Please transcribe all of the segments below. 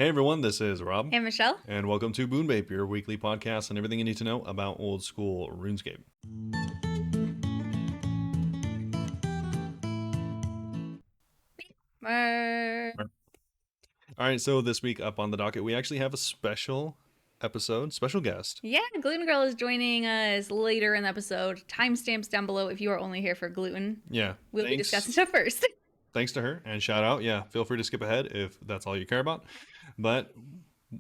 Hey everyone, this is Rob, Hey, Michelle. and welcome to Bunebape, your weekly podcast on everything you need to know about old school RuneScape. Uh, All right, so this week up on the docket, we actually have a special episode, special guest. yeah, Gluten Girl is joining us later in the episode. Timestamps down below if you are only here for gluten. Yeah, We'll be discussing stuff first. thanks to her, and shout out. Yeah, feel free to skip ahead if that's all you care about. But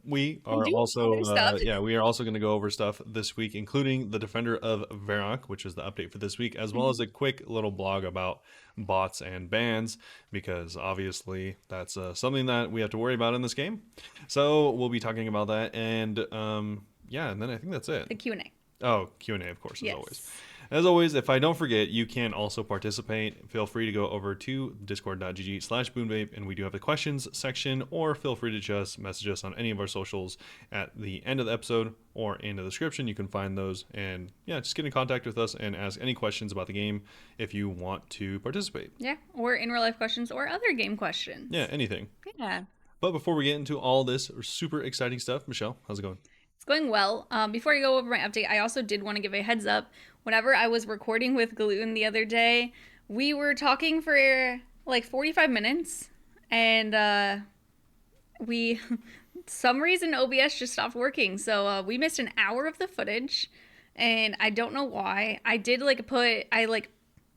we We are do also, other stuff. we are also going to go over stuff this week, including the Defender of Varrock, which is the update for this week, as well as a quick little blog about bots and bans, because obviously that's something that we have to worry about in this game. So we'll be talking about that, and and then I think that's it. The Q&A. Oh, Q&A, of course, as Yes. always. As always, if I don't forget, you can also participate. Feel free to go over to discord.gg/boonvape, and we do have a questions section, or feel free to just message us on any of our socials at the end of the episode or in the description. You can find those, and yeah, just get in contact with us and ask any questions about the game if you want to participate. Yeah, or in real life questions or other game questions. Yeah, anything. Yeah. But before we get into all this super exciting stuff, Michelle, how's it going? It's going well. Before I go over my update, I also did want to give a heads up. Whenever I was recording with Gluten the other day, we were talking for like 45 minutes, and we, some reason OBS just stopped working. So we missed an hour of the footage, and I don't know why. I did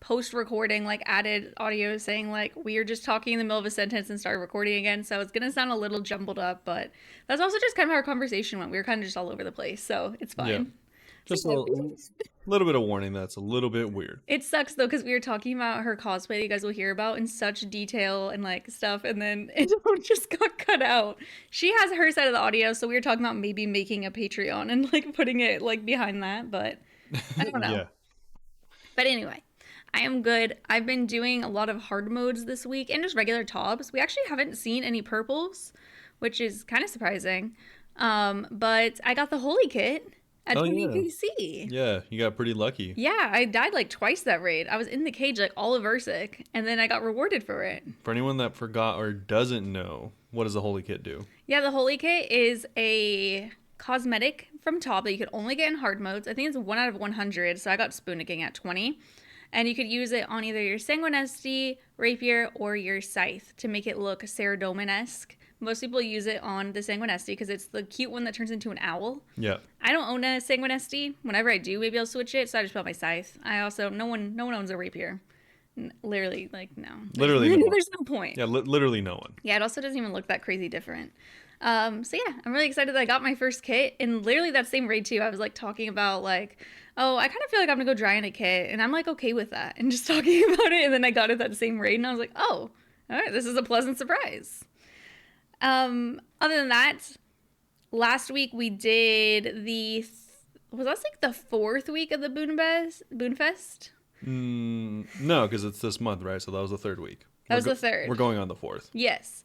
post recording, like added audio saying like we are just talking in the middle of a sentence and started recording again, so it's gonna sound a little jumbled up, but that's also just kind of how our conversation went. We were kind of just all over the place, so it's fine. Yeah. Just a little bit of warning that's a little bit weird. It sucks though, because we were talking about her cosplay that you guys will hear about in such detail and like stuff, and then it just got cut out. She has her side of the audio, so we were talking about maybe making a Patreon and like putting it like behind that, but I don't know. Yeah. But anyway, I am good. I've been doing a lot of hard modes this week and just regular tops. We actually haven't seen any purples, which is kind of surprising. But I got the holy kit at 20 KC. Yeah, you got pretty lucky. Yeah, I died like twice that raid. I was in the cage like all of Ursic, and then I got rewarded for it. For anyone that forgot or doesn't know, what does the Holy Kit do? Yeah, the holy kit is a cosmetic from top that you could only get in hard modes. I think it's 1 out of 100, so I got Spoonicking at 20. And you could use it on either your Sanguinesti, Rapier, or your Scythe to make it look Saradomin-esque. Most people use it on the Sanguinesti because it's the cute one that turns into an owl. Yeah. I don't own a Sanguinesti. Whenever I do, maybe I'll switch it, so I just bought my Scythe. I also, no one owns a Rapier. Literally, like, no. Literally no one. There's no point. Yeah, literally no one. Yeah, it also doesn't even look that crazy different. So yeah, I'm really excited that I got my first kit, and literally that same raid too, I was like talking about like, oh, I kind of feel like I'm gonna go dry in a kit, and I'm like okay with that, and just talking about it, and then I got it that same raid, and I was like, oh, all right, this is a pleasant surprise. Other than that, last week we did was that like the 4th week of the Bunefest? No, because it's this month, right? So that was the 3rd week. That was the 3rd. We're going on the 4th. Yes.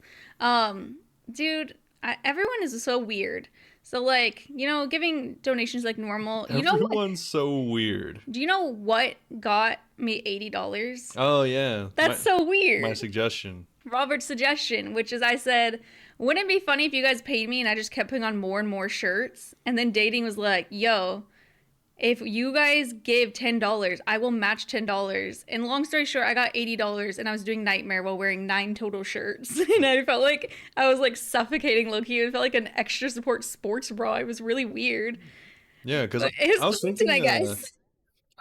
Dude, everyone is so weird. So like, giving donations like normal. Everyone's so weird. Do you know what got me $80? Oh yeah. That's so weird. My suggestion. Robert's suggestion, which is I said, wouldn't it be funny if you guys paid me and I just kept putting on more and more shirts? And then Dating was like, yo, if you guys give $10, I will match $10. And long story short, I got $80 and I was doing Nightmare while wearing 9 total shirts. And I felt like I was like suffocating low-key. It felt like an extra support sports bra. It was really weird. Yeah, because I was thinking,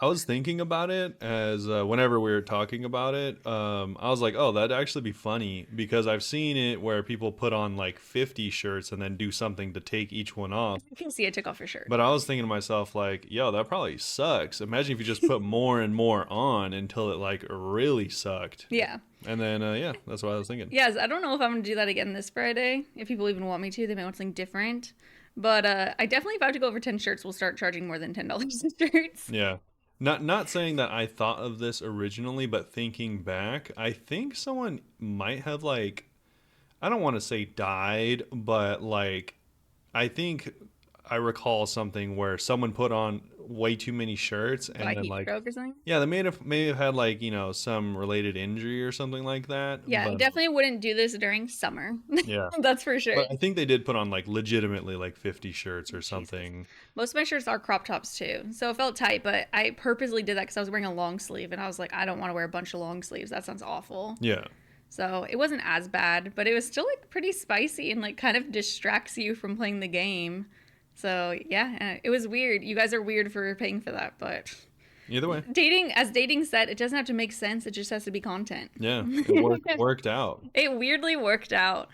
I was thinking about it as whenever we were talking about it, I was like, oh, that'd actually be funny because I've seen it where people put on like 50 shirts and then do something to take each one off. You can see I took off your shirt. But I was thinking to myself, like, yo, that probably sucks. Imagine if you just put more and more on until it like really sucked. Yeah. And then, yeah, that's what I was thinking. Yes, I don't know if I'm going to do that again this Friday. If people even want me to, they may want something different. But I definitely, if I have to go over 10 shirts, we'll start charging more than $10 a shirts. Yeah. Not saying that I thought of this originally, but thinking back, I think someone might have like, I don't want to say died, but like, I think I recall something where someone put on way too many shirts, and By then heat like, stroke or something. yeah, they may have had like some related injury or something like that. Yeah, you But definitely wouldn't do this during summer. yeah, That's for sure. but I think they did put on like legitimately like 50 shirts or Jesus. something. Most of my shirts are crop tops too, so it felt tight. But I purposely did that because I was wearing a long sleeve, and I was like, I don't want to wear a bunch of long sleeves. That sounds awful. Yeah. So it wasn't as bad, but it was still like pretty spicy and like kind of distracts you from playing the game. So yeah, it was weird. You guys are weird for paying for that, but Either way, dating said, it doesn't have to make sense. It just has to be content. yeah, it worked out. It weirdly worked out.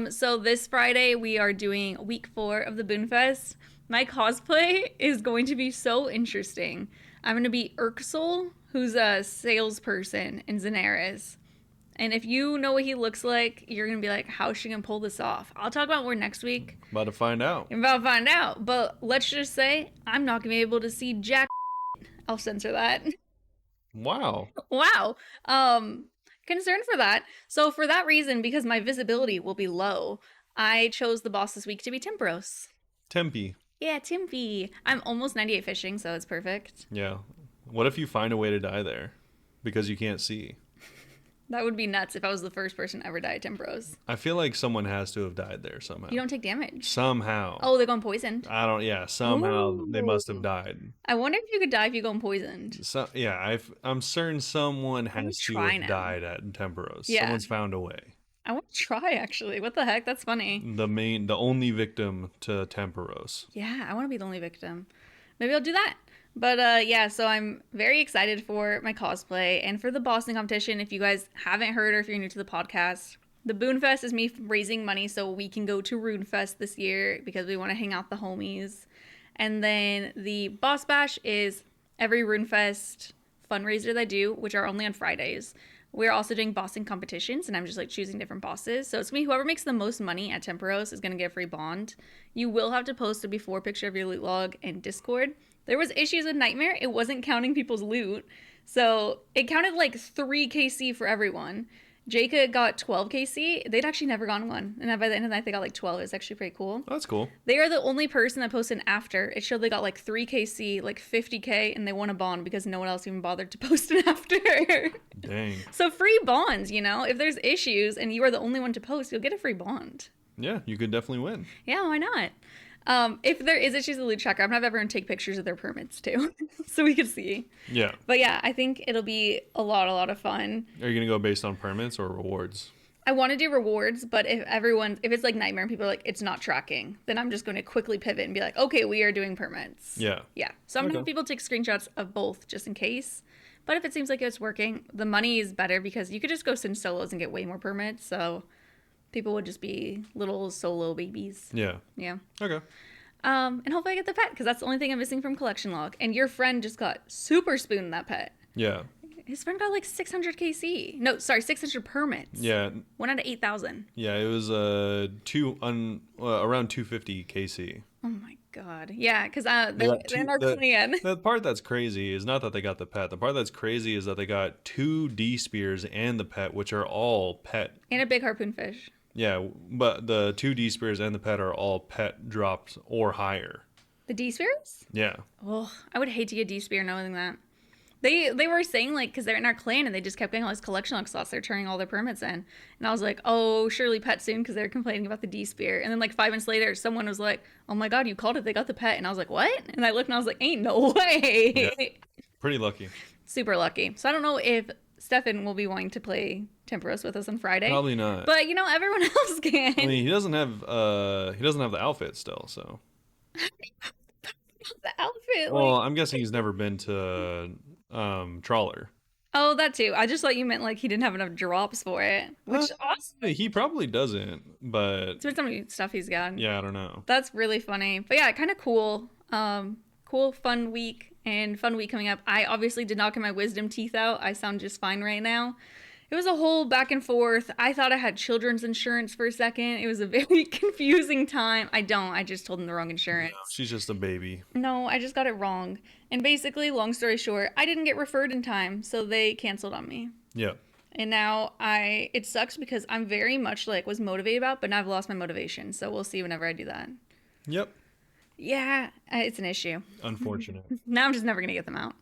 So this Friday we are doing week 4 of the Boonfest. My cosplay is going to be so interesting. I'm going to be Urxel, who's a salesperson in Xanaris. And if you know what he looks like, you're going to be like, how's she going to pull this off? I'll talk about more next week. About to find out. I'm about to find out. But let's just say I'm not going to be able to see jack. I'll censor that. Wow. Wow. Concerned for that. So for that reason, because my visibility will be low, I chose the boss this week to be Timperos. Tempe. Yeah, Timpy. I'm almost 98 fishing, so it's perfect. Yeah. What if you find a way to die there because you can't see? That would be nuts if I was the first person to ever die at Timperos. I feel like someone has to have died there somehow. You don't take damage. Somehow. Oh, they're going poisoned. I don't. Yeah. Somehow they must have Ooh. died. I wonder if you could die if you go poisoned. So yeah, I'm certain someone I'm has to try have now. died at Temperos. Yeah. Someone's found a way. I want to try actually. What the heck? That's funny. The only victim to Temperos. Yeah, I want to be the only victim. Maybe I'll do that. But yeah, so I'm very excited for my cosplay and for the Boston competition. If you guys haven't heard or if you're new to the podcast, the Boonfest is me raising money so we can go to Runefest this year because we want to hang out the homies. And then the Boss Bash is every Runefest fundraiser that I do, which are only on Fridays. We're also doing bossing competitions, and I'm just like choosing different bosses. So it's me, whoever makes the most money at Temperos is going to get a free bond. You will have to post a before picture of your loot log in Discord. There was issues with Nightmare. It wasn't counting people's loot. So it counted like 3 KC for everyone. Jacob got 12 KC. They'd actually never gotten one. And by the end of the night, they got like 12. It's actually pretty cool. That's cool. They are the only person that posted after. It showed they got like 3 KC, like 50K, and they won a bond because no one else even bothered to post an after. Dang. So free bonds, you know? If there's issues and you are the only one to post, you'll get a free bond. Yeah, you could definitely win. Yeah, why not? If there is issues with the loot tracker, I'm gonna have everyone take pictures of their permits too, so we can see. Yeah. But yeah, I think it'll be a lot of fun. Are you gonna go based on permits or rewards? I want to do rewards, but if it's like Nightmare and people are like, it's not tracking, then I'm just going to quickly pivot and be like, okay, we are doing permits. Yeah. Yeah. So I'm gonna have people take screenshots of both just in case. But if it seems like it's working, the money is better because you could just go send solos and get way more permits. So people would just be little solo babies. Yeah. Yeah. Okay. And hopefully I get the pet because that's the only thing I'm missing from collection log. And your friend just got super spooned that pet. Yeah. His friend got like 600 KC. No, sorry, 600 permits. Yeah. 1 out of 8,000. Yeah, it was around 250 KC. Oh my god. Yeah, because they're in our clan. The part that's crazy is not that they got the pet. The part that's crazy is that they got 2 D spears and the pet, which are all pet. And a big harpoon fish. Yeah, but the 2 D spears and the pet are all pet dropped or higher. The D spears? Yeah. Oh, I would hate to get D spear knowing that. They were saying like because they're in our clan and they just kept getting all these collection log slots. They're turning all their permits in, and I was like, oh, surely pet soon because they're complaining about the D spear. And then like 5 minutes later, someone was like, oh my god, you called it. They got the pet, and I was like, what? And I looked and I was like, ain't no way. Yeah. Pretty lucky. Super lucky. So I don't know if Stefan will be wanting to play Temperos with us on Friday. Probably not. But you know, everyone else can. I mean, he doesn't have the outfit still, so. The outfit. Well, I'm guessing he's never been to Trawler. Oh, that too. I just thought you meant like he didn't have enough drops for it, which awesome. He probably doesn't, but It's some of the stuff he's got. yeah, I don't know. That's really funny. But yeah, kind of cool. Cool, fun week coming up. I obviously did not get my wisdom teeth out. I sound just fine right now. It was a whole back and forth. I thought I had children's insurance for a second. It was a very confusing time. I don't. I just told them the wrong insurance. No, she's just a baby. No, I just got it wrong. And basically, long story short, I didn't get referred in time, so they canceled on me. Yeah. And now it sucks because I'm very much like was motivated about, but now I've lost my motivation. So we'll see whenever I do that. Yep. Yeah, it's an issue. Unfortunate. Now I'm just never gonna get them out.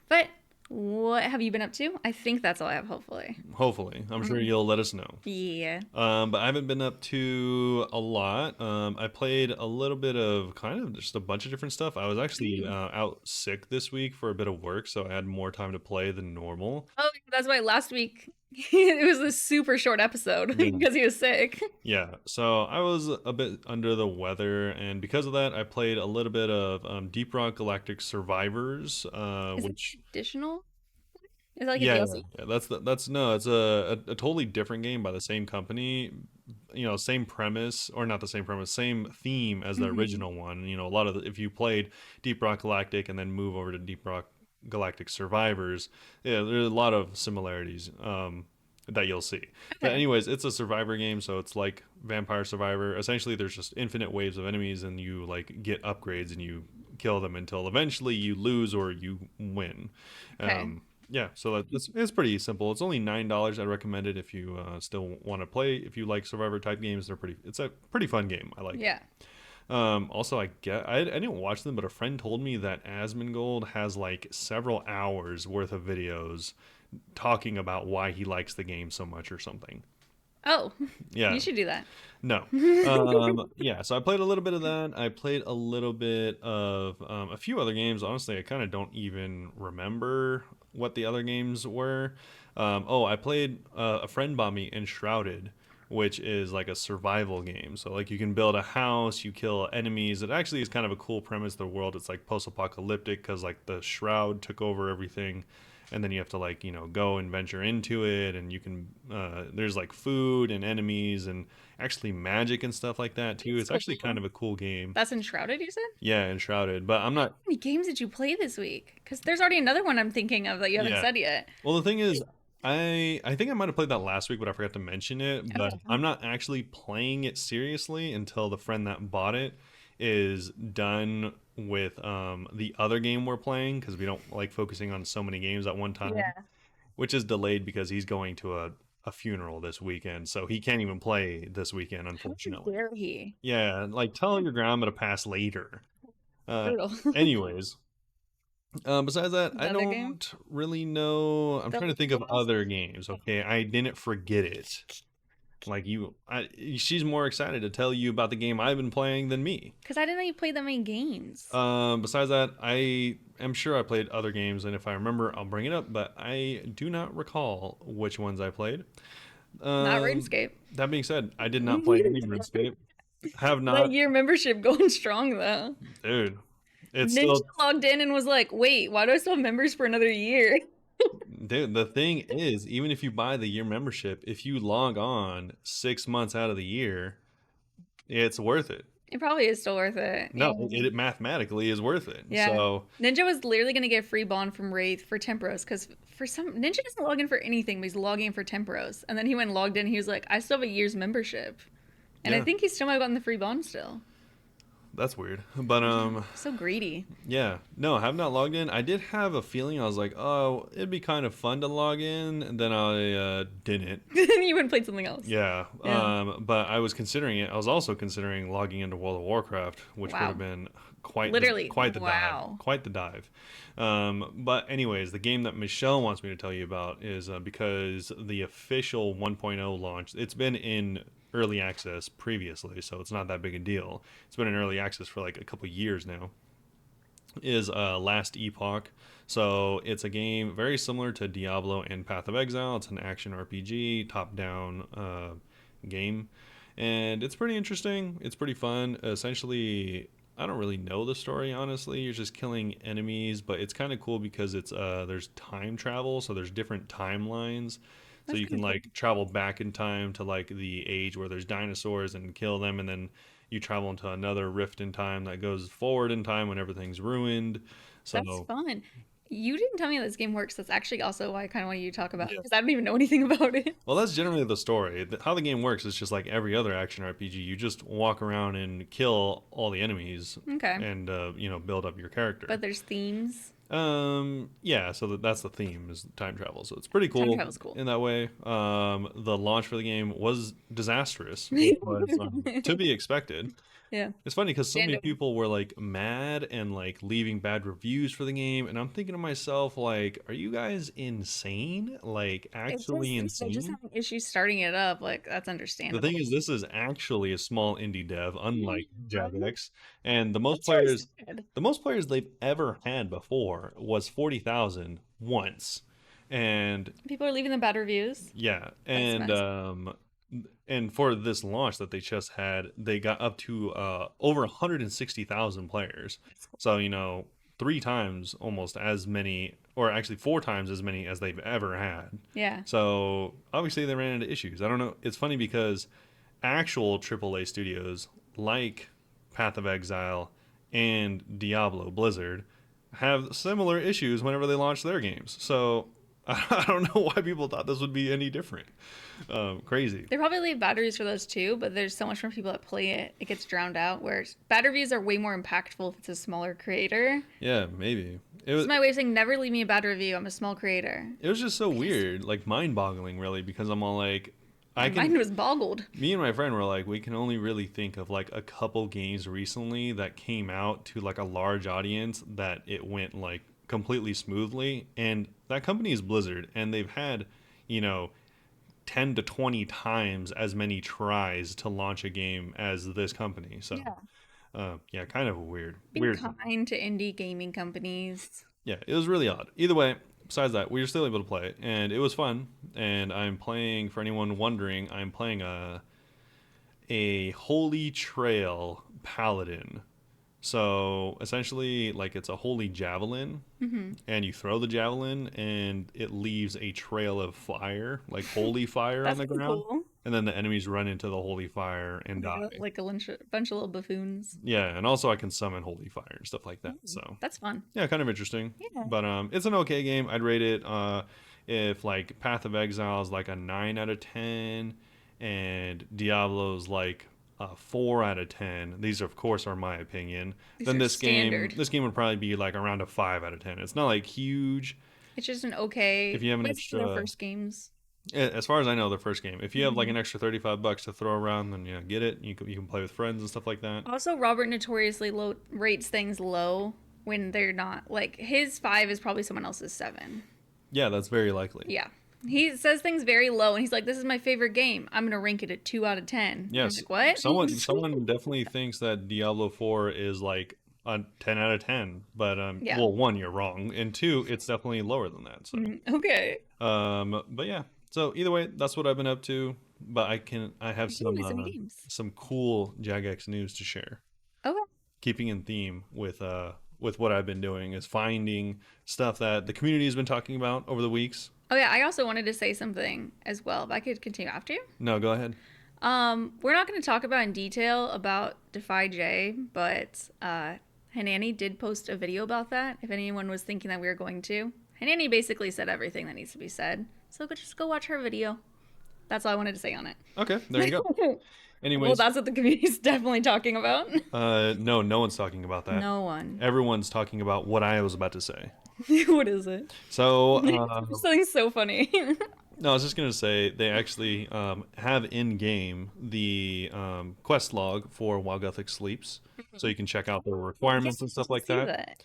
But what have you been up to? I think that's all I have, hopefully. Hopefully, I'm sure you'll let us know. Yeah. But I haven't been up to a lot. I played a little bit of kind of just a bunch of different stuff. I was actually out sick this week for a bit of work, so I had more time to play than normal. Oh, that's why last week it was a super short episode Yeah. because he was sick. Yeah, so I was a bit under the weather, and because of that, I played a little bit of Deep Rock Galactic Survivors, Is it which additional? Is that like a yeah, yeah, DLC? yeah. That's no, it's a totally different game by the same company. You know, same premise, or not the same premise, same theme as the Mm-hmm. original one. You know, a lot of if you played Deep Rock Galactic and then move over to Deep Rock Galactic Survivors, yeah, there's a lot of similarities that you'll see. But Okay. anyways, it's a survivor game, so it's like Vampire Survivor. Essentially, there's just infinite waves of enemies, and you like get upgrades and you kill them until eventually you lose or you win. Okay. Yeah, so it's pretty simple. It's only $9. I recommend it if you still want to play. If you like Survivor type games, they're pretty. It's a pretty fun game. I like it. Yeah. Also, I didn't watch them, but a friend told me that Asmongold has like several hours worth of videos talking about why he likes the game so much or something. Oh, Yeah, you should do that. no. Yeah, so I played a little bit of that. I played a little bit of a few other games. Honestly, I kind of don't even remember what the other games were. Oh, I played a friend bought me Enshrouded, which is like a survival game. So like you can build a house, you kill enemies. It actually is kind of a cool premise. The world it's like post-apocalyptic because like the shroud took over everything, and then you have to like go and venture into it, and you can there's like food and enemies and actually magic and stuff like that too. That's It's actually cool. kind of a cool game. That's Enshrouded, you said? Yeah, Enshrouded, but I'm not. How many games did you play this week? Because there's already another one I'm thinking of that you haven't Yeah. said yet. Well, the thing is, I think I might have played that last week, but I forgot to mention it. But Okay. I'm not actually playing it seriously until the friend that bought it is done with the other game we're playing because we don't like focusing on so many games at one time, Yeah. which is delayed because he's going to a funeral this weekend, so he can't even play this weekend, How unfortunately. dare he? Yeah, like tell your grandma to pass later. Uh, Brutal. anyways, besides that, I The other game? don't really know. I'm The trying to think of Last of other games. Okay, I didn't forget it. Like she's more excited to tell you about the game I've been playing than me. Because I didn't know you played that many games. Besides that, I am sure I played other games, and if I remember, I'll bring it up. But I do not recall which ones I played. Not Um, RuneScape. that being said, I did not play any RuneScape. Have That not, year membership going strong though. dude. It's Ninja still, logged in and was like, wait, why do I still have members for another year? dude. The thing is, even if you buy the year membership, if you log on 6 months out of the year, it's worth it. It probably is still worth it. Yeah. No, it mathematically is worth it. Yeah. So Ninja was literally going to get free bond from Wraith for Temporos because for some Ninja doesn't log in for anything, but he's logging in for Temporos. And then he went and logged in. He was like, I still have a year's membership. And I yeah, think he still might have gotten the free bond still. that's weird. But So greedy. yeah, no, I have not logged in. I did have a feeling I was like, oh, it'd be kind of fun to log in, and then I didn't. You went and played something else. Yeah, Yeah. but I was considering it. I was also considering logging into World of Warcraft, which would have Wow. been Literally. quite the dive, Wow. quite the dive. But anyways, the game that Michelle wants me to tell you about is because the official 1.0 launch. It's been in early access previously, so it's not that big a deal. It's been in early access for like a couple years now. Is Last Epoch. So it's a game very similar to Diablo and Path of Exile. It's an action RPG, top down game. And it's pretty interesting. It's pretty fun. Essentially, I don't really know the story, honestly. You're just killing enemies, but it's kind of cool because it's there's time travel, so there's different timelines. So That's you kind can of cool. like travel back in time to like the age where there's dinosaurs and kill them, and then you travel into another rift in time that goes forward in time when everything's ruined. That's So fun. You didn't tell me how this game works. That's actually also why I kind of wanted you to talk about it yeah. because I don't even know anything about it. Well, that's generally the story. How the game works is just like every other action RPG. You just walk around and kill all the enemies, Okay. and build up your character. But there's themes. Yeah. So that's the theme is time travel. So it's pretty Time cool travel's cool. in that way. The launch for the game was disastrous, which was to be expected. Yeah. It's funny because so many Random. people were like mad and like leaving bad reviews for the game, and I'm thinking to myself, like, are you guys insane? Like, It's actually just they're just insane? having issues starting it up. Like that's The thing understandable. is, this is actually a small indie dev, unlike Mhm. Jagex, and That's really sad. the most players they've ever had before was 40,000 once, and People are leaving the bad reviews. yeah, That's messed. and for this launch that they just had, they got up to over 160,000 players. So, three times almost as many, or actually four times as many as they've ever had. Yeah. So obviously they ran into issues. I don't know. It's funny because actual AAA studios like Path of Exile and Diablo Blizzard have similar issues whenever they launch their games. So I don't know why people thought this would be any different. Crazy. They probably leave bad reviews for those too, but there's so much more people that play it, it gets drowned out. Whereas bad reviews are way more impactful if it's a smaller creator. Yeah, maybe. This is my way of saying never leave me a bad review. I'm a small creator. It was just so weird, like mind-boggling, really, because I'm all like, I My can. mind was boggled. Me and my friend were like, we can only really think of like a couple games recently that came out to like a large audience that it went like completely smoothly, and that company is Blizzard, and they've had, you know, 10 to 20 times as many tries to launch a game as this company. So, Yeah. yeah, kind of a weird, Be weird thing. kind to indie gaming companies. Yeah, it was really odd. Either way, besides that, we were still able to play it, and it was fun. And I'm playing, for anyone wondering, I'm playing a Holy Trail Paladin. So essentially, like it's a holy javelin, Hmm. and you throw the javelin, and it leaves a trail of fire, like holy fire, on That's the pretty ground. cool. And then the enemies run into the holy fire and die. Like a bunch of little buffoons. Yeah, and also I can summon holy fire and stuff like that. So That's fun. yeah, kind of interesting. Yeah. But it's an okay game. I'd rate it if like Path of Exile is like a 9 out of 10, and Diablo's like a 4 out of 10. These of course are my opinion. These Then are standard. this game would probably be like around a 5 out of 10. It's not like huge. It's just an okay If you have an place for their extra, first games. as far as I know, the first game. If you have like Hmm. an extra $35 to throw around, then yeah, get it. You can play with friends and stuff like that. Also, Robert notoriously rates things low when they're not. Like his 5 is probably someone else's 7. Yeah, that's very likely. Yeah. He says things very low and he's like, this is my favorite game. I'm going to rank it at 2 out of 10. I'm Yes, like, what? someone definitely thinks that Diablo 4 is like a 10 out of 10, but Yeah. well, one, you're wrong, and two, it's definitely lower than that. So Okay. but yeah. So either way, that's what I've been up to. But I have You play some games. some cool Jagex news to share. Okay. Keeping in theme with what I've been doing is finding stuff that the community has been talking about over the weeks. Oh yeah, I also wanted to say something as well, if I could continue after you. No, go ahead. We're not going to talk about in detail about Defy J, but Hanani did post a video about that. If anyone was thinking that we were going to, Hanani basically said everything that needs to be said. So just go watch her video. That's all I wanted to say on it. Okay, there you go. Well, Anyways, that's what the community's definitely talking about. no, no one's talking about that. No one. Everyone's talking about what I was about to say. What is it? So, Something so funny. no, I was just gonna say they actually have in game the quest log for While Gothic Sleeps, so you can check out the requirements and stuff like See that.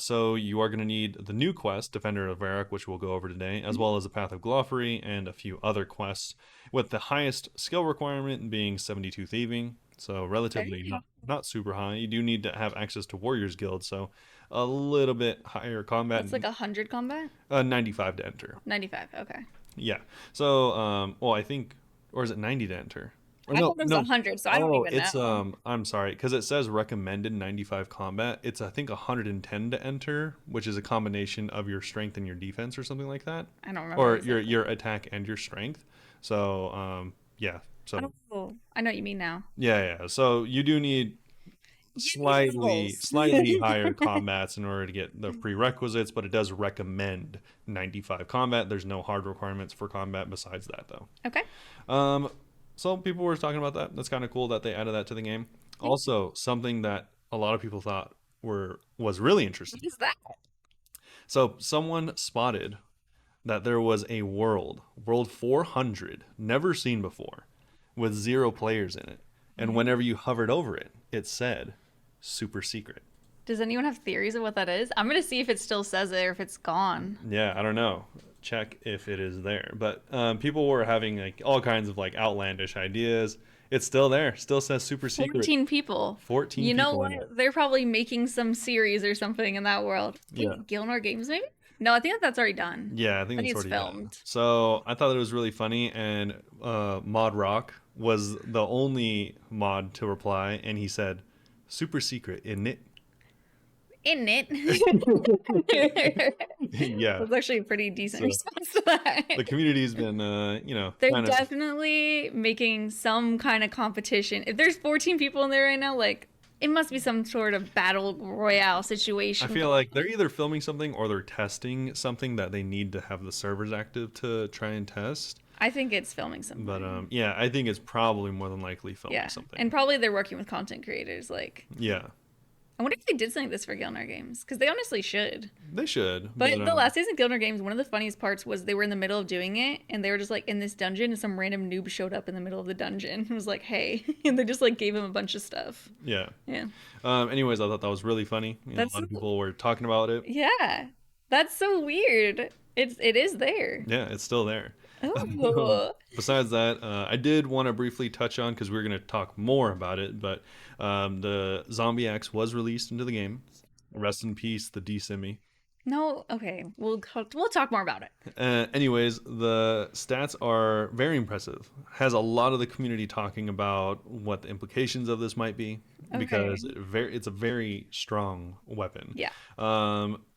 So you are gonna need the new quest, Defender of Varrock, which we'll go over today, as well as the Path of Gloffery and a few other quests, with the highest skill requirement being 72 thieving. So relatively not super high. You do need to have access to Warriors Guild, so a little bit higher combat. It's like 100 combat? 95 to enter. 95, okay. Yeah. So, well, I think, or is it 90 to enter? Or I no, thought it was no. 100, so I don't Oh, even it's know. I'm sorry, because it says recommended 95 combat. It's I think 110 to enter, which is a combination of your strength and your defense or something like that, I don't remember. or Exactly. your attack and your strength. So, yeah. So Oh, I know what you mean now. yeah. So you do need slightly higher combats in order to get the prerequisites, but it does recommend 95 combat. There's no hard requirements for combat besides that, though. Okay. Um, so people were talking about that. That's kind of cool that they added that to the game. Also, something that a lot of people thought was really interesting. What is that? So someone spotted that there was a world 400, never seen before, with 0 players in it. And whenever you hovered over it, it said super secret. Does anyone have theories of what that is? I'm gonna see if it still says it or if it's gone. Yeah, I don't know. Check if it is there. But people were having like all kinds of like outlandish ideas. It's still there. Still says super secret. 14 people. 14 You know people in what? it. They're probably making some series or something in that world. Yeah. Gilmore Games, maybe? No, I think that's already done. Yeah, I think it's it's already done. filmed. So I thought it was really funny, and Mod Rock was the only mod to reply, and he said, "Super secret, isn't it?" In it. Yeah. That's actually a pretty decent So, response to that. the community's been, They're kind of. definitely making some kind of competition. If there's 14 people in there right now, like, it must be some sort of battle royale situation. I feel like they're either filming something or they're testing something that they need to have the servers active to try and test. I think it's filming something. But yeah, I think it's probably more than likely filming something. And probably they're working with content creators. Like, yeah, I wonder if they did something like this for Gilmore Games, because they honestly should. they should. But the last days of Gilmore Games, one of the funniest parts was they were in the middle of doing it, and they were just like in this dungeon, and some random noob showed up in the middle of the dungeon and was like, "Hey," and they just like gave him a bunch of stuff. Yeah. Yeah. Anyways, I thought that was really funny. A lot of people were talking about it. Yeah, that's so weird. It is there. Yeah, it's still there. Oh. Besides that, I did want to briefly touch on, because we're going to talk more about it, but the Zombie X was released into the game. Rest in peace, the D-Simi. No, okay, we'll talk more about it. Anyways, the stats are very impressive. Has a lot of the community talking about what the implications of this might be, because it's a very strong weapon. Yeah.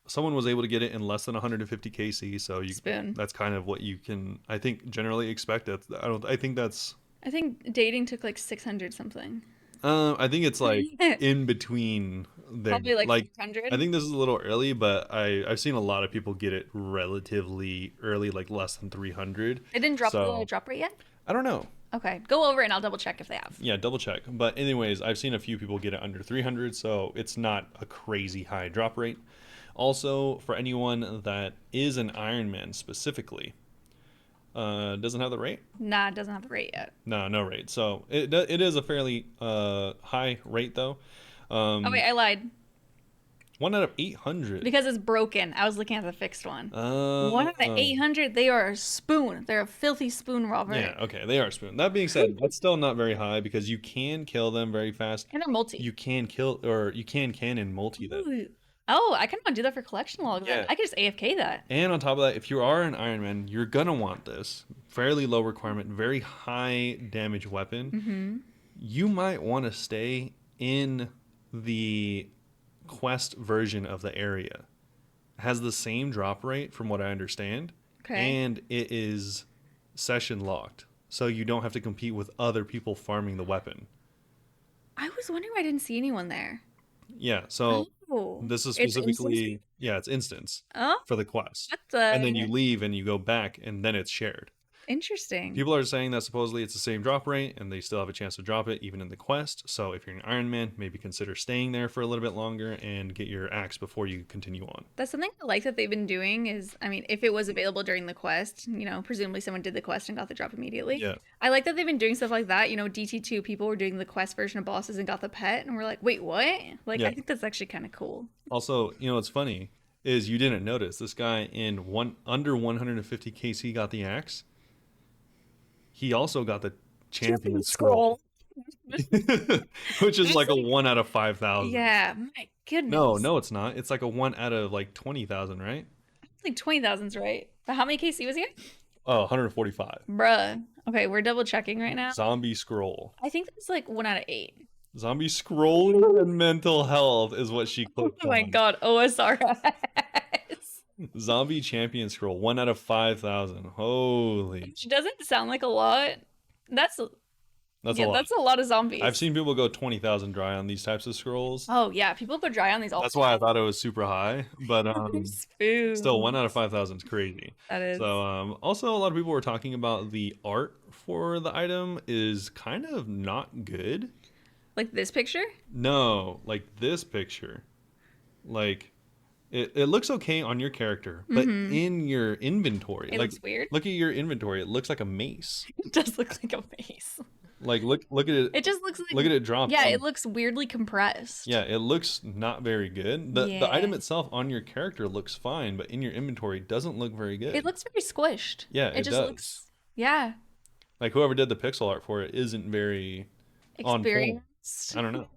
Someone was able to get it in less than 150 KC, so Spoon. That's kind of what you can, I think, generally expect. I think dating took like 600 something. I think it's like in between there. Probably like 600. I think this is a little early, but I've seen a lot of people get it relatively early, like less than 300. It didn't drop the drop rate yet? I don't know. Okay, go over it and I'll double check if they have. Yeah, double check. But anyways, I've seen a few people get it under 300, so it's not a crazy high drop rate. Also, for anyone that is an Iron Man specifically, doesn't have the rate? Nah, it doesn't have the rate yet. No rate. So it is a fairly high rate, though. Oh, wait, I lied. 1 out of 800. Because it's broken. I was looking at the fixed one. 1 out of 800, they are a spoon. They're a filthy spoon robber. Yeah, okay, they are spoon. That being said, that's still not very high, because you can kill them very fast. And they're multi. You can kill, or you can cannon multi them. Ooh. Oh, I kind of want to do that for collection logs. Yeah. I could just AFK that. And on top of that, if you are an Iron Man, you're going to want this. Fairly low requirement, very high damage weapon. Mm-hmm. You might want to stay in the quest version of the area. It has the same drop rate from what I understand. Okay. And it is session locked. So you don't have to compete with other people farming the weapon. I was wondering why I didn't see anyone there. Yeah, so Oh. this is It's specifically, it's instance Oh, for the quest. that's And then you leave and you go back, and then it's shared. interesting. People are saying that supposedly it's the same drop rate, and they still have a chance to drop it even in the quest. So if you're an Iron Man, maybe consider staying there for a little bit longer and get your axe before you continue on. That's something I like that they've been doing is, I mean, if it was available during the quest, presumably someone did the quest and got the drop immediately. Yeah. I like that they've been doing stuff like that. DT2, people were doing the quest version of bosses and got the pet, and we're like, wait, what? Like, Yeah. I think that's actually kind of cool. Also, what's funny is you didn't notice this guy under 150 KC got the axe. He also got the champion scroll. Which is like a 1 out of 5,000. Yeah, my goodness. No, it's not. It's like a 1 out of like 20,000, right? I think 20,000's right. But how many KC was he at? Oh, 145. Bruh. Okay, we're double checking right now. Zombie scroll. I think that's like 1 out of 8. Zombie scroll and mental health is what she clicked Oh my on. god, OSRS. Zombie champion scroll, 1 out of 5,000. Holy. Which doesn't sound like a lot. That's a lot. That's a lot of zombies. I've seen people go 20,000 dry on these types of scrolls. Oh yeah, people go dry on these all That's the why I time. thought it was super high. But Spoon. still, 1 out of 5,000 is crazy. That is. So also a lot of people were talking about the art for the item is kind of not good. Like this picture? No, like this picture. Like it looks okay on your character, but in your inventory, It looks weird. Look at your inventory. It looks like a mace. It does look like a mace. Like look at it. It just looks Look like, at it drop. yeah, it looks weirdly compressed. Yeah, it looks not very good. The Yeah. item itself on your character looks fine, but in your inventory doesn't look very good. It looks very squished. Yeah, It it just does. looks, yeah, Like whoever did the pixel art for it isn't very on point. experienced. I don't know.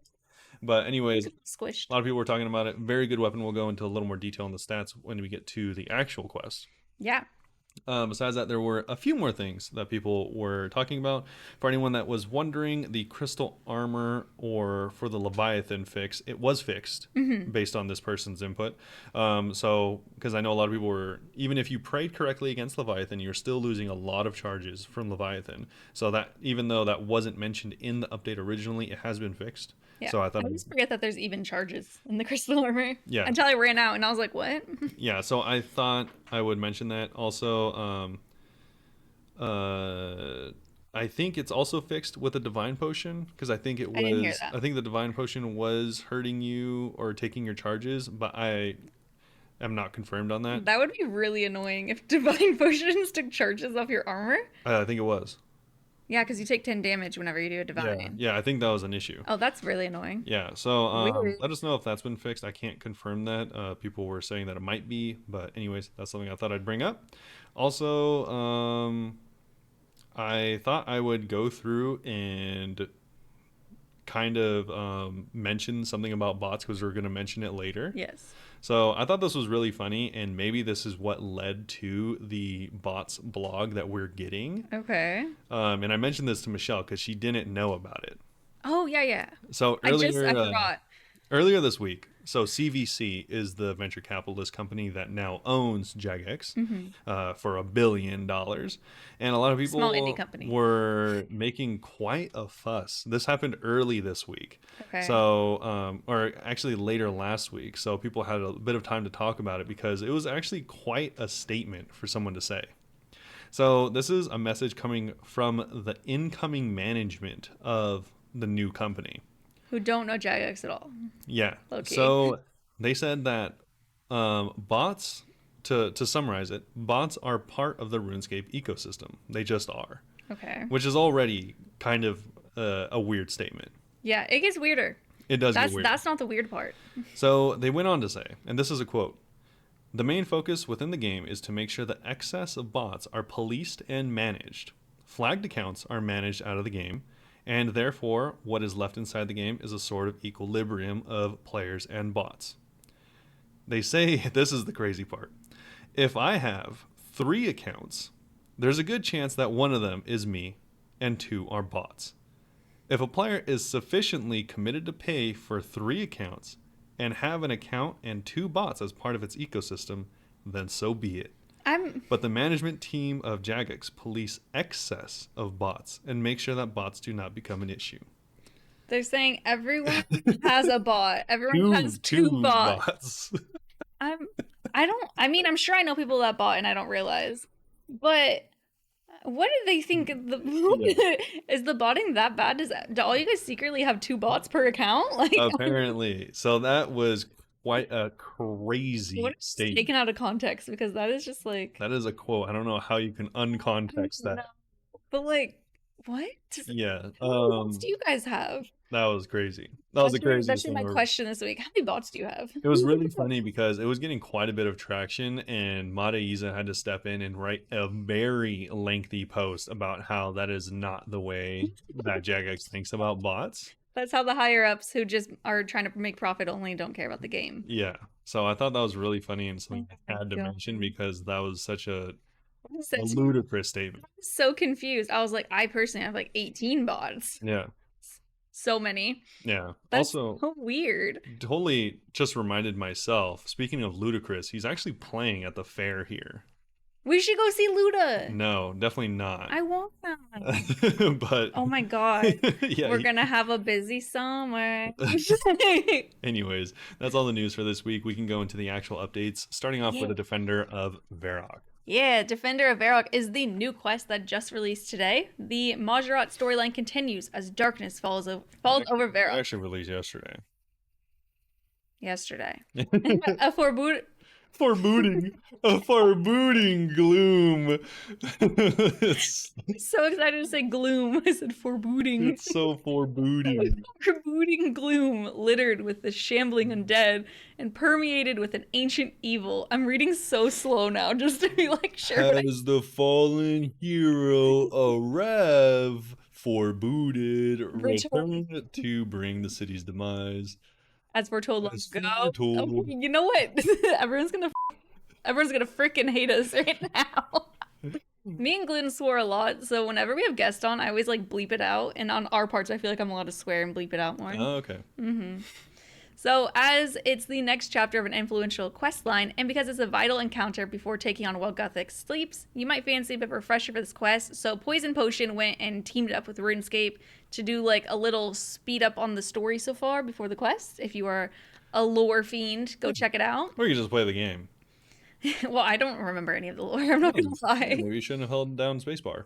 But anyways, a Squished. lot of people were talking about it. Very good weapon. We'll go into a little more detail on the stats when we get to the actual quest. Yeah. Besides that, there were a few more things that people were talking about. For anyone that was wondering, the crystal armor or for the Leviathan fix, it was fixed based on this person's input. So, because I know a lot of people were, even if you prayed correctly against Leviathan, you're still losing a lot of charges from Leviathan. So that, even though that wasn't mentioned in the update originally, it has been fixed. Yeah. So I thought, always forget that there's even charges in the crystal armor. Yeah. Until I ran out and I was like, what? yeah. So I thought I would mention that also. I think it's also fixed with a divine potion because I think it I didn't hear was. that. I think the divine potion was hurting you or taking your charges, but I am not confirmed on that. That would be really annoying if divine potions took charges off your armor. I think it was. Yeah, because you take 10 damage whenever you do a Yeah, divine. yeah. I think that was an issue. Oh, that's really annoying. Yeah, so Weird. let us know if that's been fixed. I can't confirm that. People were saying that it might be, but anyways, that's something I thought I'd bring up. Also, I thought I would go through and kind of mention something about bots because we're going to mention it later. Yes. So I thought this was really funny, and maybe this is what led to the bots blog that we're getting. Okay. And I mentioned this to Michelle because she didn't know about it. Oh, yeah, yeah. So I earlier, forgot. earlier this week, so CVC is the venture capitalist company that now owns Jagex for $1 billion. And a lot of people Small indie company. were making quite a fuss. This happened early this week. Okay. So, or actually later last week. So people had a bit of time to talk about it because it was actually quite a statement for someone to say. So this is a message coming from the incoming management of the new company. Who don't know Jagex at all. Yeah. Low-key. So they said that bots, to summarize it, bots are part of the RuneScape ecosystem. They just are, Okay. which is already kind of a weird statement. Yeah, it gets weirder. It does get weird. That's not the weird part. So they went on to say, and this is a quote, "The main focus within the game is to make sure the excess of bots are policed and managed. Flagged accounts are managed out of the game, and therefore what is left inside the game is a sort of equilibrium of players and bots." They say, this is the crazy part, if I have 3 accounts, there's a good chance that one of them is me and 2 are bots. If a player is sufficiently committed to pay for 3 accounts and have an account and 2 bots as part of its ecosystem, then so be it. But the management team of Jagex police excess of bots and make sure that bots do not become an issue. They're saying everyone has a bot. Everyone has two bots. I'm sure I know people that bot and I don't realize. But what do they think of is the botting that bad? Do all you guys secretly have 2 bots per account? Like Apparently. So that was quite a crazy statement. Taken out of context because that is just like That is a quote. I don't know how you can uncontext that. No. But like what? Yeah. How many bots do you guys have? That was crazy. That was the craziest That's thing my ever. question this week. How many bots do you have? It was really funny because it was getting quite a bit of traction, and Madeiza had to step in and write a very lengthy post about how that is not the way that Jagex thinks about bots. That's how the higher ups who just are trying to make profit only don't care about the game. Yeah. So I thought that was really funny and something I had to God. mention because that was such a Such- ludicrous statement. So confused. I was like, I personally have like 18 bots. Yeah. So many. Yeah. That's Also, so weird. totally just reminded myself, speaking of ludicrous, he's actually playing at the fair here. We should go see Luda. No, definitely not. I want that. But Oh my god. yeah, We're gonna have a busy summer. anyways, that's all the news for this week. We can go into the actual updates, starting off with Yeah. the Defender of Varrock. Yeah, Defender of Varrock is the new quest that just released today. The Majorat storyline continues as darkness falls over It Varrock actually released yesterday. yesterday. Foreboding, a foreboding gloom. it's So excited to say gloom. I said foreboding. it's so foreboding. Foreboding gloom, littered with the shambling undead and permeated with an ancient evil. I'm reading so slow now just to be like sure. Has the fallen hero arrived, foreboded, returned to bring the city's demise. As foretold long As ago. foretold. Okay, you know what? everyone's gonna freaking hate us right now. Me and Gluten swore a lot, so whenever we have guests on, I always like bleep it out. And on our parts, I feel like I'm allowed to swear and bleep it out more. Oh, okay. So, as it's the next chapter of an influential quest line, and because it's a vital encounter before taking on Wild Gothic sleeps, you might fancy a bit of a refresher for this quest. So, Poison Potion went and teamed up with RuneScape to do like a little speed up on the story so far before the quest. If you are a lore fiend, go check it out. Or you can just play the game. Well, I don't remember any of the lore, I'm not gonna lie. Maybe you shouldn't have held down spacebar.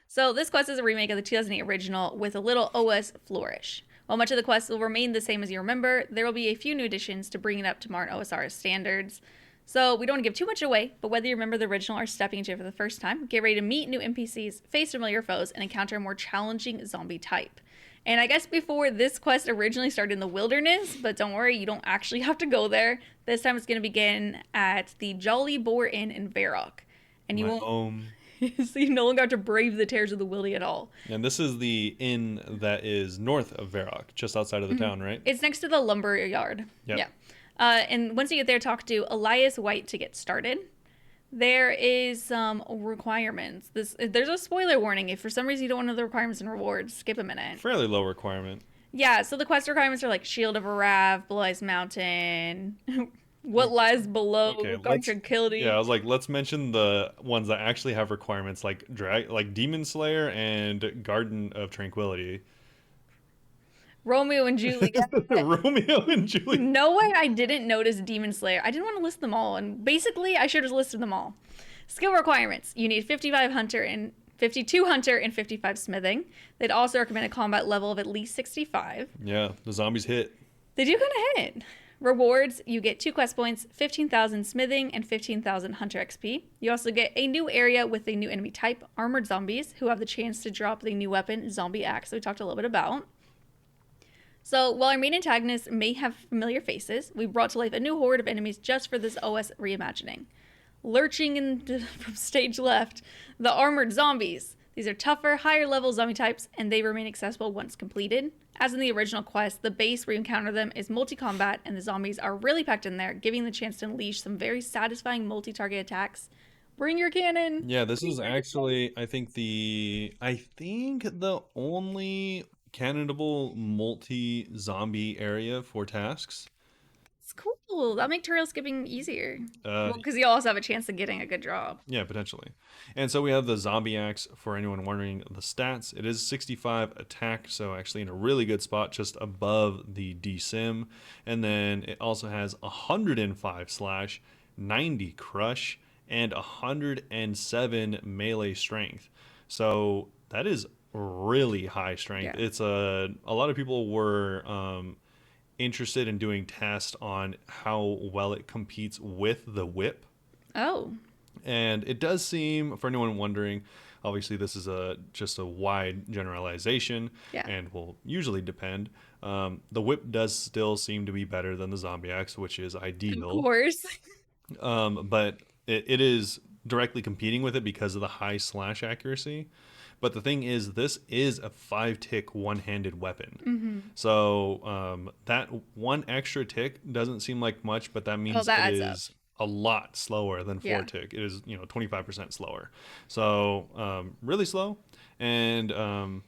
So, this quest is a remake of the 2008 original with a little OS flourish. While much of the quest will remain the same as you remember, there will be a few new additions to bring it up to modern OSRS standards. So we don't want to give too much away, but whether you remember the original or stepping into it for the first time, get ready to meet new NPCs, face familiar foes, and encounter a more challenging zombie type. And I guess before this quest originally started in the wilderness, but don't worry, you don't actually have to go there. This time it's going to begin at the Jolly Boar Inn in Varrock. And you won't... So you no longer have to brave the terrors of the wildy at all. And this is the inn that is north of Varrock, just outside of the town, right? It's next to the lumber yard. Yep. Yeah. And once you get there, talk to Elias White to get started. There is some requirements. There's a spoiler warning. If for some reason you don't want to know the requirements and rewards, skip a minute. Fairly low requirement. Yeah, so the quest requirements are like Shield of Arav, Blue Eyes Mountain, What Lies Below, Guard Tranquility. Yeah, I was like, let's mention the ones that actually have requirements, like Demon Slayer and Garden of Tranquility. Romeo and Juliet. Romeo and Juliet. No way I didn't notice Demon Slayer. I didn't want to list them all, and basically I should have listed them all. Skill requirements. You need 55 hunter and 52 hunter and 55 smithing. They'd also recommend a combat level of at least 65. Yeah, the zombies hit. They do kind of hit. Rewards, you get 2 quest points, 15,000 smithing, and 15,000 hunter XP. You also get a new area with a new enemy type, armored zombies, who have the chance to drop the new weapon, Zombie Axe, that we talked a little bit about. So, while our main antagonists may have familiar faces, we brought to life a new horde of enemies just for this OS reimagining. Lurching from stage left, the armored zombies. These are tougher, higher level zombie types, and they remain accessible once completed. As in the original quest, the base where you encounter them is multi-combat, and the zombies are really packed in there, giving the chance to unleash some very satisfying multi-target attacks. Bring your cannon! Yeah, this is actually, I think the only cannonable multi-zombie area for tasks. It's cool. That'll make trail skipping easier. Because you also have a chance of getting a good drop. Yeah, potentially. And so we have the Zombie Axe for anyone wondering the stats. It is 65 attack, so actually in a really good spot just above the DSim. And then it also has 105 slash, 90 crush, and 107 melee strength. So that is really high strength. Yeah. It's a lot of people were interested in doing tests on how well it competes with the whip. Oh. And it does seem, for anyone wondering, obviously this is just a wide generalization, and will usually depend. The whip does still seem to be better than the Zombie Axe, which is ideal. Of course. But it is directly competing with it because of the high slash accuracy. But the thing is, this is a 5-tick one-handed weapon. Mm-hmm. So that one extra tick doesn't seem like much, but that means it is a lot slower than 4-tick. It is, 25% slower. So really slow. And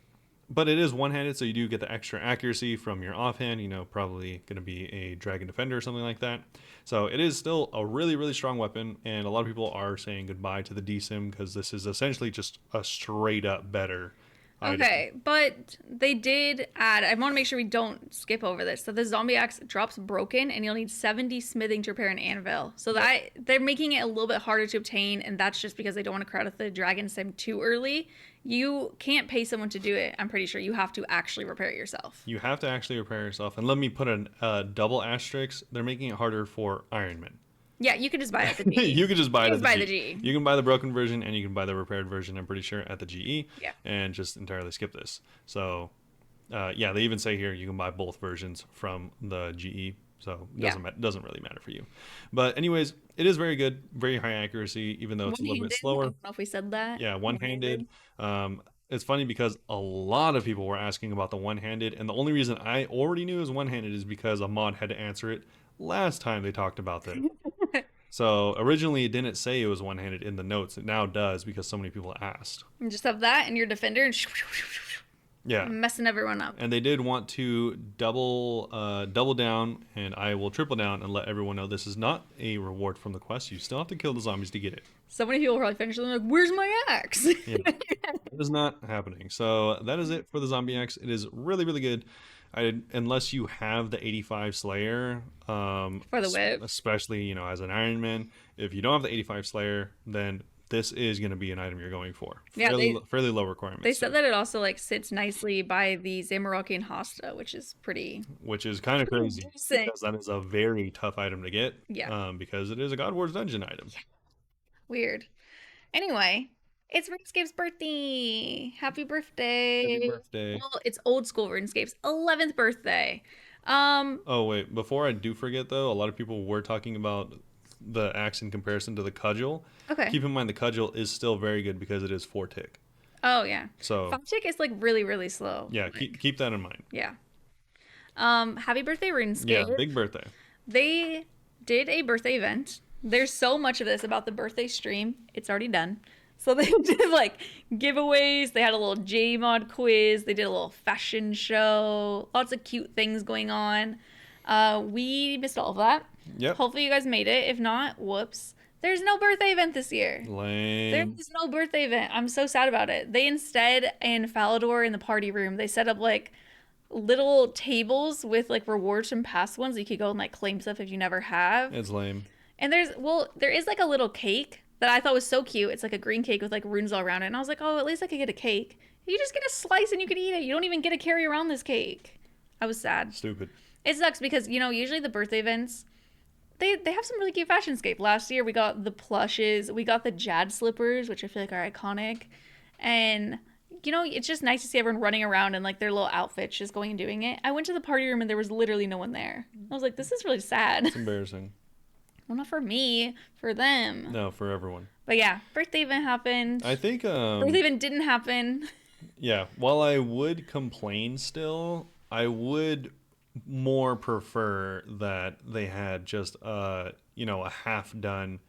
but it is one-handed, so you do get the extra accuracy from your offhand. Probably going to be a Dragon Defender or something like that. So it is still a really, really strong weapon, and a lot of people are saying goodbye to the DSim because this is essentially just a straight-up better item. Okay, but they did add, I want to make sure we don't skip over this. So the Zombie Axe drops broken, and you'll need 70 smithing to repair an anvil. So that they're making it a little bit harder to obtain, and that's just because they don't want to crowd out the Dragon Sim too early. You can't pay someone to do it, I'm pretty sure. You have to actually repair it yourself. You have to actually repair yourself. And let me put a double asterisk. They're making it harder for Ironman. Yeah, you can just buy it at the GE. You can just buy it at the buy GE. the GE. You can buy the broken version and you can buy the repaired version, I'm pretty sure, at the GE. Yeah. And just entirely skip this. So, yeah, they even say here you can buy both versions from the GE. So it doesn't really matter for you. But anyways, it is very good, very high accuracy, even though it's a little bit One-handed. I slower. don't know if we said that. Yeah, one-handed. It's funny because a lot of people were asking about the one-handed, and the only reason I already knew it was one-handed is because a mod had to answer it last time they talked about this. So originally it didn't say it was one-handed in the notes. It now does because so many people asked. And just have that and your defender and Yeah. messing everyone up. And they did want to double down, and I will triple down and let everyone know this is not a reward from the quest. You still have to kill the zombies to get it. So many people probably finish them like, where's my axe? Yeah. That is not happening. So that is it for the zombie axe. It is really, really good. Unless you have the 85 Slayer, For the whip. especially as an Iron Man, if you don't have the 85 Slayer, then this is going to be an item you're going for. Yeah, fairly low requirements. They said that it also like sits nicely by the Zamorakian Hosta, which is which is kind of crazy Interesting. because that is a very tough item to get. Yeah. Because it is a God Wars dungeon item. weird. Anyway, it's RuneScape's birthday. Happy birthday. Happy birthday. Well, it's old school RuneScape's 11th birthday. Oh wait, before I do forget though, a lot of people were talking about the axe in comparison to the cudgel. Okay. Keep in mind the cudgel is still very good because it is 4 tick. Oh yeah. So 5 tick is like really, really slow. yeah, Like, keep that in mind. yeah. Happy birthday, RuneScape. Yeah, big birthday. They did a birthday event. There's so much of this about the birthday stream. It's already done. So they did like giveaways. They had a little J-Mod quiz. They did a little fashion show. Lots of cute things going on. We missed all of that. Yep. Hopefully you guys made it. If not, whoops. There's no birthday event this year. Lame. There's no birthday event. I'm so sad about it. They instead, in Falador in the party room, they set up like little tables with like rewards from past ones. You could go and like claim stuff if you never have. It's lame. And there is like a little cake that I thought was so cute. It's like a green cake with like runes all around it. And I was like, oh, at least I could get a cake. You just get a slice and you can eat it. You don't even get to carry around this cake. I was sad. Stupid. It sucks because, usually the birthday events, they have some really cute fashionscape. Last year we got the plushes. We got the Jad slippers, which I feel like are iconic. And, it's just nice to see everyone running around in like their little outfits, just going and doing it. I went to the party room and there was literally no one there. I was like, this is really sad. It's embarrassing. Well, not for me, for them. No, for everyone. But yeah, birthday event happened. I think Birthday event didn't happen. yeah, while I would complain still, I would more prefer that they had just a half done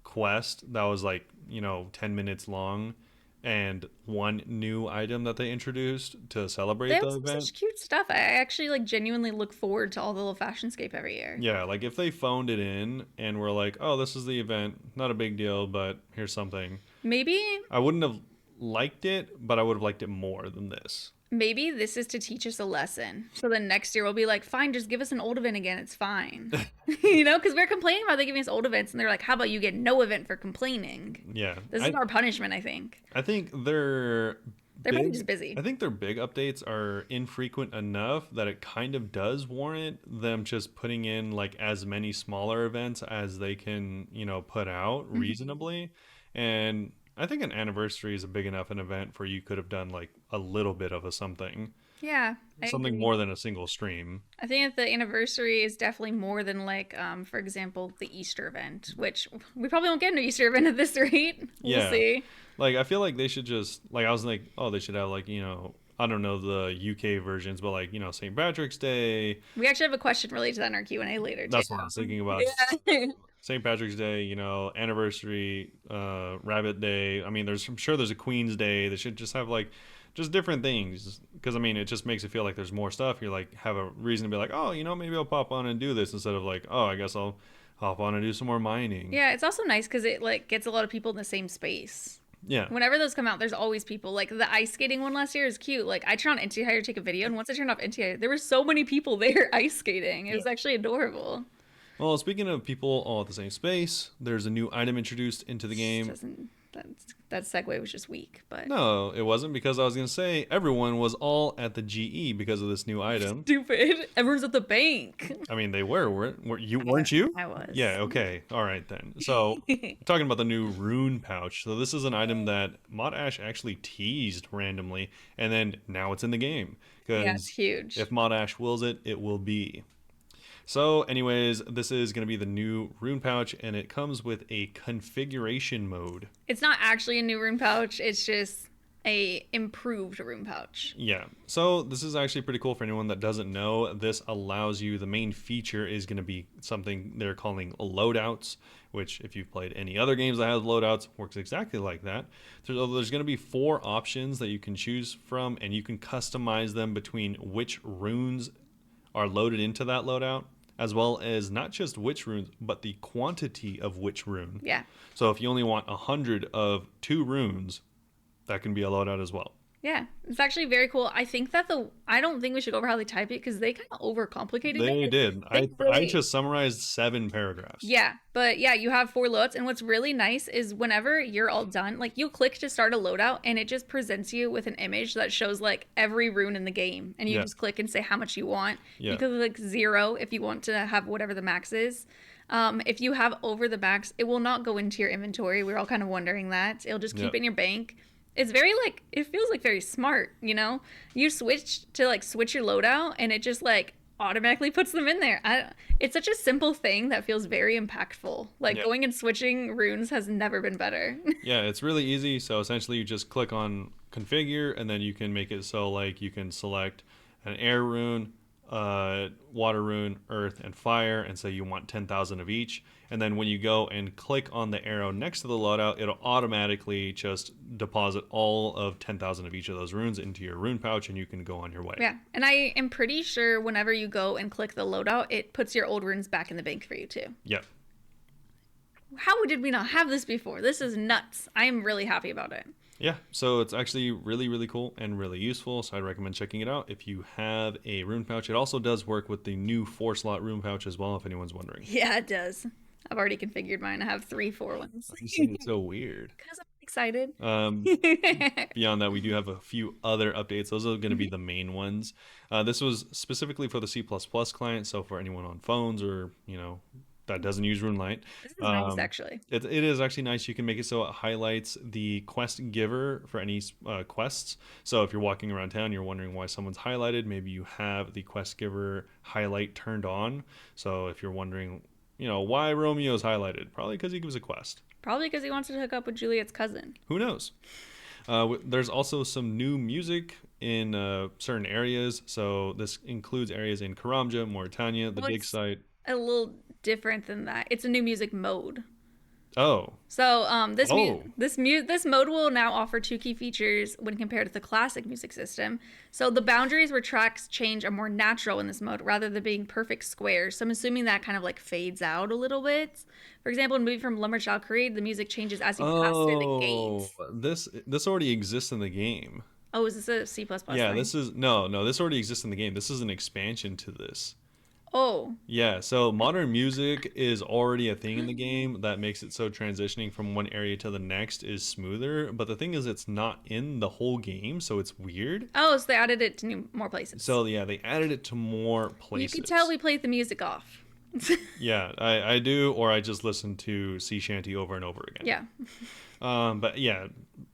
quest that was like 10 minutes long and one new item that they introduced to celebrate They the have event. such cute stuff. I actually like genuinely look forward to all the little fashionscape every year. Yeah, like if they phoned it in and were like, oh, this is the event, not a big deal, but here's something, Maybe I wouldn't have liked it, but I would have liked it more than this. this is to teach us a lesson. So then next year we'll be like, fine, just give us an old event again. It's fine. Because we're complaining about they giving us old events, and they're like, how about you get no event for complaining? Yeah. This is our punishment, I think. I think they're probably just busy. I think their big updates are infrequent enough that it kind of does warrant them just putting in like as many smaller events as they can, put out reasonably. And I think an anniversary is a big enough an event for you could have done like a little bit of a something. Yeah. Something more than a single stream. I think that the anniversary is definitely more than like, for example, the Easter event, which we probably won't get an Easter event at this rate. We'll see. Like, I feel like they should just, like, I was like, oh, they should have, like, I don't know the UK versions, but, like, St. Patrick's Day. We actually have a question related to that in our Q&A later, too. That's what I was thinking about. Yeah. St. Patrick's Day, anniversary, Rabbit Day. I mean, I'm sure there's a Queen's Day. They should just have, like, just different things. Because, I mean, it just makes it feel like there's more stuff. You're, like, have a reason to be like, oh, maybe I'll pop on and do this instead of, like, oh, I guess I'll hop on and do some more mining. Yeah, it's also nice because it, like, gets a lot of people in the same space. Yeah. Whenever those come out, there's always people. Like, the ice skating one last year is cute. Like, I turned on Inti-Hire to take a video, and once I turned off Inti-Hire, there were so many people there ice skating. It was actually adorable. Well, speaking of people all at the same space, there's a new item introduced into the game. Doesn't That segue was just weak, but No, it wasn't, because I was going to say everyone was all at the GE because of this new item. stupid. Everyone's at the bank. I mean, they weren't you? I was. Yeah, okay. All right then. So, talking about the new rune pouch. So, this is an item that Mod Ash actually teased randomly, and then now it's in the game. Yeah, it's Because huge. if Mod Ash wills it, it will be. So, anyways, this is going to be the new rune pouch, and it comes with a configuration mode. It's not actually a new rune pouch. It's just a improved rune pouch. Yeah. So this is actually pretty cool for anyone that doesn't know. This allows you, the main feature is going to be something they're calling loadouts, which if you've played any other games that have loadouts, works exactly like that. There's going to be 4 options that you can choose from, and you can customize them between which runes are loaded into that loadout, as well as not just which runes, but the quantity of which rune. Yeah. So if you only want 100 of 2 runes, that can be a loadout as well. Yeah, it's actually very cool. I think that I don't think we should go over how they type it because they kind of overcomplicated They it. did. They I really- just summarized 7 paragraphs. Yeah, but yeah, you have 4 loadouts, and what's really nice is whenever you're all done, like you'll click to start a loadout, and it just presents you with an image that shows like every rune in the game, and you Yeah. just click and say how much you want. Yeah. You could click 0 if you want to have whatever the max is. If you have over the max, it will not go into your inventory. We're all kind of wondering that. It'll just keep Yeah. it in your bank. It's very like, it feels like very smart, you know? You switch to like switch your loadout and it just like automatically puts them in there. It's such a simple thing that feels very impactful. Like Yeah. going and switching runes has never been better. Yeah, it's really easy. So essentially you just click on configure, and then you can make it so like you can select an air rune, water rune, earth, and fire, and say you want 10,000 of each. And then when you go and click on the arrow next to the loadout, it'll automatically just deposit all of 10,000 of each of those runes into your rune pouch, and you can go on your way. Yeah, and I am pretty sure whenever you go and click the loadout, it puts your old runes back in the bank for you too. Yep. How did we not have this before? This is nuts. I am really happy about it. Yeah, so it's actually really, really cool and really useful. So I'd recommend checking it out if you have a rune pouch. It also does work with the new 4-slot rune pouch as well, if anyone's wondering. Yeah, it does. I've already configured mine. I have 3 4 ones. It's so weird. Because I'm excited. Beyond that, we do have a few other updates. Those are going to be the main ones. This was specifically for the C++ client, so for anyone on phones or, that doesn't use RuneLite. This is nice, actually. It is actually nice. You can make it so it highlights the quest giver for any quests. So if you're walking around town, you're wondering why someone's highlighted, maybe you have the quest giver highlight turned on. So if you're wondering, why Romeo's highlighted, probably because he gives a quest. Probably because he wants to hook up with Juliet's cousin. Who knows? There's also some new music in certain areas. So this includes areas in Karamja, Mauritania, the dig site. A little different than that. It's a new music mode. Oh. So this mode will now offer 2 key features when compared to the classic music system. So the boundaries where tracks change are more natural in this mode rather than being perfect squares. So I'm assuming that kind of like fades out a little bit. For example, in moving from Lumberchild Creed, the music changes as you pass through the gates. This already exists in the game. Oh, is this a C++ Yeah, thing? this is no, this already exists in the game. This is an expansion to this. Oh. Yeah, so modern music is already a thing in the game that makes it so transitioning from one area to the next is smoother. But the thing is, it's not in the whole game, so it's weird. Oh, so they added it to more places. So yeah, they added it to more places. You can tell we played the music off. Yeah, I do, or I just listen to Sea Shanty over and over again. Yeah. But yeah,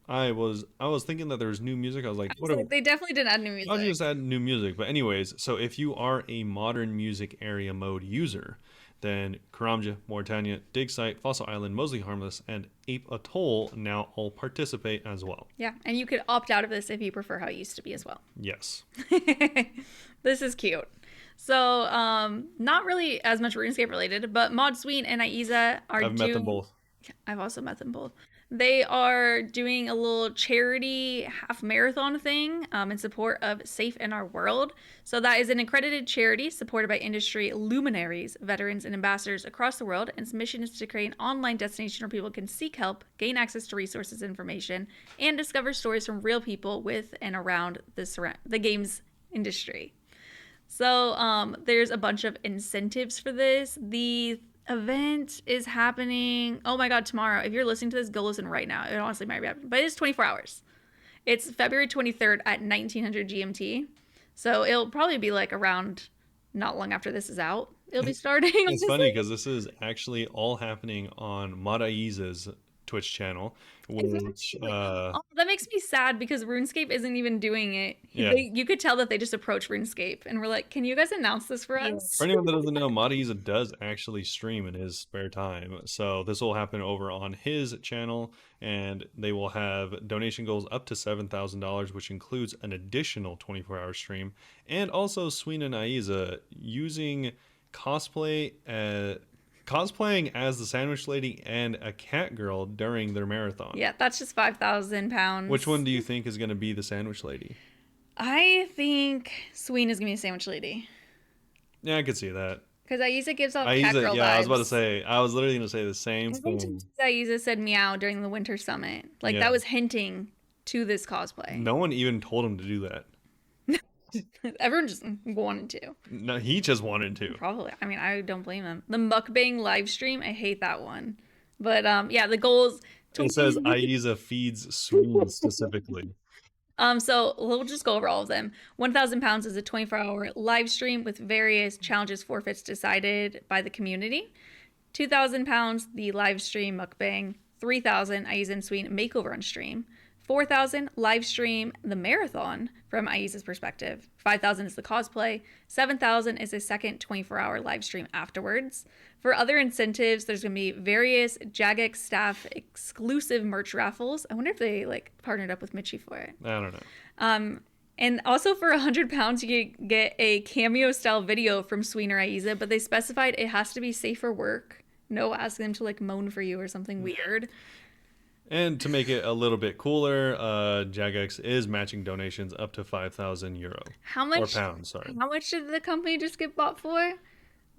I was thinking that there was new music. I was like, They definitely did add new music. I'll just add new music. But anyways, so if you are a modern music area mode user, then Karamja, Mauritania, Dig Site, Fossil Island, Mosley Harmless, and Ape Atoll now all participate as well. Yeah, and you could opt out of this if you prefer how it used to be as well. Yes. This is cute. So, not really as much RuneScape related, but Mod Sweet and Aiza are I've met them both. I've also met them both. They are doing a little charity half marathon thing in support of Safe in Our World. So that is an accredited charity supported by industry luminaries, veterans, and ambassadors across the world. And its mission is to create an online destination where people can seek help, gain access to resources, information, and discover stories from real people with and around the games industry. So there's a bunch of incentives for this. The event is happening. Oh my God, tomorrow. If you're listening to this, go listen right now. It honestly might be happening, but it's 24 hours. It's February 23rd at 1900 GMT. So it'll probably be like around not long after this is out. It'll be starting. It's funny because this is actually all happening on Madaiza's Twitch channel, which Exactly. Oh, that makes me sad because RuneScape isn't even doing it. Yeah. You could tell that they just approached RuneScape and were like, "Can you guys announce this for us?" For anyone that doesn't know, Madaiza does actually stream in his spare time. So this will happen over on his channel, and they will have donation goals up to $7,000, which includes an additional 24-hour stream, and also Sween and Aiza using cosplaying as the Sandwich Lady and a cat girl during their marathon. Yeah, that's just 5,000 pounds. Which one do you think is going to be the Sandwich Lady? I think Sween is gonna be a Sandwich Lady. Yeah, I could see that. Because Aiza gives off cat girl vibes. Yeah, I was about to say. I was literally going to say the same thing. Aiza said meow during the Winter Summit. Like, that was hinting to this cosplay. No one even told him to do that. Everyone just wanted to. No, he just wanted to. Probably. I mean, I don't blame him. The mukbang live stream, I hate that one. But yeah, the goals. It says Aiza feeds Sween specifically. So we'll just go over all of them. 1,000 pounds is a 24-hour live stream with various challenges, forfeits decided by the community. 2,000 pounds, the live stream mukbang. 3,000, Aiza and Sween makeover on stream. 4,000, live stream the marathon from Aiza's perspective. 5,000 is the cosplay. 7,000 is a second 24-hour live stream afterwards. For other incentives, there's going to be various Jagex staff exclusive merch raffles. I wonder if they like partnered up with Mitchie for it. I don't know. And also for 100 pounds, you get a cameo style video from Sween or Aiza, but they specified it has to be safe for work. No asking them to like moan for you or something weird. And to make it a little bit cooler, Jagex is matching donations up to €5,000. How much? Or pounds, sorry. How much did the company just get bought for?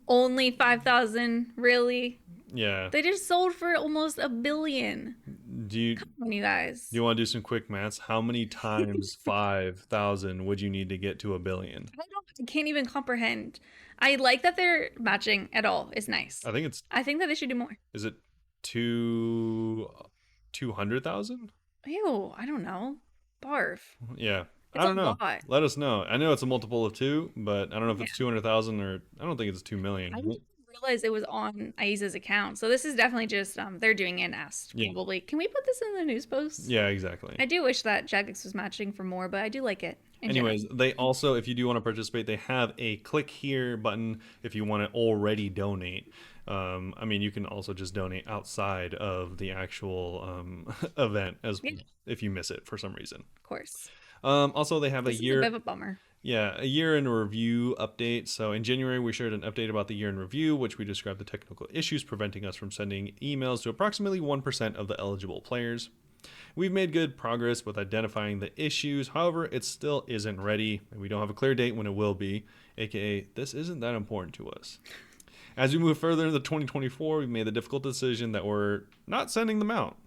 Only 5,000, really? Yeah. They just sold for almost $1 billion. Come on, you guys. Do you want to do some quick maths? How many times 5,000 would you need to get to $1 billion? I can't even comprehend. I like that they're matching at all. It's nice. I think that they should do more. Is it 200,000? Ew, I don't know. Barf. Yeah. It's I don't know. Lot. Let us know. I know it's a multiple of 2, but I don't know if it's 200,000 or I don't think it's 2 million. I didn't realize it was on Aiza's account. So this is definitely just they're doing it and asked probably. Can we put this in the news post? Yeah, exactly. I do wish that Jagex was matching for more, but I do like it. Anyways, they also, if you do want to participate, they have a click here button if you want to already donate. I mean, you can also just donate outside of the actual event if you miss it for some reason. Of course. Also, they have this a year. Is a bit of a bummer. Yeah, a year in review update. So in January, we shared an update about the year in review, which we described the technical issues preventing us from sending emails to approximately 1% of the eligible players. We've made good progress with identifying the issues. However, it still isn't ready, and we don't have a clear date when it will be, aka this isn't that important to us. As we move further into 2024, we've made the difficult decision that we're not sending them out.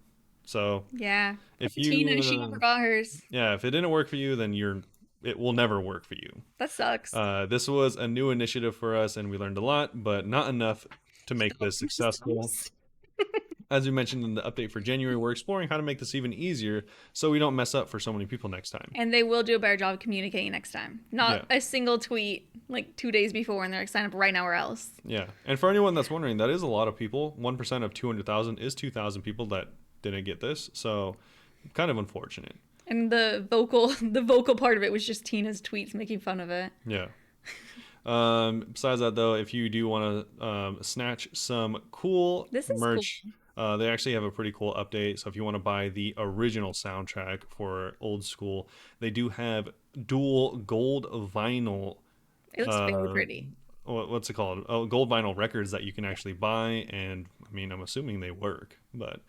So yeah, if Tina, she forgot hers. Yeah, if it didn't work for you, then it will never work for you. That sucks. This was a new initiative for us, and we learned a lot, but not enough to make this successful. As we mentioned in the update for January, we're exploring how to make this even easier so we don't mess up for so many people next time. And they will do a better job of communicating next time. Not a single tweet like 2 days before and they're like, sign up right now or else. Yeah. And for anyone that's wondering, that is a lot of people. 1% of 200,000 is 2,000 people that didn't get this. So kind of unfortunate. And the vocal part of it was just Tina's tweets making fun of it. Yeah. Besides that, though, if you do want to snatch some cool merch, cool. They actually have a pretty cool update. So if you want to buy the original soundtrack for Old School, they do have dual gold vinyl. It looks very pretty. What's it called? Oh, gold vinyl records that you can actually buy, and I mean, I'm assuming they work, but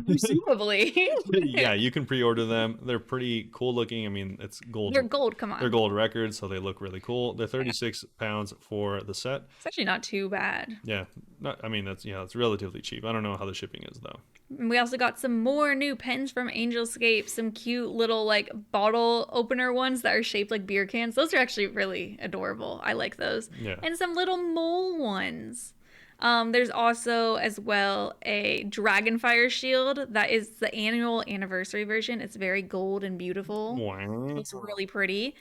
presumably, yeah, you can pre-order them. They're pretty cool looking. I mean, it's gold. They're gold. Come on. They're gold records, so they look really cool. They're 36 pounds for the set. It's actually not too bad. Yeah, I mean, it's relatively cheap. I don't know how the shipping is though. We also got some more new pens from Angelscape, some cute little like bottle opener ones that are shaped like beer cans. Those are actually really adorable. I like those. Yeah. And some little mole ones. There's also as well a Dragonfire shield that is the annual anniversary version. It's very gold and beautiful. Wow. Looks really pretty.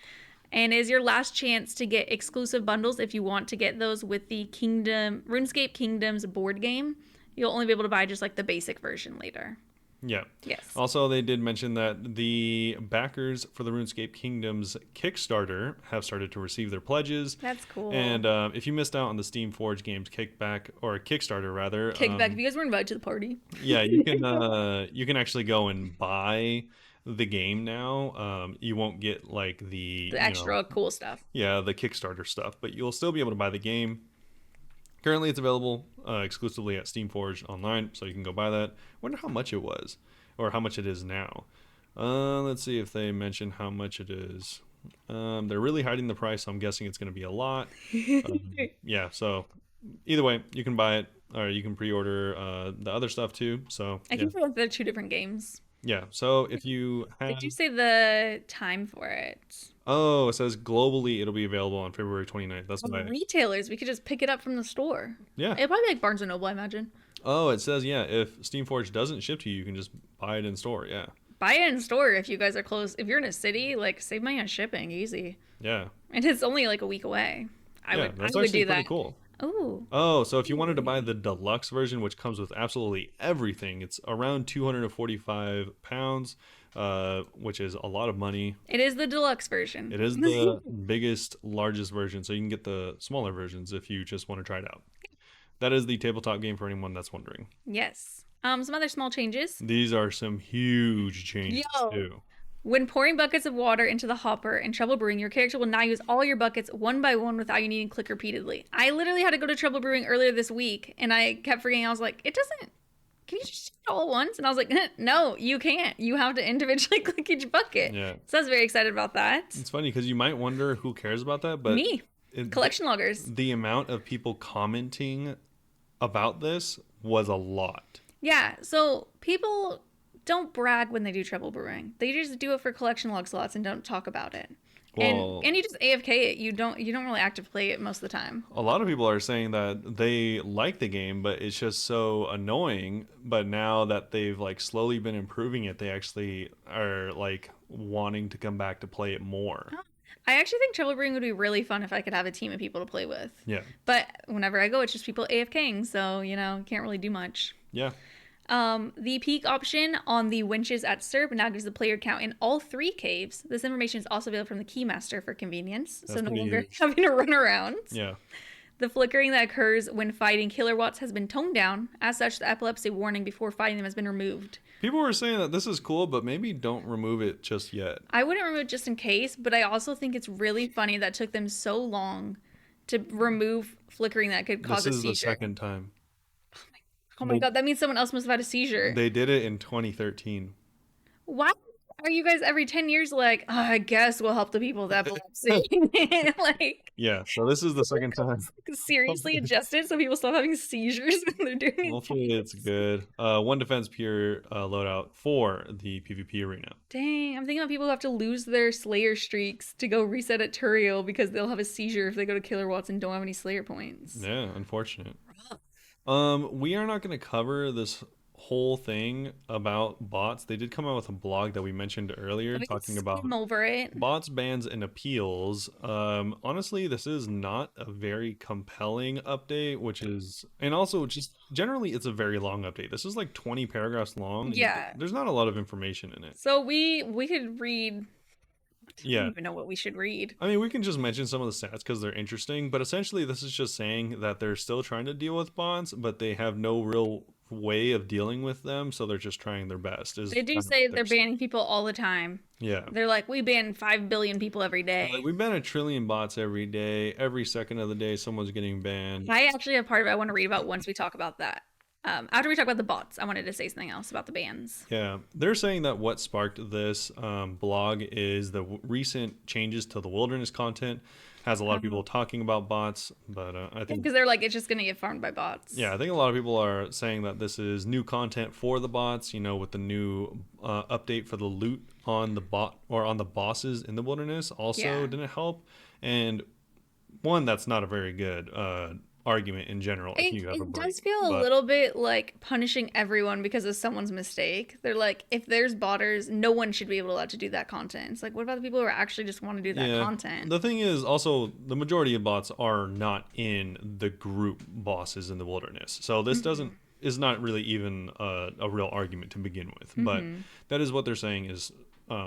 And is your last chance to get exclusive bundles if you want to get those with the RuneScape Kingdoms board game. You'll only be able to buy just like the basic version later. Yeah. Yes. Also, they did mention that the backers for the RuneScape Kingdoms Kickstarter have started to receive their pledges. That's cool. And if you missed out on the Steam Forge Games kickback, or Kickstarter rather, Kickback. If you guys were invited to the party. yeah, you can actually go and buy the game now. You won't get like the extra cool stuff. Yeah, the Kickstarter stuff, but you'll still be able to buy the game. Currently, it's available exclusively at Steamforged online, so you can go buy that. Wonder how much it was, or how much it is now. Let's see if they mention how much it is. They're really hiding the price, so I'm guessing it's going to be a lot. Yeah, so either way, you can buy it, or you can pre-order the other stuff too. So I think they're two different games. Yeah, so if you have... Did you say the time for it? Oh, it says globally it'll be available on February 29th. That's why. Retailers, we could just pick it up from the store. Yeah. It'd probably be like Barnes & Noble, I imagine. Oh, it says, yeah, if Steamforge doesn't ship to you, you can just buy it in store, yeah. Buy it in store if you guys are close. If you're in a city, like, save money on shipping, easy. Yeah. And it's only like a week away. I would do that. Pretty cool. Ooh. Oh, so if you wanted to buy the deluxe version, which comes with absolutely everything, it's around 245 pounds, which is a lot of money. It is the deluxe version. It is the biggest, largest version, so you can get the smaller versions if you just want to try it out. That is the tabletop game for anyone that's wondering. Yes. Some other small changes. These are some huge changes too. When pouring buckets of water into the hopper in Trouble Brewing, your character will now use all your buckets one by one without you needing to click repeatedly. I literally had to go to Trouble Brewing earlier this week, and I kept forgetting. I was like, it doesn't... Can you just do it all at once? And I was like, no, you can't. You have to individually click each bucket. Yeah. So I was very excited about that. It's funny because you might wonder who cares about that, but... Me. Collection loggers. The amount of people commenting about this was a lot. Yeah, so people... don't brag when they do Trouble Brewing. They just do it for collection log slots and don't talk about it. Well, and you just AFK it. You don't really active play it most of the time. A lot of people are saying that they like the game, but it's just so annoying. But now that they've like slowly been improving it, they actually are like wanting to come back to play it more. I actually think Trouble Brewing would be really fun if I could have a team of people to play with. Yeah. But whenever I go, it's just people AFKing, so can't really do much. Yeah. The peak option on the winches at SERP now gives the player count in all 3 caves. This information is also available from the Keymaster for convenience, so no longer having to run around. Yeah. The flickering that occurs when fighting killer watts has been toned down. As such, the epilepsy warning before fighting them has been removed. People were saying that this is cool, but maybe don't remove it just yet. I wouldn't remove it just in case, but I also think it's really funny that it took them so long to remove flickering that could cause a seizure. This is the second time. Oh my god, that means someone else must have had a seizure. They did it in 2013. Why are you guys every 10 years like, oh, I guess we'll help the people with epilepsy? Like, yeah, so this is the second time. Seriously adjusted so people stop having seizures when they're doing it. Hopefully it's good. One defense pure loadout for the PvP arena. Dang, I'm thinking about people who have to lose their Slayer streaks to go reset at Turiel because they'll have a seizure if they go to Killer Watts and don't have any Slayer points. Yeah, unfortunate. We are not going to cover this whole thing about bots. They did come out with a blog that we mentioned earlier talking about over it. Bots, bans, and appeals. Honestly, this is not a very compelling update, which is, and also just generally it's a very long update. This is like 20 paragraphs long. Yeah. There's not a lot of information in it. So we could read. I don't even know what we should read. I mean, we can just mention some of the stats because they're interesting, but essentially this is just saying that they're still trying to deal with bots, but they have no real way of dealing with them, so they're just trying their best. They do say they're banning people all the time. Yeah. They're like, we ban 5 billion people every day. We ban 1 trillion bots every day. Every second of the day, someone's getting banned. I actually have part of it I want to read about once we talk about that. After we talk about the bots, I wanted to say something else about the bans. Yeah, they're saying that what sparked this blog is the recent changes to the wilderness content. Has a lot of people talking about bots, but I think because they're like, it's just going to get farmed by bots. Yeah, I think a lot of people are saying that this is new content for the bots. With the new update for the loot on the bot or on the bosses in the wilderness also didn't help. And one, that's not a very good argument in general if you have a It break. does feel a But little bit like punishing everyone because of someone's mistake. They're like, if there's botters, no one should be able to do that content. It's like, what about the people who actually just want to do that yeah, content? the thing is also the majority of bots are not in the group bosses in the wilderness. So this doesn't is not really even a real argument to begin with. But that is what they're saying is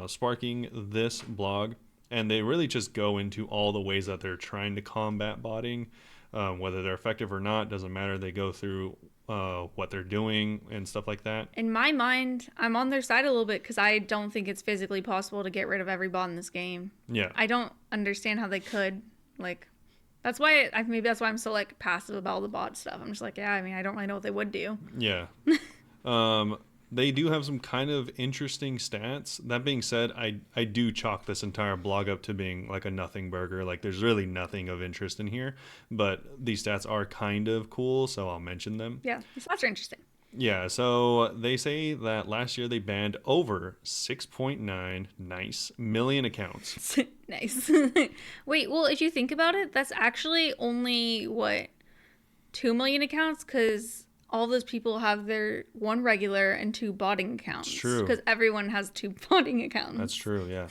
sparking this blog, and they really just go into all the ways that they're trying to combat botting. Whether they're effective or not doesn't matter. They go through what they're doing and stuff like that. In my mind, I'm on their side a little bit because I don't think it's physically possible to get rid of every bot in this game. Yeah. I don't understand how they could. Like, that's why maybe that's why I'm so like passive about all the bot stuff. I'm just like, yeah, I mean, I don't really know what they would do. Yeah. They do have some kind of interesting stats. That being said, I do chalk this entire blog up to being like a nothing burger. Like there's really nothing of interest in here, but these stats are kind of cool, so I'll mention them. Yeah, these stats are interesting. Yeah, so they say that last year they banned over 6.9 million accounts. Nice. Wait, well, if you think about it, that's actually only what 2 million accounts because all those people have their one regular and 2 botting accounts. It's true. Because everyone has 2 botting accounts. That's true, yeah.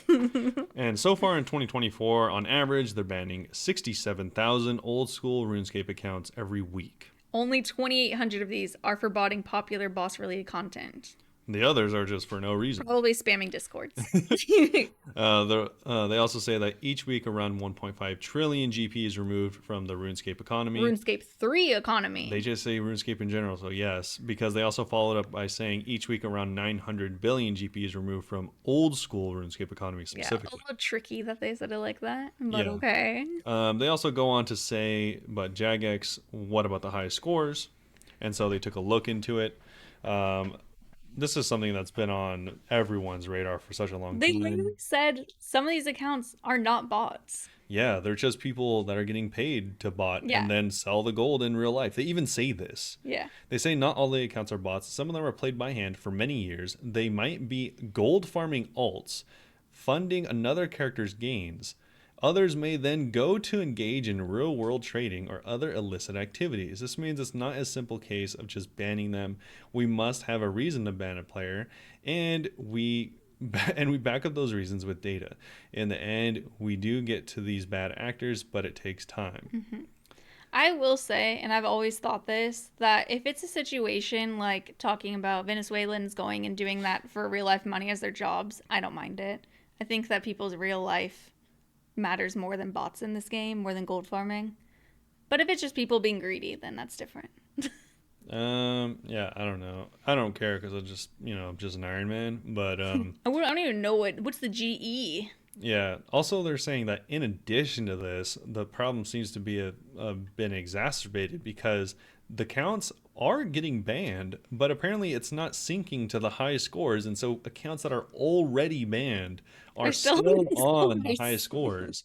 And so far in 2024, on average, they're banning 67,000 old school RuneScape accounts every week. Only 2,800 of these are for botting popular boss-related content. The others are just for no reason. Probably spamming Discords. They also say that each week around 1.5 trillion GP is removed from the RuneScape economy. RuneScape 3 economy. They just say RuneScape in general, so yes, because they also followed up by saying each week around 900 billion GP is removed from old school RuneScape economy specifically. Yeah, a little tricky that they said it like that, but Yeah. okay. They also go on to say, but Jagex, what about the highest scores? And so they took a look into it. This is something that's been on everyone's radar for such a long They time. literally said some of these accounts are not bots. Yeah, they're just people that are getting paid to bot Yeah. and then sell the gold in real life. They even say this. Yeah. They say not all the accounts are bots. Some of them are played by hand for many years. They might be gold farming alts, funding another character's gains. Others may then go to engage in real world trading or other illicit activities. This means it's not a simple case of just banning them. We must have a reason to ban a player, and we back up those reasons with data. In the end, we do get to these bad actors, but it takes time. I will say, and I've always thought this, that if it's a situation like talking about Venezuelans going and doing that for real life money as their jobs, I don't mind it. I think that people's real life matters more than bots in this game, more than gold farming. But if it's just people being greedy, then that's different. Yeah, I don't know. I don't care because I'm just an Iron Man. But I don't even know what's the GE. yeah. Also, they're saying that in addition to this, the problem seems to be been exacerbated because the counts are getting banned, but apparently it's not syncing to the high scores, and so accounts that are already banned are still still high on the scores. high scores.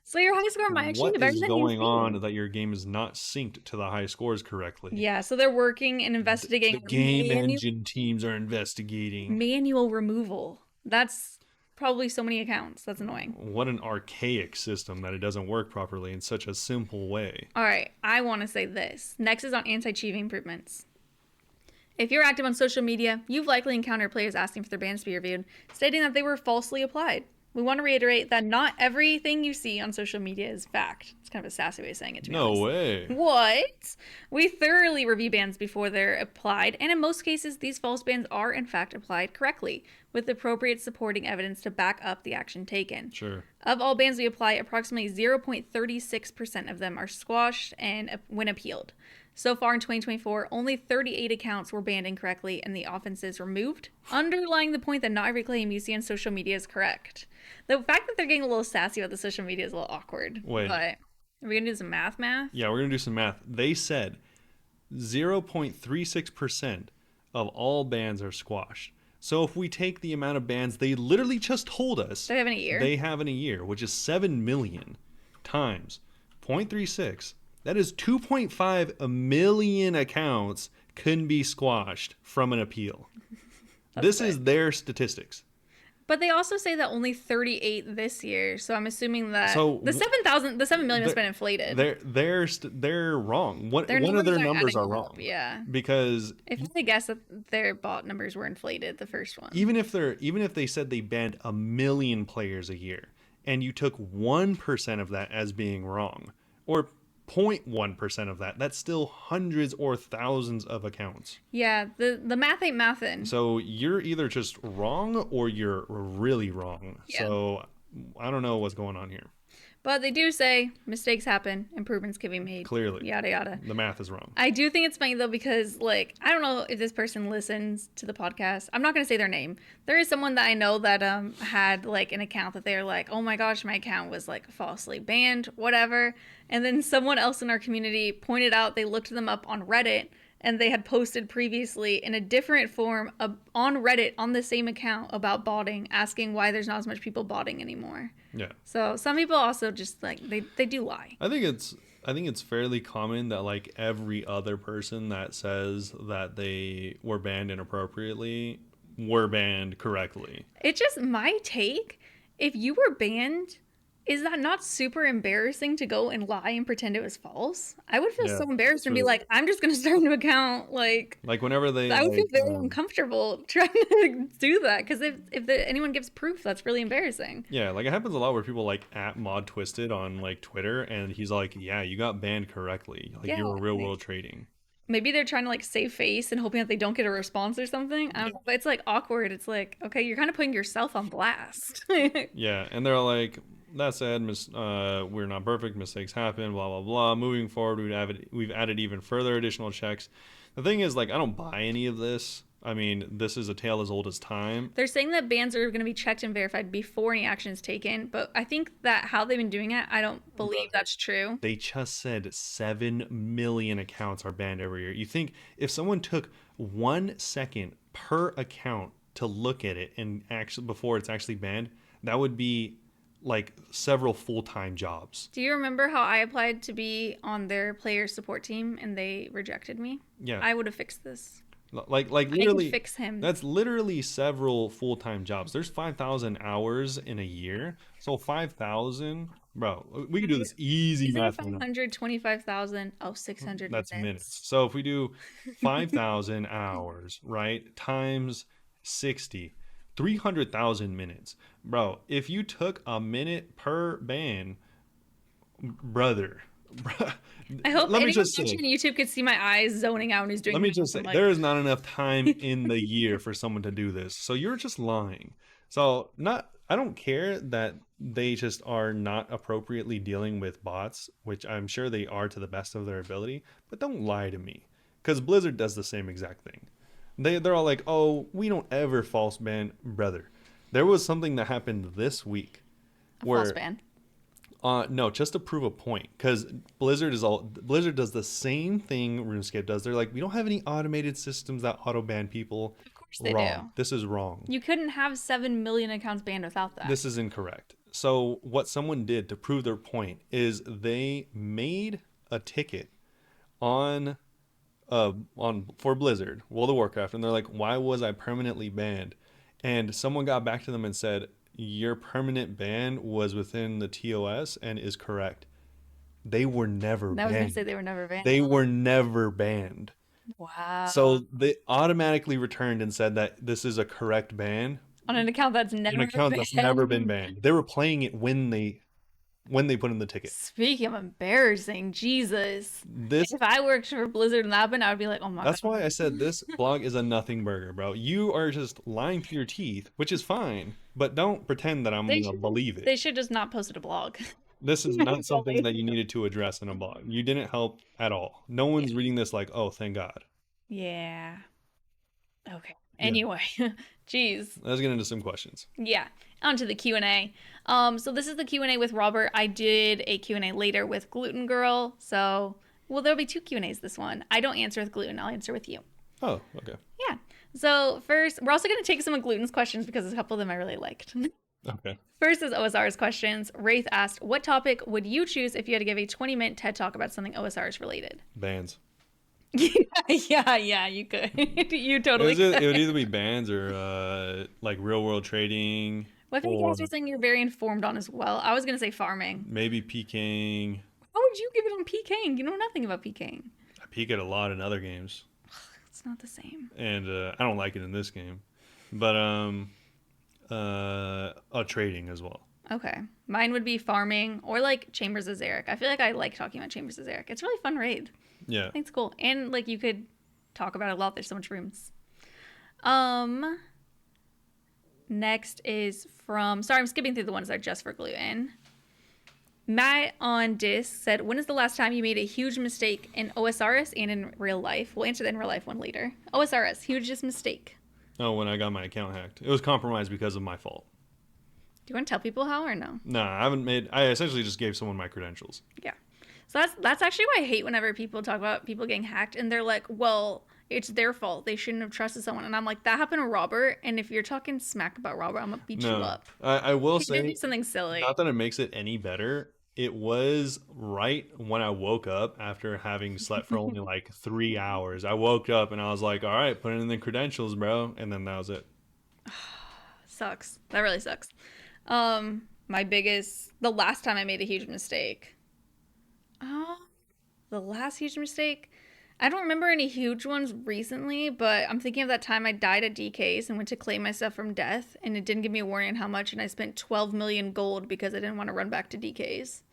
So your high score might actually What be better is than going you on think. that your game is not synced to the high scores correctly? Yeah, so they're working and The investigating game engine teams are investigating. manual removal. That's probably so many accounts. That's annoying. What an archaic system that it doesn't work properly in such a simple way. All right, I want to say this. Next is on anti-cheating improvements. If you're active on social media, you've likely encountered players asking for their bans to be reviewed, stating that they were falsely applied. We want to reiterate that not everything you see on social media is fact. It's kind of a sassy way of saying it, to be No honest. way. What? We thoroughly review bans before they're applied, and in most cases, these false bans are in fact applied correctly, with appropriate supporting evidence to back up the action taken. Sure. Of all bans we apply, approximately 0.36% of them are squashed and when appealed. So far in 2024, only 38 accounts were banned incorrectly and the offenses removed, underlying the point that not every claim you see on social media is correct. The fact that they're getting a little sassy about the social media is a little awkward. Wait. But are we going to do some math? Yeah, we're going to do some math. They said 0.36% of all bans are squashed. So if we take the amount of bans they literally just told us They have in a year. they have in a year, which is 7 million times 0.36, that is 2.5 million accounts can be squashed from an appeal. This is their statistics. But they also say that only 38 this year, so I'm assuming that So the 7 million has been inflated. They're wrong. One Their of their aren't numbers adding are up, wrong. yeah. Because If I guess that their bot numbers were inflated, the first one. even if they said they banned 1 million players a year, and you took 1% of that as being wrong, or 0.1% of that, that's still hundreds or thousands of accounts. Yeah, the math ain't mathin'. So you're either just wrong or you're really wrong. Yeah. So I don't know what's going on here. But they do say mistakes happen, improvements can be made. Clearly. Yada yada. The math is wrong. I do think it's funny though because like I don't know if this person listens to the podcast. I'm not gonna say their name. There is someone that I know that had like an account that they're like, oh my gosh, my account was like falsely banned, whatever. And then someone else in our community pointed out they looked them up on Reddit and they had posted previously in a different form on Reddit on the same account about botting, asking why there's not as much people botting anymore. Yeah. So some people also just like they do lie. I think it's fairly common that like every other person that says that they were banned inappropriately were banned correctly. It's just my take. If you were banned, is that not super embarrassing to go and lie and pretend it was false? I would feel Yeah, so embarrassed and be really- like, I'm just going to start a new account. Like whenever they I would feel like, very uncomfortable trying to do that because if anyone gives proof, that's really embarrassing. yeah, like it happens a lot where people like at Mod Twisted on like Twitter and he's like, yeah, you got banned correctly. Like you were real world trading. Maybe they're trying to like save face and hoping that they don't get a response or something. I don't know, but it's like awkward. It's like, okay, you're kind of putting yourself on blast. Yeah, and they're like, that said, we're not perfect. Mistakes happen. Blah blah blah. Moving forward, we've added even further additional checks. The thing is, like, I don't buy any of this. I mean, this is a tale as old as time. They're saying that bans are going to be checked and verified before any action is taken, but I think that how they've been doing it, I don't believe that's true. They just said 7 million accounts are banned every year. You think if someone took 1 second per account to look at it and actually before it's actually banned, that would be like several full-time jobs. Do you remember how I applied to be on their player support team and they rejected me? Yeah. I would have fixed this. Like literally I can fix him. That's literally several full-time jobs. There's 5,000 hours in a year. So 5,000, bro, we could do this easy math. 525,000. Oh, 600 That's minutes. So if we do 5,000 hours, right, times 60, 300,000 minutes. Bro, if you took a minute per ban, brother. I hope anyone watching YouTube could see my eyes zoning out when he's doing. Let me just say, there is not enough time in the year for someone to do this. So you're just lying. So I don't care that they just are not appropriately dealing with bots, which I'm sure they are to the best of their ability, but don't lie to me. Because Blizzard does the same exact thing. They're all like, oh, we don't ever false ban. Brother, there was something that happened this week. False ban? No, just to prove a point. Because Blizzard does the same thing RuneScape does. They're like, we don't have any automated systems that auto ban people. Of course they Wrong. do. This is wrong. You couldn't have 7 million accounts banned without that. This is incorrect. So what someone did to prove their point is they made a ticket for Blizzard, World of Warcraft, and they're like, why was I permanently banned? And someone got back to them and said, your permanent ban was within the TOS and is correct. They were never banned. I was going to say they were never banned. They were never banned. Wow. So they automatically returned and said that this is a correct ban. On an account that's never been banned. They were playing it when they put in the ticket. Speaking of embarrassing, Jesus. If I worked for Blizzard and that happened, I would be like, oh my God. That's God. why I said this blog is a nothing burger, bro. You are just lying through your teeth, which is fine, but don't pretend that I'm going to believe it. They should just not post a blog. This is not something that you needed to address in a blog. You didn't help at all. No one's reading this like, oh, thank God. Yeah. Okay. Anyway, jeez. Let's get into some questions. Yeah, on to the Q&A. So this is the Q&A with Robert. I did a Q&A later with Gluten Girl. So, well, there'll be 2 Q&As this one. I don't answer with Gluten. I'll answer with you. Oh, okay. Yeah. So first, we're also going to take some of Gluten's questions because a couple of them I really liked. Okay. First is OSRS questions. Wraith asked, what topic would you choose if you had to give a 20-minute TED Talk about something OSRS related? Bans. Yeah, you could. You totally It would could. either be bans or like real world trading Well, I feel like you or guys are saying you're very informed on as well. I was gonna say farming. maybe PKing. How would you give it on PKing? You know nothing about PKing. I peek at a lot in other games, It's not the same. and I don't like it in this game. But trading as well. Okay. Mine would be farming or like Chambers of Zarek. I feel like I like talking about Chambers of Zarek. It's a really fun raid. Yeah. I think it's cool. And like you could talk about it a lot. There's so much rooms. Um Next is from sorry, I'm skipping through the ones that are just for gluten. Matt on Disc said, when is the last time you made a huge mistake in OSRS and in real life? We'll answer the in real life one later. OSRS, hugest mistake. Oh, when I got my account hacked, it was compromised because of my fault. Do you want to tell people how or no? No, I haven't made. I essentially just gave someone my credentials. Yeah. So that's actually why I hate whenever people talk about people getting hacked and they're like, well, it's their fault. They shouldn't have trusted someone. And I'm like, that happened to Robert. And if you're talking smack about Robert, I'm going to beat you No, up. I will He did do say, something silly. not that it makes it any better. It was right when I woke up after having slept for only like 3 hours. I woke up and I was like, all right, put in the credentials, bro. And then that was it. Sucks. That really sucks. The last time I made a huge mistake. Oh, the last huge mistake. I don't remember any huge ones recently, but I'm thinking of that time I died at DK's and went to claim myself from death, and it didn't give me a warning on how much, and I spent 12 million gold because I didn't want to run back to DK's.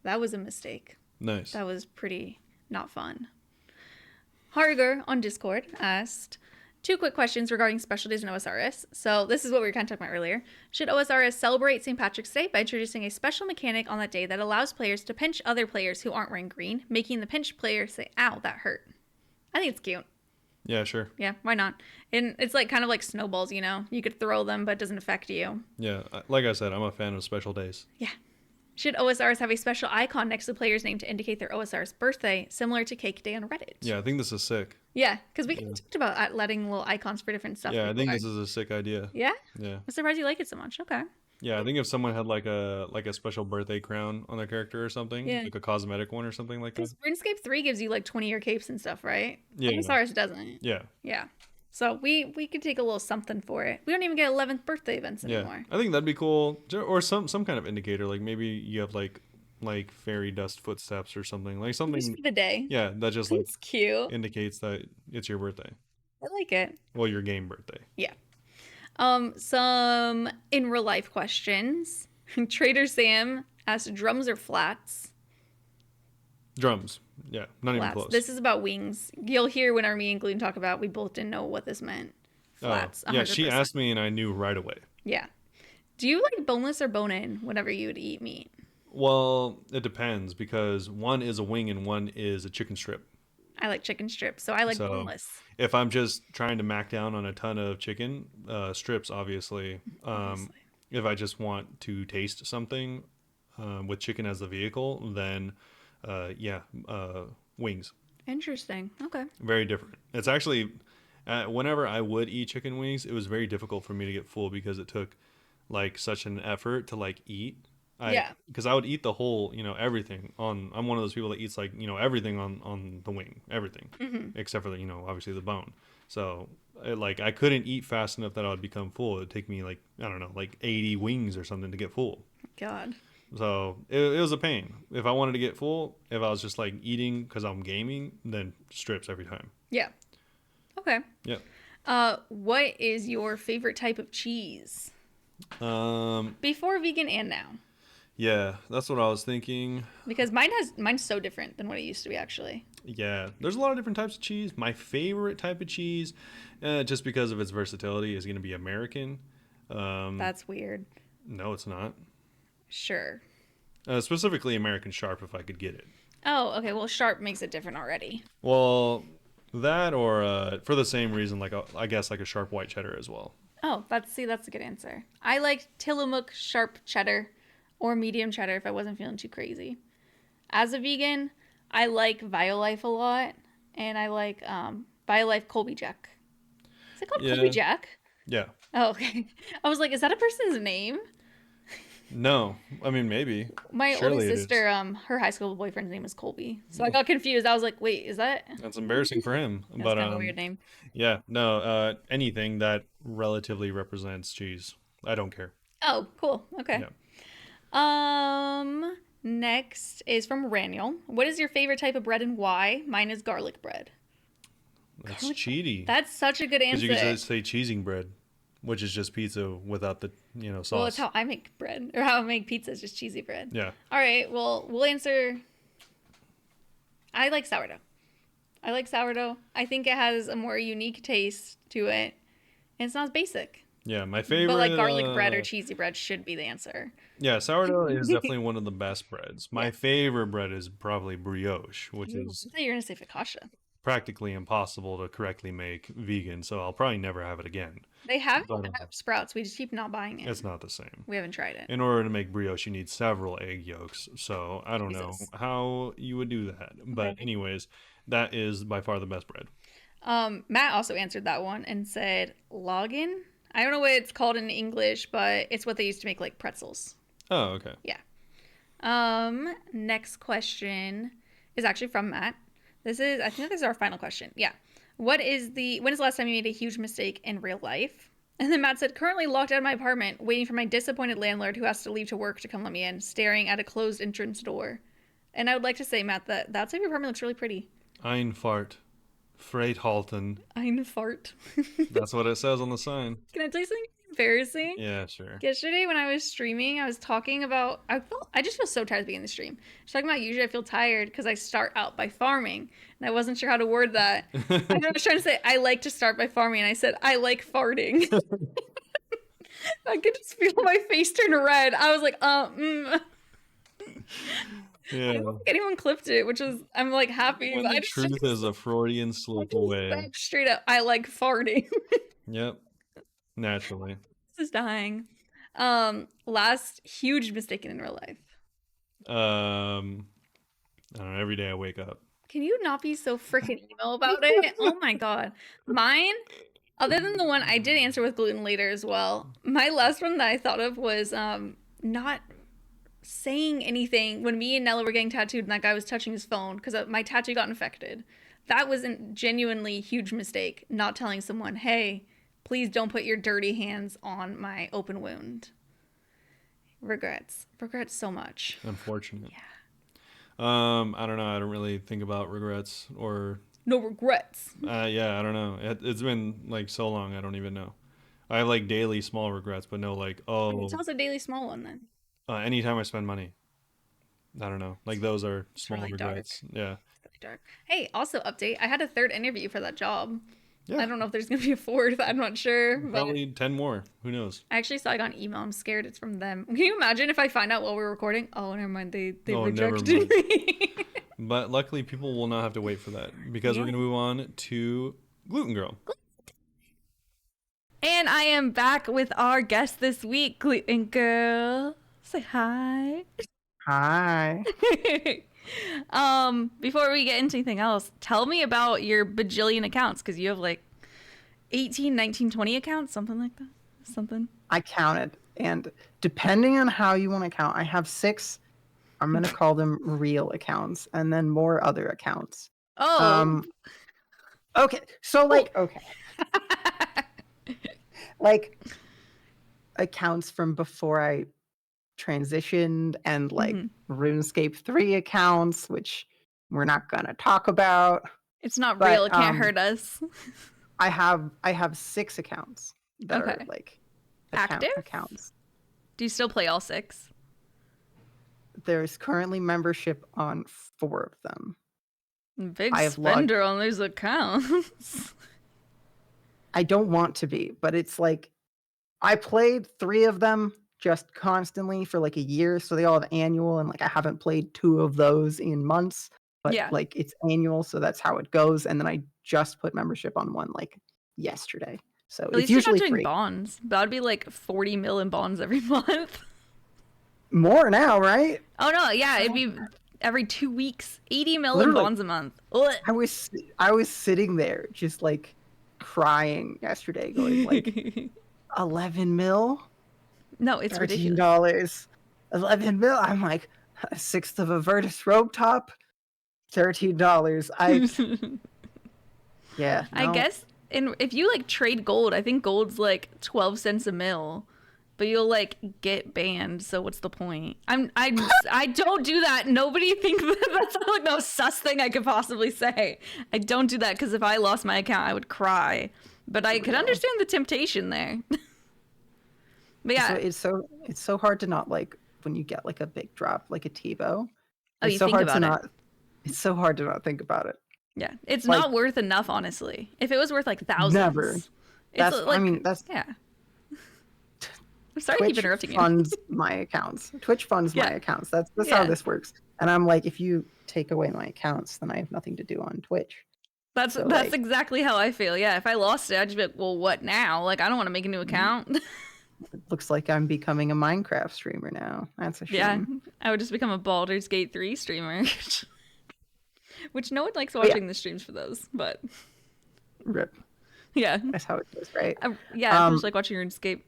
That was a mistake. Nice. That was pretty not fun. Harger on Discord asked, two quick questions regarding specialties in OSRS. So this is what we were kind of talking about earlier. Should OSRS celebrate St. Patrick's Day by introducing a special mechanic on that day that allows players to pinch other players who aren't wearing green, making the pinched player say, ow, that hurt? I think it's cute. Yeah, sure. Yeah, why not? And it's like kind of like snowballs, you know? You could throw them, but it doesn't affect you. Yeah, like I said, I'm a fan of special days. Yeah. Should OSRs have a special icon next to the player's name to indicate their OSR's birthday, similar to Cake Day on Reddit? Yeah, I think this is sick. Yeah, because we talked about letting little icons for different stuff. Yeah, I think before. this is a sick idea. Yeah? Yeah. I'm surprised you like it so much. Okay. Yeah, I think if someone had like a special birthday crown on their character or something, Yeah. like a cosmetic one or something like that. Because RuneScape 3 gives you like 20-year capes and stuff, right? Yeah. OSRS doesn't. Yeah. Yeah. So we could take a little something for it. We don't even get 11th birthday events anymore. I think that'd be cool. Or some kind of indicator, like maybe you have like fairy dust footsteps or something. Like Just something for the day. yeah, that just like It's cute. indicates that it's your birthday. I like it. Well, your game birthday. Yeah. Some in real life questions. Trader Sam asked drums or flats? Drums. Yeah, not even Flats. close. This is about wings. You'll hear when me and Gleam talk about we both didn't know what this meant. Flats. Oh, yeah, she 100%. asked me and I knew right away. Yeah. Do you like boneless or bone in whenever you would eat meat? Well, it depends because one is a wing and one is a chicken strip. I like chicken strips, so I like So boneless. if I'm just trying to mac down on a ton of chicken strips, obviously, Obviously. if I just want to taste something with chicken as the vehicle, then wings. Interesting. Okay. Very different. It's actually whenever I would eat chicken wings, it was very difficult for me to get full because it took like such an effort to like eat. Yeah. Because I would eat the whole, everything on. I'm one of those people that eats like, everything on the wing, everything, except for the, obviously the bone. So I couldn't eat fast enough that I would become full. It'd take me like, I don't know, like 80 wings or something to get full. God. So it was a pain. If I wanted to get full, if I was just like eating because I'm gaming, then strips every time. Yeah. Okay. Yeah. What is your favorite type of cheese? Before vegan and now. Yeah, that's what I was thinking. Because mine's so different than what it used to be actually. Yeah, there's a lot of different types of cheese. My favorite type of cheese, just because of its versatility, is going to be American. That's weird. No, it's not. Sure. Specifically American Sharp, if I could get it. Oh, okay. Well, sharp makes it different already. Well, that or for the same reason, like I guess like a sharp white cheddar as well. Oh, that's a good answer. I like Tillamook sharp cheddar or medium cheddar if I wasn't feeling too crazy. As a vegan, I like Violife a lot, and I like Violife Colby Jack. Is it called Yeah. Colby Jack? Yeah. Oh, okay. I was like, is that a person's name? No, I mean maybe. My Surely oldest it is. sister, her high school boyfriend's name was Colby. So I got confused. I was like, wait, is that? That's embarrassing for him. That's But kind of a weird name. yeah, no, anything that relatively represents cheese, I don't care. Oh, cool. Okay. Yeah, Next is from Raniel. What is your favorite type of bread and why? Mine is garlic bread. that's Garlic bread. cheaty That's such a good because you could answer. just say cheesing bread, which is just pizza without the Well, it's sauce. how I make bread, or how I make pizza, it's just cheesy bread. Yeah, All right, well, we'll answer. I like sourdough. I like sourdough. I think it has a more unique taste to it, and it's not as basic. yeah. My But like favorite. garlic bread or cheesy bread should be the answer. Yeah, sourdough is definitely one of the best breads. Yeah. My favorite bread is probably brioche, which Ooh, is I thought you were gonna say focaccia. practically impossible to correctly make vegan, so I'll probably never have it again. They have But it at Sprouts. We just keep not buying it. it's not the same. We haven't tried it. In order to make brioche, you need several egg yolks, so I don't know Jesus. how you would do that. But Okay. anyways, that is by far the best bread. Matt also answered that one and said login. I don't know what it's called in English, but it's what they used to make like pretzels. Oh, okay. Yeah. Next question is actually from Matt. I think this is our final question. Yeah. When is the last time you made a huge mistake in real life? And then Matt said, currently locked out of my apartment, waiting for my disappointed landlord who has to leave to work to come let me in, staring at a closed entrance door. And I would like to say, Matt, that outside of your apartment looks really pretty. Einfahrt. Freihalten. Eine fart. That's what it says on the sign. Can I tell you something embarrassing? Yeah, sure. Yesterday when I was streaming, I was talking about I just feel so tired at the beginning of the stream. I was talking about usually I feel tired because I start out by farming, and I wasn't sure how to word that. I was trying to say I like to start by farming, and I said I like farting. I could just feel my face turn red. I was like, I Yeah. don't think anyone clipped it, which is I'm like happy. When But I the just truth is a Freudian slip away. said straight up, I like farting. Yep. Naturally. This is dying. Last huge mistake in real life. I don't know, every day I wake up. Can you not be so freaking emo about it? Oh my god. Mine, other than the one I did answer with gluten later as well, my last one that I thought of was not saying anything when me and Nella were getting tattooed and that guy was touching his phone because my tattoo got infected. That was a genuinely huge mistake, not telling someone, hey, please don't put your dirty hands on my open wound. Regrets so much. Unfortunate. Yeah. I don't know. I don't really think about regrets or No regrets. yeah, I don't know. It's been like so long, I don't even know. I have like daily small regrets, but no like Tell us a daily small one then. anytime I spend money. I don't know. Like those are It's small really regrets. Yeah. really dark. Hey, also update. I had a third interview for that job. Yeah. I don't know if there's gonna be a fourth. I'm not sure. But Probably 10 more. Who knows? I actually saw I got an email. I'm scared it's from them. Can you imagine if I find out while we're recording? Oh, never mind. They Oh, never rejected mind. me. But luckily people will not have to wait for that because we're Yeah. going to move on to Gluten Girl. And I am back with our guest this week, Gluten Girl. Say hi. Hi. Before we get into anything else, tell me about your bajillion accounts because you have like 18, 19, 20 accounts, something like that. Something. I counted, and depending on how you want to count, I have 6. I'm gonna call them real accounts, and then more other accounts. Oh. Okay, so okay, like accounts from before I transitioned, and like RuneScape 3 accounts, which we're not gonna talk about. It's not But, real. It can't hurt us. I have 6 accounts that Okay. are like Active? accounts. Do you still play all 6? There's currently membership on 4 of them. Big I have logged- spender on those accounts. I don't want to be, but it's like I played 3 of them just constantly for like a year, so they all have annual, and like I haven't played 2 of those in months, but Yeah. like it's annual, so that's how it goes. And then I just put membership on one like yesterday, so At it's least you're usually not doing free. bonds. That would be like 40 mil in bonds every month. More now, right? Oh no, yeah, it'd be every 2 weeks. 80 mil in Literally. bonds a month. Ugh. I was sitting there just like crying yesterday, going like 11 mil, No, it's ridiculous. $13. 11 mil. I'm like, a sixth of a Virtus robe top, $13. Yeah, I no. guess if you like trade gold, I think gold's like 12 cents a mil, but you'll like get banned. So what's the point? I don't do that. Nobody thinks that's like the most sus thing I could possibly say. I don't do that because if I lost my account, I would cry. But I could understand the temptation there. But yeah, It's so hard to not like when you get like a big drop like a TiVo. oh, It's you so think hard to about it. not. It's so hard to not think about it. Yeah, it's Like- not worth enough, honestly. If it was worth like thousands, Never. It's That's like, I mean that's yeah. I'm sorry to keep Twitch interrupting you. funds my accounts. Twitch funds my Yeah. accounts. That's Yeah. how this works. And I'm like, if you take away my accounts, then I have nothing to do on Twitch. That's So, that's like- exactly how I feel. Yeah, if I lost it, I'd just be like, well, what now? Like, I don't want to make a new account. It looks like I'm becoming a Minecraft streamer now. That's a shame. Yeah, I would just become a Baldur's Gate 3 streamer. Which no one likes yeah. watching the streams for those, but Rip. yeah. That's how it goes, right? Yeah, I just like watching your Escape.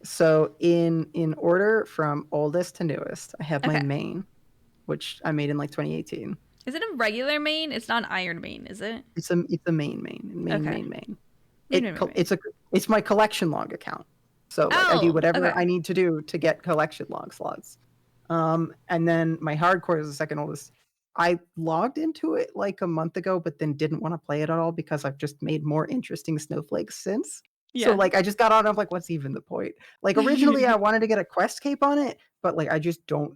So in order from oldest to newest, I have my Okay. main, which I made in like 2018. Is it a regular main? It's not an iron main, is it? It's a main. Okay. It's my collection log account. So like I do Oh, whatever okay. I need to do to get collection log slots. And then my hardcore is the second oldest. I logged into it like a month ago, but then didn't want to play it at all because I've just made more interesting snowflakes since. Yeah. So like I just got on. I'm like, what's even the point? Like originally I wanted to get a quest cape on it, but like I just don't.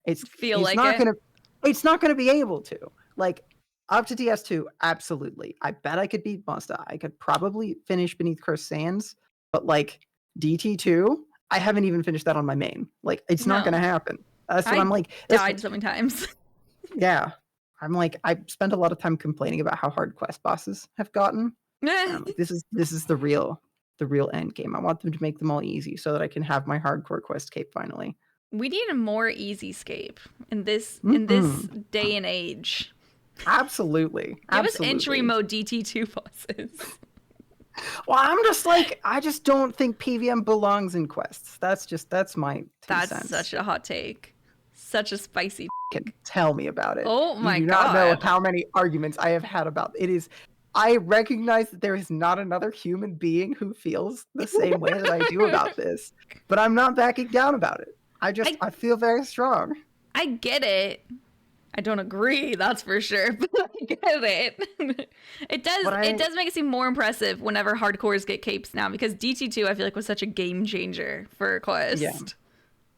It's Feel it's like not it? gonna. It's not gonna be able to. Like up to DS2, absolutely. I bet I could beat Busta. I could probably finish Beneath Cursed Sands, but like DT2, I haven't even finished that on my main. Like it's not No. gonna happen. That's what I I'm like. Died so many times. Yeah. I'm like, I spent a lot of time complaining about how hard quest bosses have gotten. And I'm like, this is the real end game. I want them to make them all easy so that I can have my hardcore quest cape finally. We need a more easy scape in this day and age. Absolutely. Give us Absolutely. entry mode DT2 bosses. Well, I'm just like, I just don't think PVM belongs in quests. That's my 2 That's cents. such a hot take. Such a spicy. Tell me about it. Oh my you do not know God. how many arguments I have had about it. Is I recognize that there is not another human being who feels the same way that I do about this, but I'm not backing down about it. I feel very strong. I get it. I don't agree, that's for sure, but I get it. It does make it seem more impressive whenever hardcores get capes now, because DT2 I feel like was such a game changer for Quest. Yeah.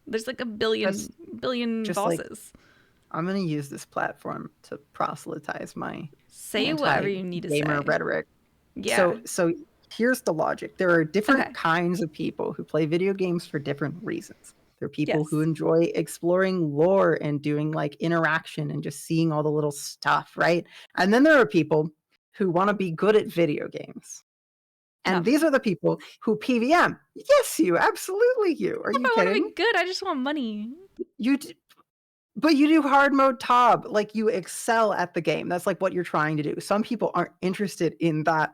There's like a billion just like- bosses. I'm gonna use this platform to proselytize my Say whatever you need to say. gamer rhetoric. Yeah. So here's the logic. There are different Okay. kinds of people who play video games for different reasons. There are people who Yes. enjoy exploring lore and doing like interaction and just seeing all the little stuff, right? And then there are people who want to be good at video games. And No. these are the people who PVM. Yes, you, absolutely you. Are If you I want to kidding? be good, I just want money. But you do hard mode Tob, like you excel at the game. That's like what you're trying to do. Some people aren't interested in that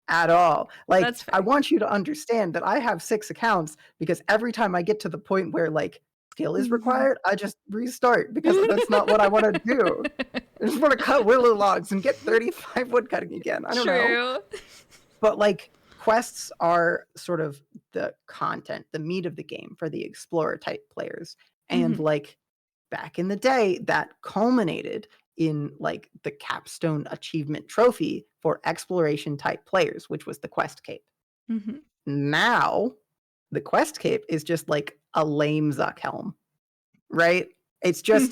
at all. Like That's fair. I want you to understand that I have 6 accounts because every time I get to the point where like skill is required, I just restart because that's not what I want to do. I just want to cut willow logs and get 35 woodcutting again. I don't know. True. But like quests are sort of the content, the meat of the game for the explorer type players. And like back in the day, that culminated in like the capstone achievement trophy for exploration type players, which was the quest cape. Mhm. Now, the quest cape is just like a lame Zuck helm, right? It's just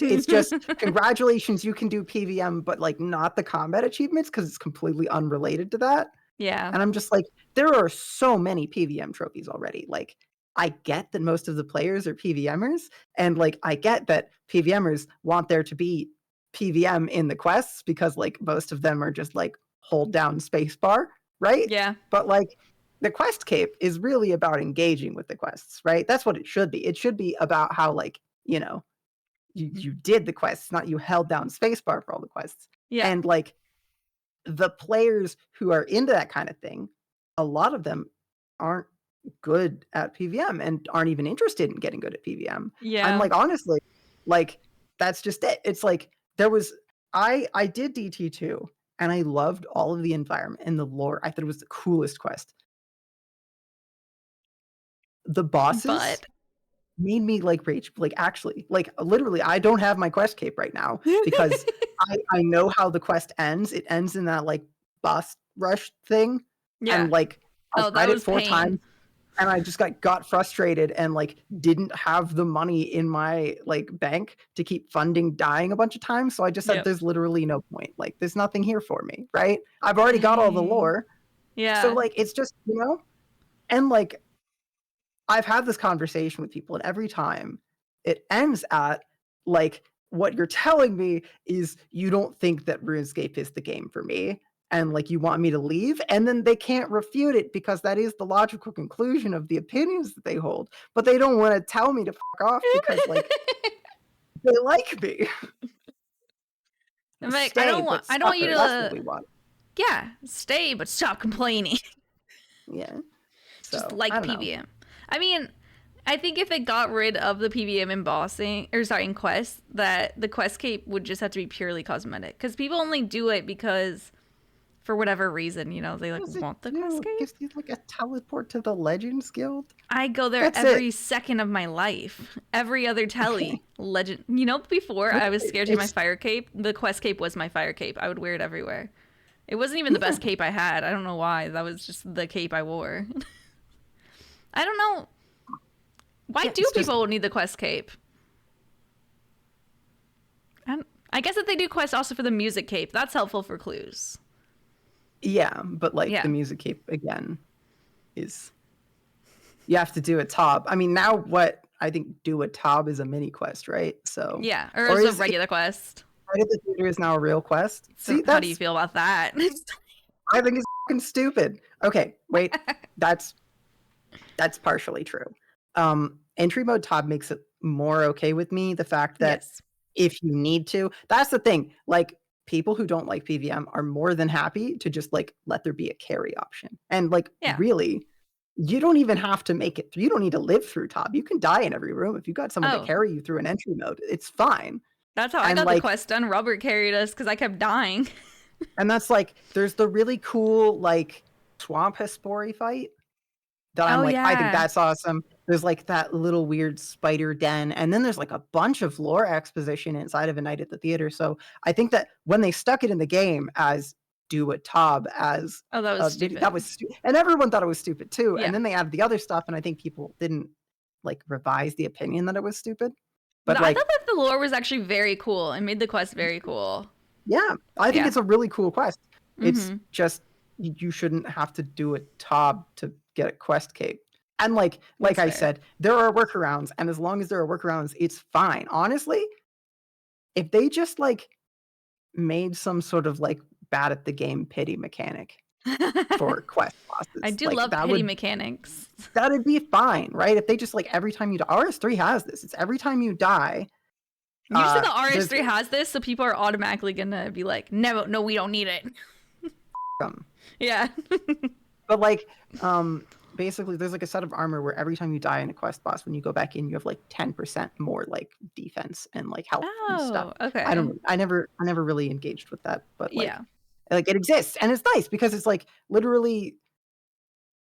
congratulations, you can do PVM, but like not the combat achievements because it's completely unrelated to that. Yeah. And I'm just like, there are so many PVM trophies already. Like, I get that most of the players are PVMers, and like, I get that PVMers want there to be PVM in the quests because like most of them are just like hold down spacebar, right? Yeah. But like, the quest cape is really about engaging with the quests, right? That's what it should be. It should be about how like, you know, you did the quests, not you held down spacebar for all the quests. Yeah. And like the players who are into that kind of thing, a lot of them aren't good at PVM and aren't even interested in getting good at PVM. Yeah. And like honestly, like that's just it. It's like there was I did DT2 and I loved all of the environment and the lore. I thought it was the coolest quest. The bosses But made me like rage, like actually, like literally, I don't have my quest cape right now because I know how the quest ends. It ends in that like boss rush thing, yeah. and like I Oh, that tried it was 4 pain. times, and I just got frustrated and like didn't have the money in my like bank to keep funding dying a bunch of times. So I just said, Yep. "There's literally no point. Like, there's nothing here for me, right? I've already got all the Dang. lore, Yeah. so like it's just and like." I've had this conversation with people, and every time it ends at like, what you're telling me is you don't think that RuneScape is the game for me, and like you want me to leave, and then they can't refute it because that is the logical conclusion of the opinions that they hold, but they don't want to tell me to fuck off because like they like me. I'm like, Stay, I don't want you suffer. That's what we to. want. Yeah, stay, but stop complaining. Yeah. Just So, like I don't know. PVM. I mean, I think if it got rid of the PVM embossing, or sorry, in quests, that the quest cape would just have to be purely cosmetic. Because people only do it because, for whatever reason, you know, they like want the quest It cape. gives you like a teleport to the Legends Guild. I go there That's every second of my life. Every other telly. Legend. You know, before I was scared to my fire cape, the quest cape was my fire cape. I would wear it everywhere. It wasn't even the best cape I had. I don't know why. That was just the cape I wore. I don't know. Why do people need the quest cape? I guess that they do quests also for the music cape. That's helpful for clues. Yeah, but like the music cape again is you have to do a top. I mean, now what I think do a top is a mini quest, right? So yeah, or is a regular quest. Right at the theater is now a real quest. So See, how do you feel about that? I think it's fucking stupid. Okay, wait, that's partially true. Entry mode top makes it more okay with me. The fact that if you need to, that's the thing. Like people who don't like PVM are more than happy to just like let there be a carry option. And like really, you don't even have to make it through. You don't need to live through top. You can die in every room if you got someone to carry you through an entry mode. It's fine. That's how I got the quest done. Robert carried us because I kept dying. And that's like, there's the really cool like swamp Hespori fight that I'm like, I think that's awesome. There's like that little weird spider den, and then there's like a bunch of lore exposition inside of A Night at the Theater. So I think that when they stuck it in the game as do a Tob as that was stupid. That was stupid, and everyone thought it was stupid too. And then they added the other stuff, and I think people didn't like revise the opinion that it was stupid. But no, like, I thought that the lore was actually very cool and made the quest very cool. Yeah, I think it's a really cool quest. It's just you shouldn't have to do a Tob to get a quest cape. And like I said, there are workarounds, and as long as there are workarounds, it's fine. Honestly, if they just like made some sort of like bad at the game pity mechanic for quest bosses, I do love pity mechanics. That'd be fine, right? If they just like every time you die, RS3 has this. It's every time you die. Usually the RS3 has this, so people are automatically gonna be like, no, we don't need it. Yeah. But like, basically there's like a set of armor where every time you die in a quest boss, when you go back in, you have like 10% more like defense and like health and stuff. Okay. I never really engaged with that, but like, like it exists, and it's nice because it's like literally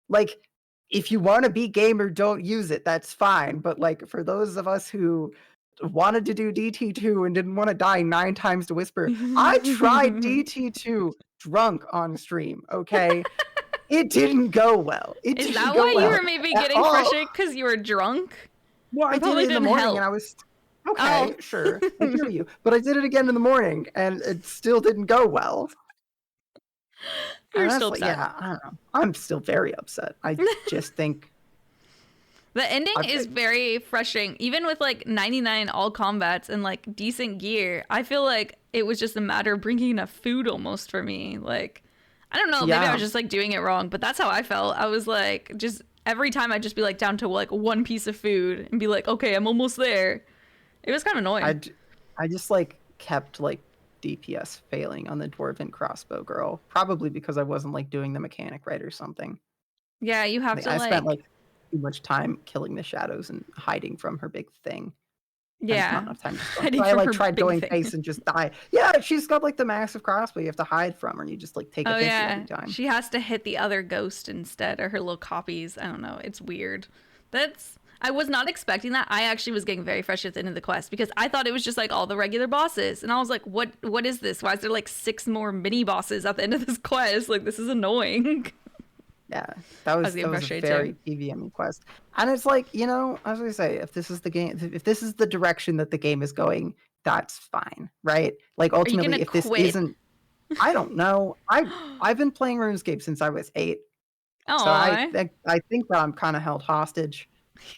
like if you want to be gamer, don't use it. That's fine. But like for those of us who wanted to do DT2 and didn't want to die 9 times to Whisper, I tried DT2 drunk on stream. Okay. It didn't go well. Is that why you were maybe getting frustrated because you were drunk? Well, I did it in the morning and I was okay, sure. I hear you. But I did it again in the morning and it still didn't go well. You're still upset. Yeah, I don't know. I'm still very upset. I just think the ending is very frustrating. Even with like 99 all combats and like decent gear, I feel like it was just a matter of bringing enough food almost for me. Like, I don't know, maybe I was just like doing it wrong, but that's how I felt. I was like, just every time I'd just be like down to like one piece of food and be like, okay, I'm almost there. It was kind of annoying. I just like kept like DPS failing on the Dwarven Crossbow Girl, probably because I wasn't like doing the mechanic right or something. Yeah, you have to I spent like too much time killing the shadows and hiding from her big thing. Yeah. Not enough time to start. Hiding So I from like her tried big going thing. face and just die. Yeah, she's got like the massive crossbow you have to hide from, and you just like take a piss every time. She has to hit the other ghost instead, or her little copies. I don't know. It's weird. I was not expecting that. I actually was getting very frustrated at the end of the quest because I thought it was just like all the regular bosses, and I was like, "What is this? Why is there like 6 more mini bosses at the end of this quest? Like this is annoying." Yeah, that was a very PvM quest, and it's like, you know, I was gonna say, if this is the game, if this is the direction that the game is going, that's fine, right? Like ultimately, if this isn't, I don't know. I've been playing RuneScape since I was 8, so I think that I'm kind of held hostage,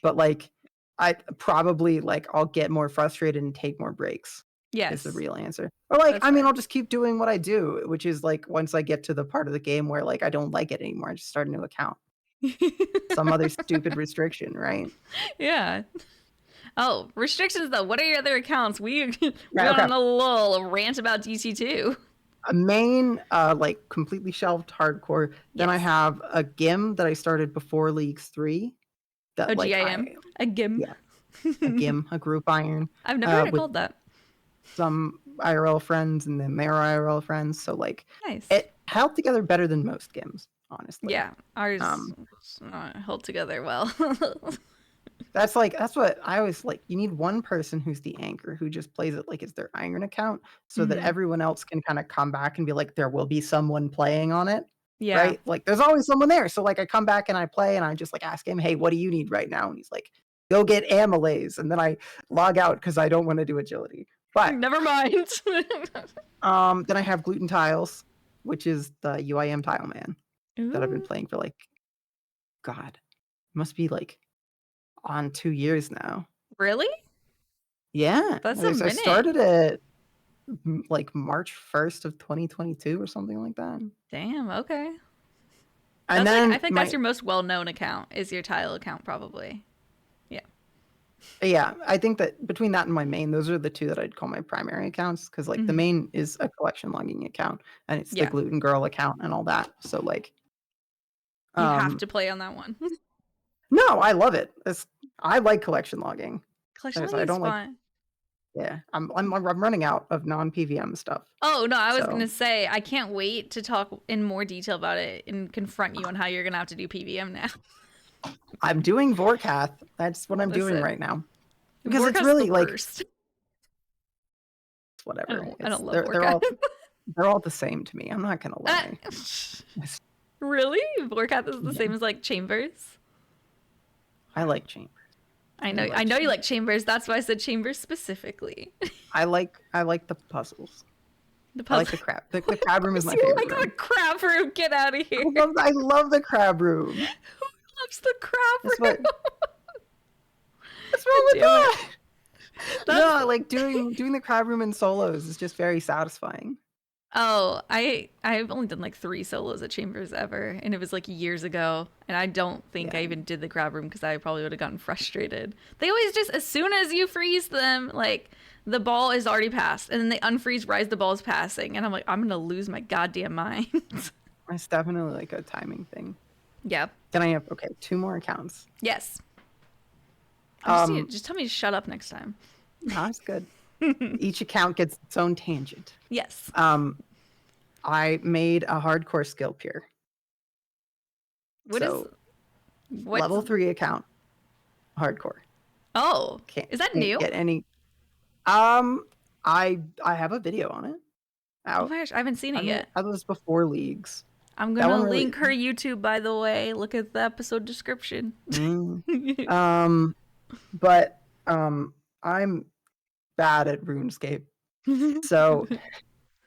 but like I probably like I'll get more frustrated and take more breaks. Yes. Is the real answer. Or like, I mean, I'll just keep doing what I do, which is like once I get to the part of the game where like I don't like it anymore, I just start a new account. Some other stupid restriction, right? Yeah. Oh, restrictions though. What are your other accounts? We went on a little rant about DC2. A main, like completely shelved hardcore. Then I have a GIM that I started before Leagues 3. That a GIM? A GIM? Yeah. A GIM, a group iron. I've never heard it called that. Some IRL friends and then their IRL friends. So like nice. It held together better than most GIMs, honestly. Yeah, ours held together well. That's what I always like. You need one person who's the anchor who just plays it like it's their iron account so that everyone else can kind of come back and be like, there will be someone playing on it. Yeah. Right? Like there's always someone there. So like I come back and I play and I just like ask him, hey, what do you need right now? And he's like, go get amylase. And then I log out because I don't want to do agility. But never mind. Then I have Gluten Tiles, which is the UIM tile man that I've been playing for like, God, must be like on 2 years now. Really? Yeah. That's a minute. I started it like March 1st of 2022 or something like that. Damn, okay. And then I think that's your most well-known account, is your tile account probably. Yeah, I think that between that and my main, those are the 2 that I'd call my primary accounts because like the main is a collection logging account and it's the Gluten Girl account and all that. So like you have to play on that one. No, I love it. I like collection logging. Collection logging is fun. Yeah, I'm running out of non-PVM stuff. Oh no, I was gonna say I can't wait to talk in more detail about it and confront you on how you're gonna have to do PVM now. I'm doing Vorkath. That's what I'm doing right now. Because it's really like whatever. I don't love Vorkath. They're all the same to me. I'm not gonna lie. Really? Vorkath is the same as like Chambers? I like Chambers. I know you like Chambers. That's why I said Chambers specifically. I like the puzzles. I like the crab. The crab room is my favorite. You like the crab room? Get out of here. I love the crab room. Who loves the crab room? What's wrong with that? No, like doing the crab room in solos is just very satisfying. Oh, I've only done like 3 solos at Chambers ever, and it was like years ago, and I don't think I even did the crab room because I probably would have gotten frustrated. They always just, as soon as you freeze them, like the ball is already passed, and then they unfreeze right as the ball is passing, and I'm like, I'm gonna lose my goddamn mind. It's definitely like a timing thing. Yeah. Then I have 2 more accounts. Yes. Just tell me to shut up next time. That's good. Each account gets its own tangent. Yes. I made a hardcore skill pier. What's level 3 account, hardcore. Oh, is that new? Get any? I have a video on it. Oh my gosh, I haven't seen it yet. That was before Leagues. I'm gonna link her YouTube, by the way. Look at the episode description. But I'm bad at RuneScape, so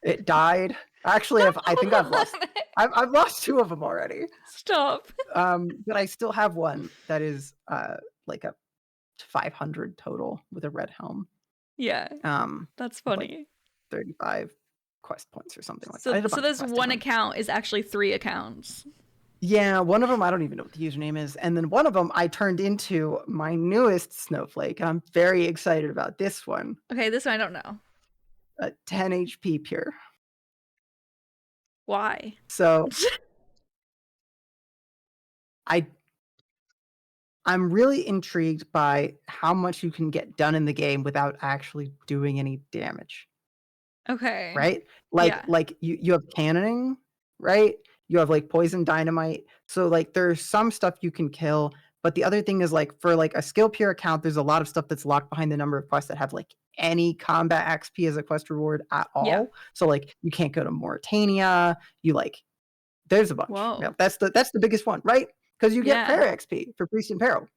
it died. Actually, I think I've lost 2 of them already. Stop. But I still have one that is like a 500 total with a red helm. Yeah. That's funny. Like 35 quest points or something like that. So this one account is actually 3 accounts. Yeah, one of them I don't even know what the username is, and then one of them I turned into my newest Snowflake. I'm very excited about this one. Okay, this one I don't know. 10 HP pure. Why? So I I'm really intrigued by how much you can get done in the game without actually doing any damage, Okay. right? Yeah. Like you have cannoning, right? You have like poison dynamite. So like there's some stuff you can kill, but the other thing is like for like a skill peer account, there's a lot of stuff that's locked behind the number of quests that have like any combat XP as a quest reward at Yeah. all. So like you can't go to Mauritania. You like there's a bunch. Yeah, Whoa. that's the biggest one, right? Because you get Yeah. prayer XP for priest and peril.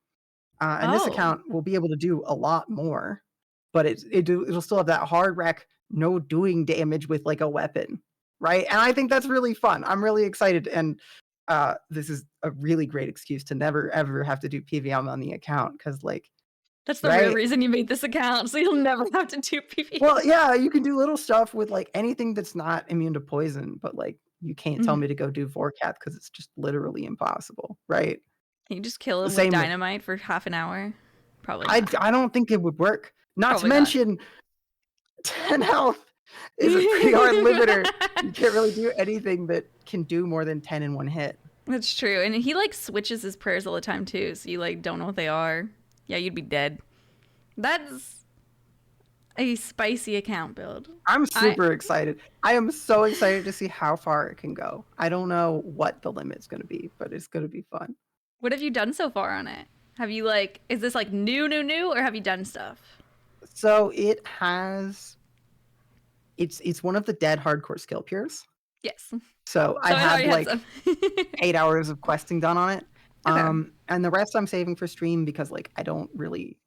And this Oh. account will be able to do a lot more, but it'll still have that hard wreck, no doing damage with like a weapon, right? And I think that's really fun. I'm really excited, and this is a really great excuse to never ever have to do PVM on the account because, like, That's the real right? reason you made this account, so you'll never have to do PvP. Well, yeah, you can do little stuff with like anything that's not immune to poison, but like you can't tell me to go do Vorkath because it's just literally impossible, right? Can you just kill him with Same with- dynamite for half an hour? Probably I not. I don't think it would work. Not Probably to not. mention 10 health is a pretty hard limiter. You can't really do anything that can do more than 10 in one hit. That's true. And he like switches his prayers all the time too, so you like don't know what they are. Yeah, you'd be dead. That's a spicy account build. I'm super excited. I am so excited to see how far it can go. I don't know what the limit's going to be, but it's going to be fun. What have you done so far on it? Have you like, is this like new, or have you done stuff? So it has, it's one of the dead hardcore skill peers. Yes. So I had like some. 8 hours of questing done on it. Okay. And the rest I'm saving for stream because like I don't really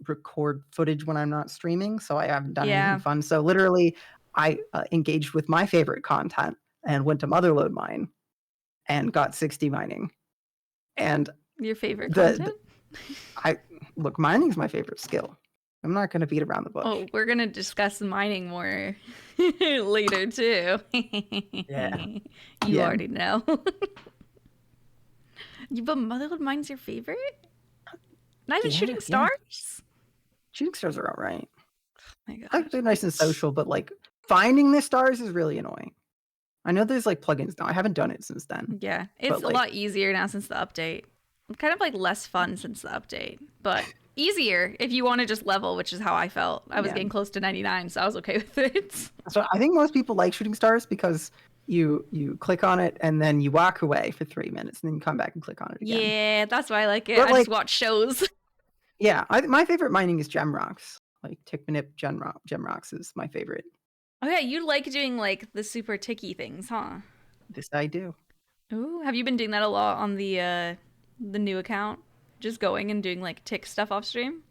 record footage when I'm not streaming, so I haven't done anything fun. So literally I engaged with my favorite content and went to Motherlode Mine and got 60 mining. And your favorite content? Look, mining's my favorite skill. I'm not going to beat around the bush. Oh, we're going to discuss mining more later too. Yeah. You already know. But Motherlode Mine's your favorite? Not even Shooting Stars? Shooting Stars are all right. Oh my God. Like, they're nice and social, but like finding the stars is really annoying. I know there's like plugins now. I haven't done it since then. Yeah, it's a lot easier now since the update. Kind of like less fun since the update, but easier if you want to just level, which is how I felt. I was getting close to 99, so I was okay with it. So I think most people like Shooting Stars because you click on it and then you walk away for 3 minutes and then you come back and click on it again. Yeah, that's why I like it. But I just watch shows. Yeah, my favorite mining is gem rocks. Like Bunebape gem rocks is my favorite. Oh yeah, you like doing like the super ticky things, huh? This I do. Ooh, have you been doing that a lot on the new account? Just going and doing like tick stuff off stream?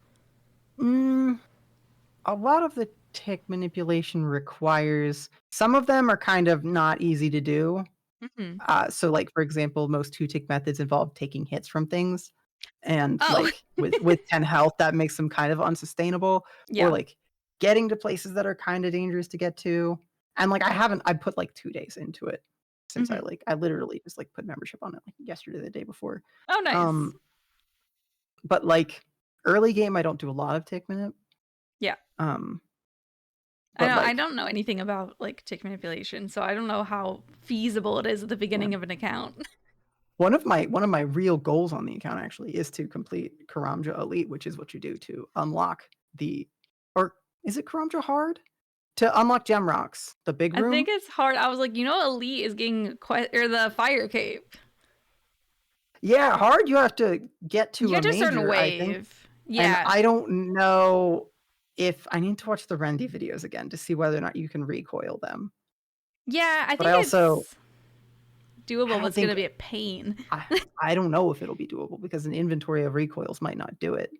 A lot of the tick manipulation requires, some of them are kind of not easy to do. So like for example, most 2-tick methods involve taking hits from things. And like with 10 health, that makes them kind of unsustainable. Or like getting to places that are kind of dangerous to get to. And like I put like 2 days into it since I literally just like put membership on it like yesterday, the day before. Oh, nice. But like early game, I don't do a lot of tick manip. Yeah. I don't know anything about like tick manipulation, so I don't know how feasible it is at the beginning of an account. One of my real goals on the account actually is to complete Karamja Elite, which is what you do to unlock or is it Karamja Hard? To unlock gem rocks, the big room. I think it's hard. I was like, Elite is getting the fire cape. Yeah, hard. You have to get to a certain major, wave. I think. Yeah, and I don't know if I need to watch the Rendy videos again to see whether or not you can recoil them. Yeah, I think it's doable, but it's going to be a pain. I don't know if it'll be doable because an inventory of recoils might not do it.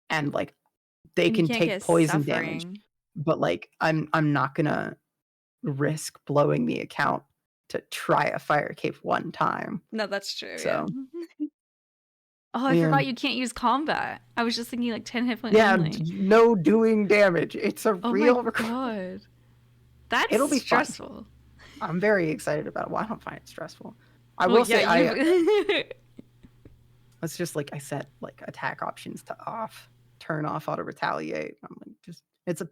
And like they can take poison damage. But like I'm not going to risk blowing the account to try a fire cape one time. No, that's true. So I forgot you can't use combat. I was just thinking like 10 hit points. Yeah, only. No doing damage. It's a real my God. That's It'll be stressful. Fun. I'm very excited about it. Well, I don't find it stressful. I will say let's just like I set like attack options to off, turn off auto retaliate. I'm like just it's a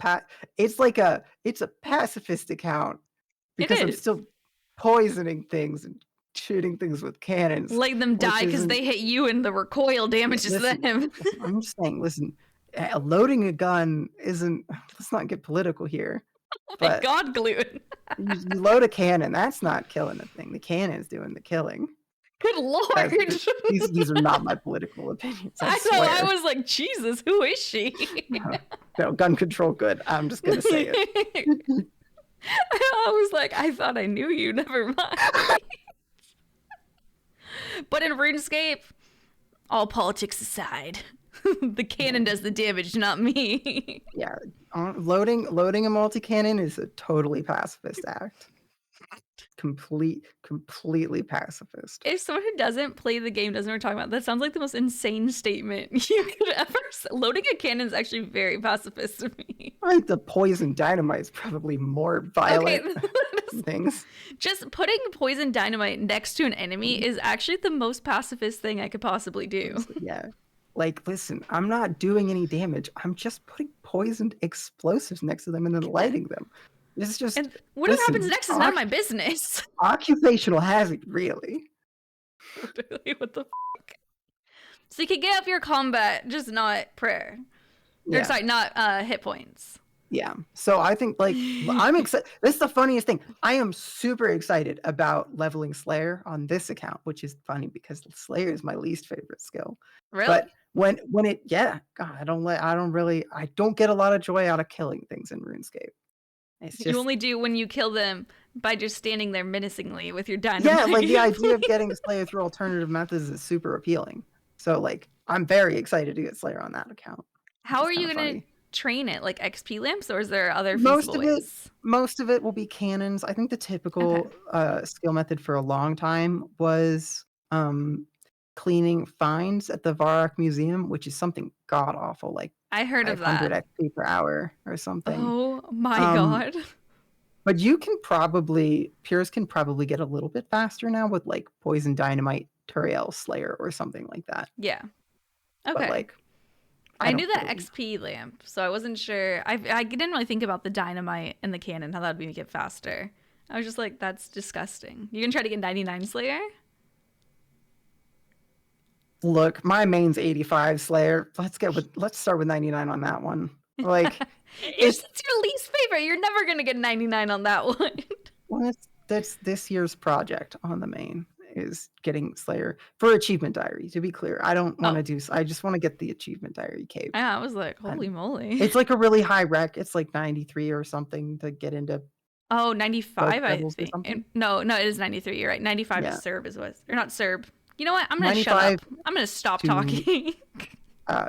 pacifist account because I'm still poisoning things and shooting things with cannons. Letting them die because isn't- they hit you and the recoil damages Listen, them. I'm just saying, listen, loading a gun isn't. Let's not get political here. Oh my But god, Gluten. you load a cannon. That's not killing the thing. The cannon's doing the killing. Good lord. These are not my political opinions. I I know, swear. I was like, Jesus, who is she? No, gun control good. I'm just gonna say it. I was like, I thought I knew you. Never mind. But in RuneScape, all politics aside, the cannon does the damage, not me. Yeah, loading a multi-cannon is a totally pacifist act. Completely pacifist. If someone who doesn't play the game doesn't know what we're talking about, that sounds like the most insane statement you could ever say. Loading a cannon is actually very pacifist to me. I think the poison dynamite is probably more violent things. Just putting poison dynamite next to an enemy is actually the most pacifist thing I could possibly do. Yeah. Like, listen, I'm not doing any damage. I'm just putting poisoned explosives next to them and then lighting them. It's just. And whatever listen, happens next is none of my business. Occupational hazard, really. What the fuck? So you can get up your combat, just not prayer. Yeah. Or sorry, not hit points. Yeah. So I think, like, I'm excited. This is the funniest thing. I am super excited about leveling Slayer on this account, which is funny because Slayer is my least favorite skill. Really? But when it, yeah, God, I don't get a lot of joy out of killing things in RuneScape. It's just, you only do when you kill them by just standing there menacingly with your dynamite. yeah, like the idea of getting Slayer through alternative methods is super appealing. So like, I'm very excited to get Slayer on that account. How It's are you kinda gonna funny. train it? Like XP lamps, or is there other Most feasible of it- ways? Most of it will be cannons. I think the typical skill method for a long time was cleaning finds at the Varrock Museum, which is something god awful, like I heard of 500 that. XP per hour or something. Oh my Um, god. But Pures can probably get a little bit faster now with like Poison Dynamite, Turiel Slayer, or something like that. Yeah. But Okay. like, I don't knew that really- XP lamp, so I wasn't sure. I didn't really think about the dynamite and the cannon, how that would make it faster. I was just like, that's disgusting. You gonna try to get 99 Slayer? Look, my main's 85 Slayer. Let's start with 99 on that one. Like, It's your least favorite. You're never gonna get 99 on that one. well, that's this year's project on the main is getting Slayer for Achievement Diary. To be clear, I don't want to do. I just want to get the Achievement Diary cape. Yeah, I was like, holy moly. It's like a really high rec. It's like 93 or something to get into. Oh, 95, I levels or think. something? No, it is 93. You're right. 95 Yeah. to Serb is what. Or not Serb. You know what? I'm going to shut 95 up. I'm going to stop to- talking.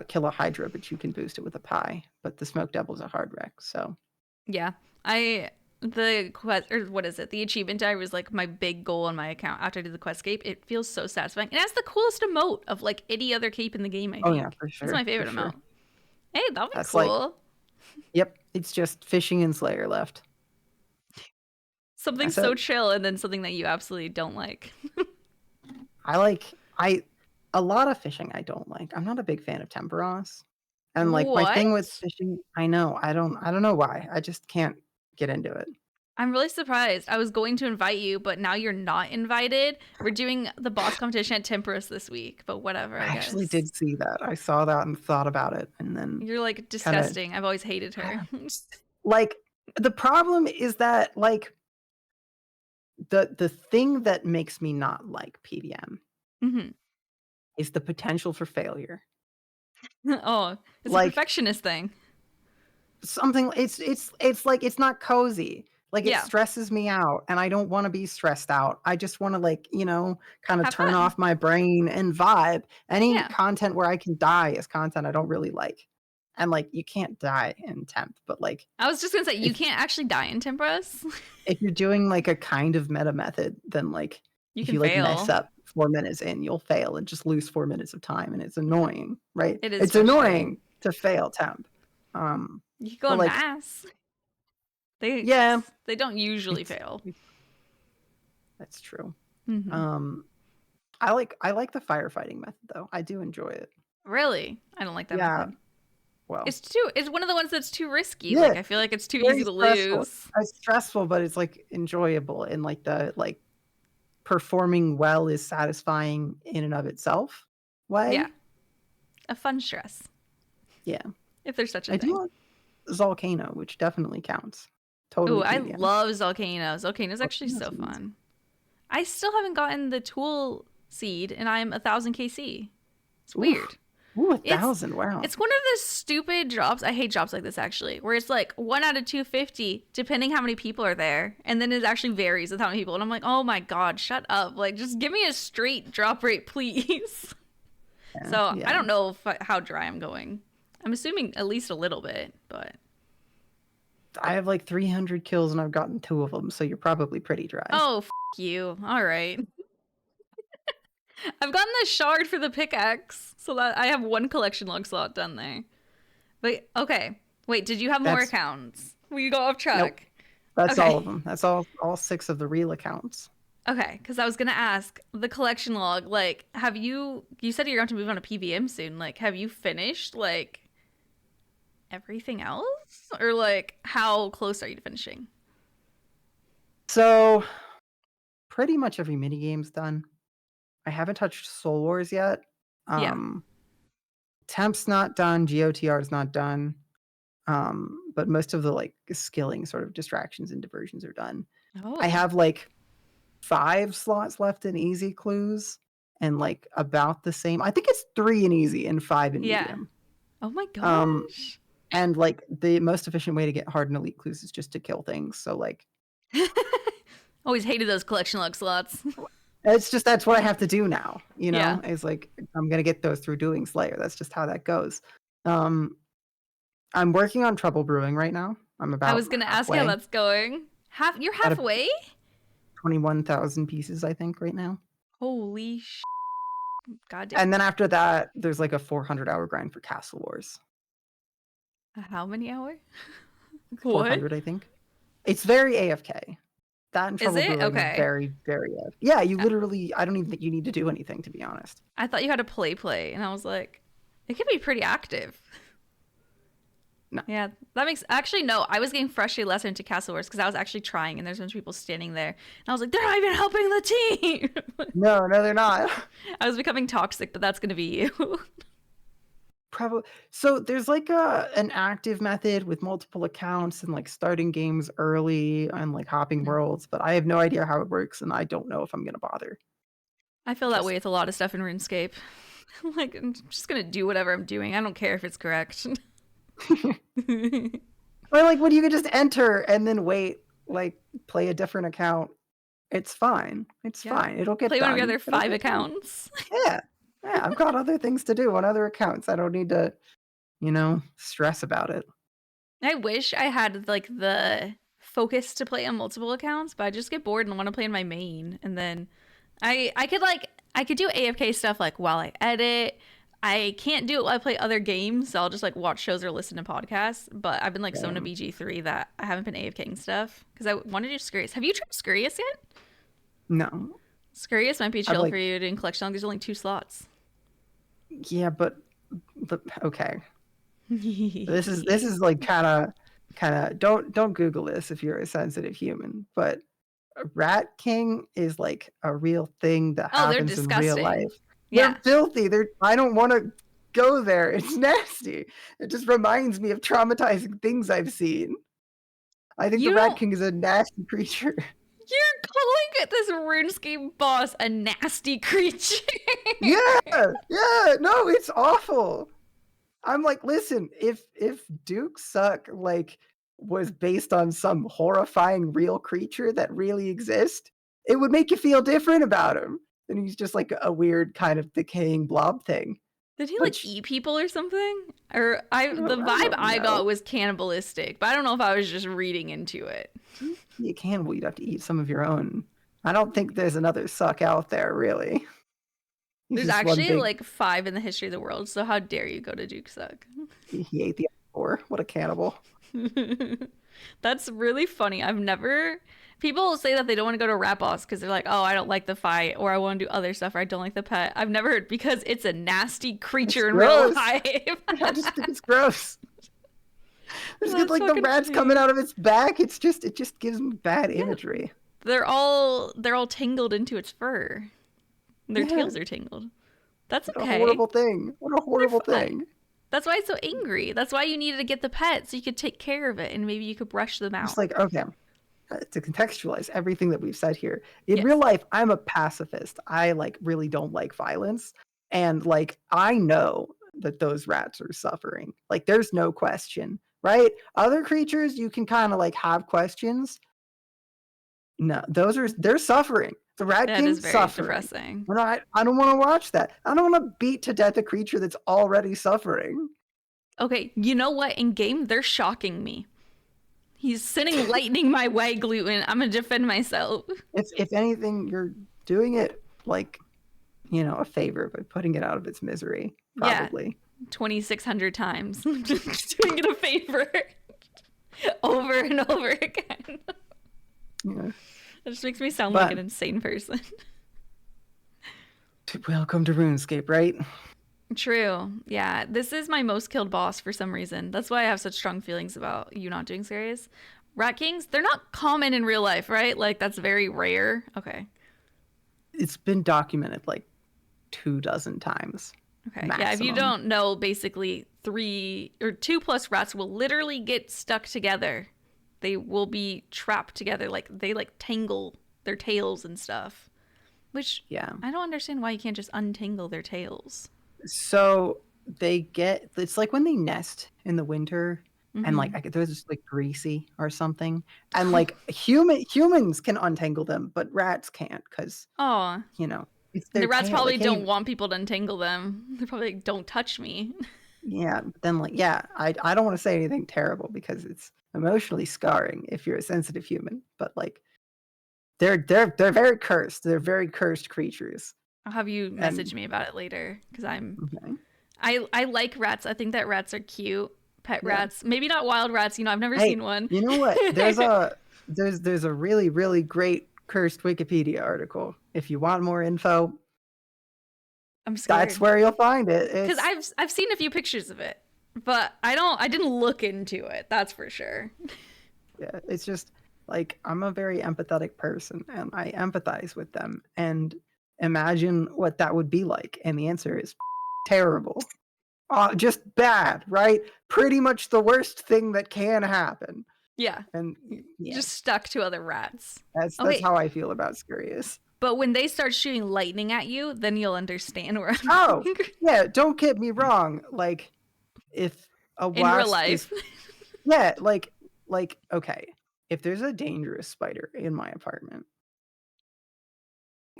Kill a Hydra, but you can boost it with a pie. But the Smoke Devil's a hard rec, so Yeah. The quest, or what is it? The achievement diary was like my big goal on my account after I did the quest cape. It feels so satisfying. It has the coolest emote of like any other cape in the game, I think. oh yeah, for sure. It's my favorite for sure. emote. Hey, that'll be That's like- cool. Yep, it's just fishing and Slayer left. Something that's so it. chill and then something that you absolutely don't like. A lot of fishing I don't like. I'm not a big fan of Temperos. And like my thing with What? fishing, I don't know why. I just can't get into it. I'm really surprised. I was going to invite you, but now you're not invited. We're doing the boss competition at Temperus this week, but whatever. I I actually guess. did see that. I saw that and thought about it, and then You're like disgusting. I've always hated her. like the problem is that like the thing that makes me not like PVM hmm is the potential for failure. Oh, it's a Like- perfectionist thing. Something it's like it's not cozy. Like it Yeah. stresses me out and I don't want to be stressed out. I just want to like, kind of Have turn fun. off my brain and vibe. Any Yeah. content where I can die is content I don't really like. And like you can't die in temp, but like I was just gonna say you If- can't actually die in Temperus. if you're doing like a kind of meta method, then like You if can you like fail. mess up 4 minutes in, you'll fail and just lose 4 minutes of time, and it's annoying, right? It is It's frustrating. annoying to fail temp. You can go But, in like- mass. They Yeah. They don't usually It's- fail. That's true. Mhm. I like the firefighting method though. I do enjoy it. Really, I don't like that Yeah. method. Well, It's one of the ones that's too risky. Yeah. Like I feel like it's too Very easy to stressful. lose. it's stressful, but it's like enjoyable in like the like performing well is satisfying in and of itself way. Yeah. A fun stress. Yeah. If there's such a I thing. do want Volcano, which definitely counts. Totally. Ooh, I medium. love Volcano. Volcano's actually so Volcano's fun. I still haven't gotten the tool seed, and I'm 1,000 KC. It's weird. Ooh, 1,000. Wow. It's one of the stupid drops. I hate drops like this, actually, where it's like 1 out of 250, depending how many people are there. And then it actually varies with how many people. And I'm like, oh my God, shut up. Like, just give me a straight drop rate, please. Yeah, So yeah. I don't know how dry I'm going. I'm assuming at least a little bit, but. I have like 300 kills and I've gotten 2 of them, so you're probably pretty dry. Oh, you. All right. I've gotten the shard for the pickaxe, so that I have 1 collection log slot done there. But okay, wait, did you have more accounts? We go off track. Nope. That's Okay. all of them. That's all 6 of the real accounts. Okay, because I was gonna ask the collection log. Like, have you said you're going to move on to PVM soon? Like, have you finished like everything else, or like how close are you to finishing? So, pretty much every minigame's done. I haven't touched Soul Wars yet. Yeah. Temp's not done. GOTR's not done. But most of the like skilling sort of distractions and diversions are done. Oh. I have like 5 slots left in easy clues and like about the same. I think it's 3 in easy and 5 in medium. Oh my gosh. And like the most efficient way to get hard and elite clues is just to kill things. So like always hated those collection log slots. it's just that's what I have to do now. You know, Yeah. it's like I'm gonna get those through doing Slayer. That's just how that goes. I'm working on Trouble Brewing right now. I'm about. I was gonna ask how that's going. You're halfway? 21,000 pieces, I think, right now. Holy sh! God damn. And then after that, there's like a 400-hour grind for Castle Wars. How many hours? 400, I think. It's very AFK. That and Trouble Brewing are very, very AFK. Yeah, you literally. I don't even think you need to do anything, to be honest. I thought you had to play, and I was like, it could be pretty active. No. Yeah, that makes actually no. I was getting frustrated less into Castle Wars because I was actually trying, and there's a bunch of people standing there, and I was like, they're not even helping the team. No, they're not. I was becoming toxic, but that's gonna be you. Probably. So there's like an active method with multiple accounts and like starting games early and like hopping worlds, but I have no idea how it works, and I don't know if I'm gonna bother. I feel that way with a lot of stuff in RuneScape. Like, I'm just gonna do whatever I'm doing. I don't care if it's correct. Or like when you can just enter and then wait, like play a different account. It's fine. It's fine. It'll get play done. one of your other 5 accounts. Yeah. I've got other things to do on other accounts. I don't need to, stress about it. I wish I had like the focus to play on multiple accounts, but I just get bored and want to play in my main. And then I could do AFK stuff like while I edit. I can't do it while I play other games, so I'll just like watch shows or listen to podcasts. But I've been like so into BG3 that I haven't been AFKing stuff because I want to do Scurious. Have you tried Scurious yet? No. Scurious might be chill for you doing collection log. There's only 2 slots. Yeah, but okay. This is like kind of don't Google this if you're a sensitive human, but Rat King is like a real thing that happens in real life. Yeah. They're filthy. I don't want to go there. It's nasty. It just reminds me of traumatizing things I've seen. I think the Rat King is a nasty creature. You're calling this RuneScape boss a nasty creature. Yeah. No, it's awful. I'm like, listen, if Duke Suck like was based on some horrifying real creature that really exists, it would make you feel different about him. And he's just like a weird kind of decaying blob thing. Did he like eat people or something? Or the vibe I got was cannibalistic, but I don't know if I was just reading into it. You cannibal, you'd have to eat some of your own. I don't think there's another Suck out there, really. There's actually like 5 in the history of the world, so how dare you go to Duke Suck? He ate the other 4. What a cannibal. That's really funny. People say that they don't want to go to Rat Boss because they're like, oh, I don't like the fight, or I want to do other stuff, or I don't like the pet. I've never heard because it's a nasty creature in real life. I just think it's gross. There's like the rats coming out of its back. It just gives me bad imagery. they're all tangled into its fur. Their Yeah. tails are tangled. That's What okay. a horrible thing. What a horrible thing. That's why it's so angry. That's why you needed to get the pet so you could take care of it and maybe you could brush them out. Just like, okay, to contextualize everything that we've said here, in Yes. real life, I'm a pacifist. I like really don't like violence. And like, I know that those rats are suffering. Like, there's no question, right? Other creatures, you can kind of like have questions. No, they're suffering. The rat That king's is very suffering. depressing. And I don't want to watch that. I don't want to beat to death a creature that's already suffering. Okay, you know what? In game, they're shocking me. He's sending lightning my way, Gluten. I'm gonna defend myself. If anything, you're doing it like, a favor by putting it out of its misery. Probably. Yeah, 2,600 times. Just doing it a favor. Over and over again. Yeah. That just makes me sound like an insane person. Welcome to RuneScape, right? True. Yeah, this is my most killed boss for some reason. That's why I have such strong feelings about you not doing series. Rat Kings, they're not common in real life, right? Like, that's very rare. Okay. It's been documented like 24 times. Okay. Maximum. Yeah, if you don't know, basically 3 or 2+ rats will literally get stuck together. They will be trapped together. Like, they like tangle their tails and stuff. Which, yeah, I don't understand why you can't just untangle their tails. So it's like when they nest in the winter, and like they're just like greasy or something, and like humans can untangle them, but rats can't because Oh, it's their the rats tail. probably They don't can't want people to untangle them. They're probably like, don't touch me. Yeah, but then like I don't want to say anything terrible because it's emotionally scarring if you're a sensitive human, but like they're very cursed. They're very cursed creatures. I'll have you message me about it later because Okay. I like rats. I think that rats are cute. Pet Yeah. rats. Maybe not wild rats. I've never seen one. You know what? There's a really, really great cursed Wikipedia article. If you want more info, I'm scared. that's where you'll find it. Because I've seen a few pictures of it, but I didn't look into it. That's for sure. Yeah, it's just like I'm a very empathetic person and I empathize with them and imagine what that would be like. And the answer is terrible. Just bad, right? Pretty much the worst thing that can happen. Yeah. And yeah, Just stuck to other rats. that's wait. how I feel about Scurious. But when they start shooting lightning at you, then you'll understand where I'm Oh, going. yeah, don't get me wrong. Like, if a In wasp real life. yeah, like, okay, if there's a dangerous spider in my apartment,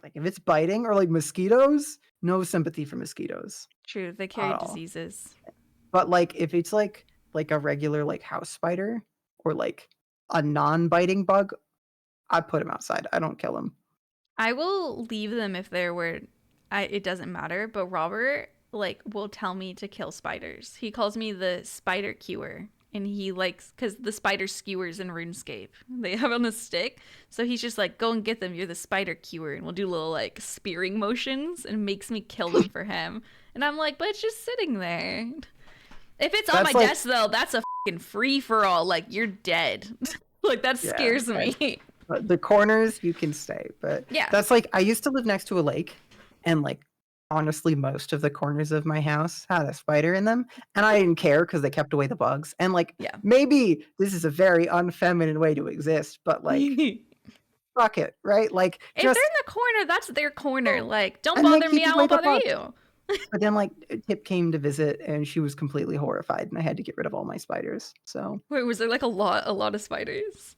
like if it's biting or like mosquitoes, no sympathy for mosquitoes. True, they carry At all. diseases. But like if it's like a regular like house spider or like a non-biting bug, I put him outside. I don't kill him. I will leave them if they're where it doesn't matter, but Robert will tell me to kill spiders. He calls me the spider cure, and he likes because the spider skewers in RuneScape. They have on a stick, so he's just like, go and get them. You're the spider cure, and we'll do little like spearing motions, and makes me kill them for him. And I'm like, but it's just sitting there. If it's on my desk though, that's a fucking free for all. Like you're dead. Like that scares me. The corners you can stay, but yeah, that's like I used to live next to a lake, and like honestly, most of the corners of my house had a spider in them, and I didn't care because they kept away the bugs. And like, maybe this is a very unfeminine way to exist, but like, fuck it, right? Like, if they're in the corner, that's their corner. Like, don't bother me, I won't bother you. But then, like, Tip came to visit, and she was completely horrified, and I had to get rid of all my spiders. So, wait, was there like a lot of spiders?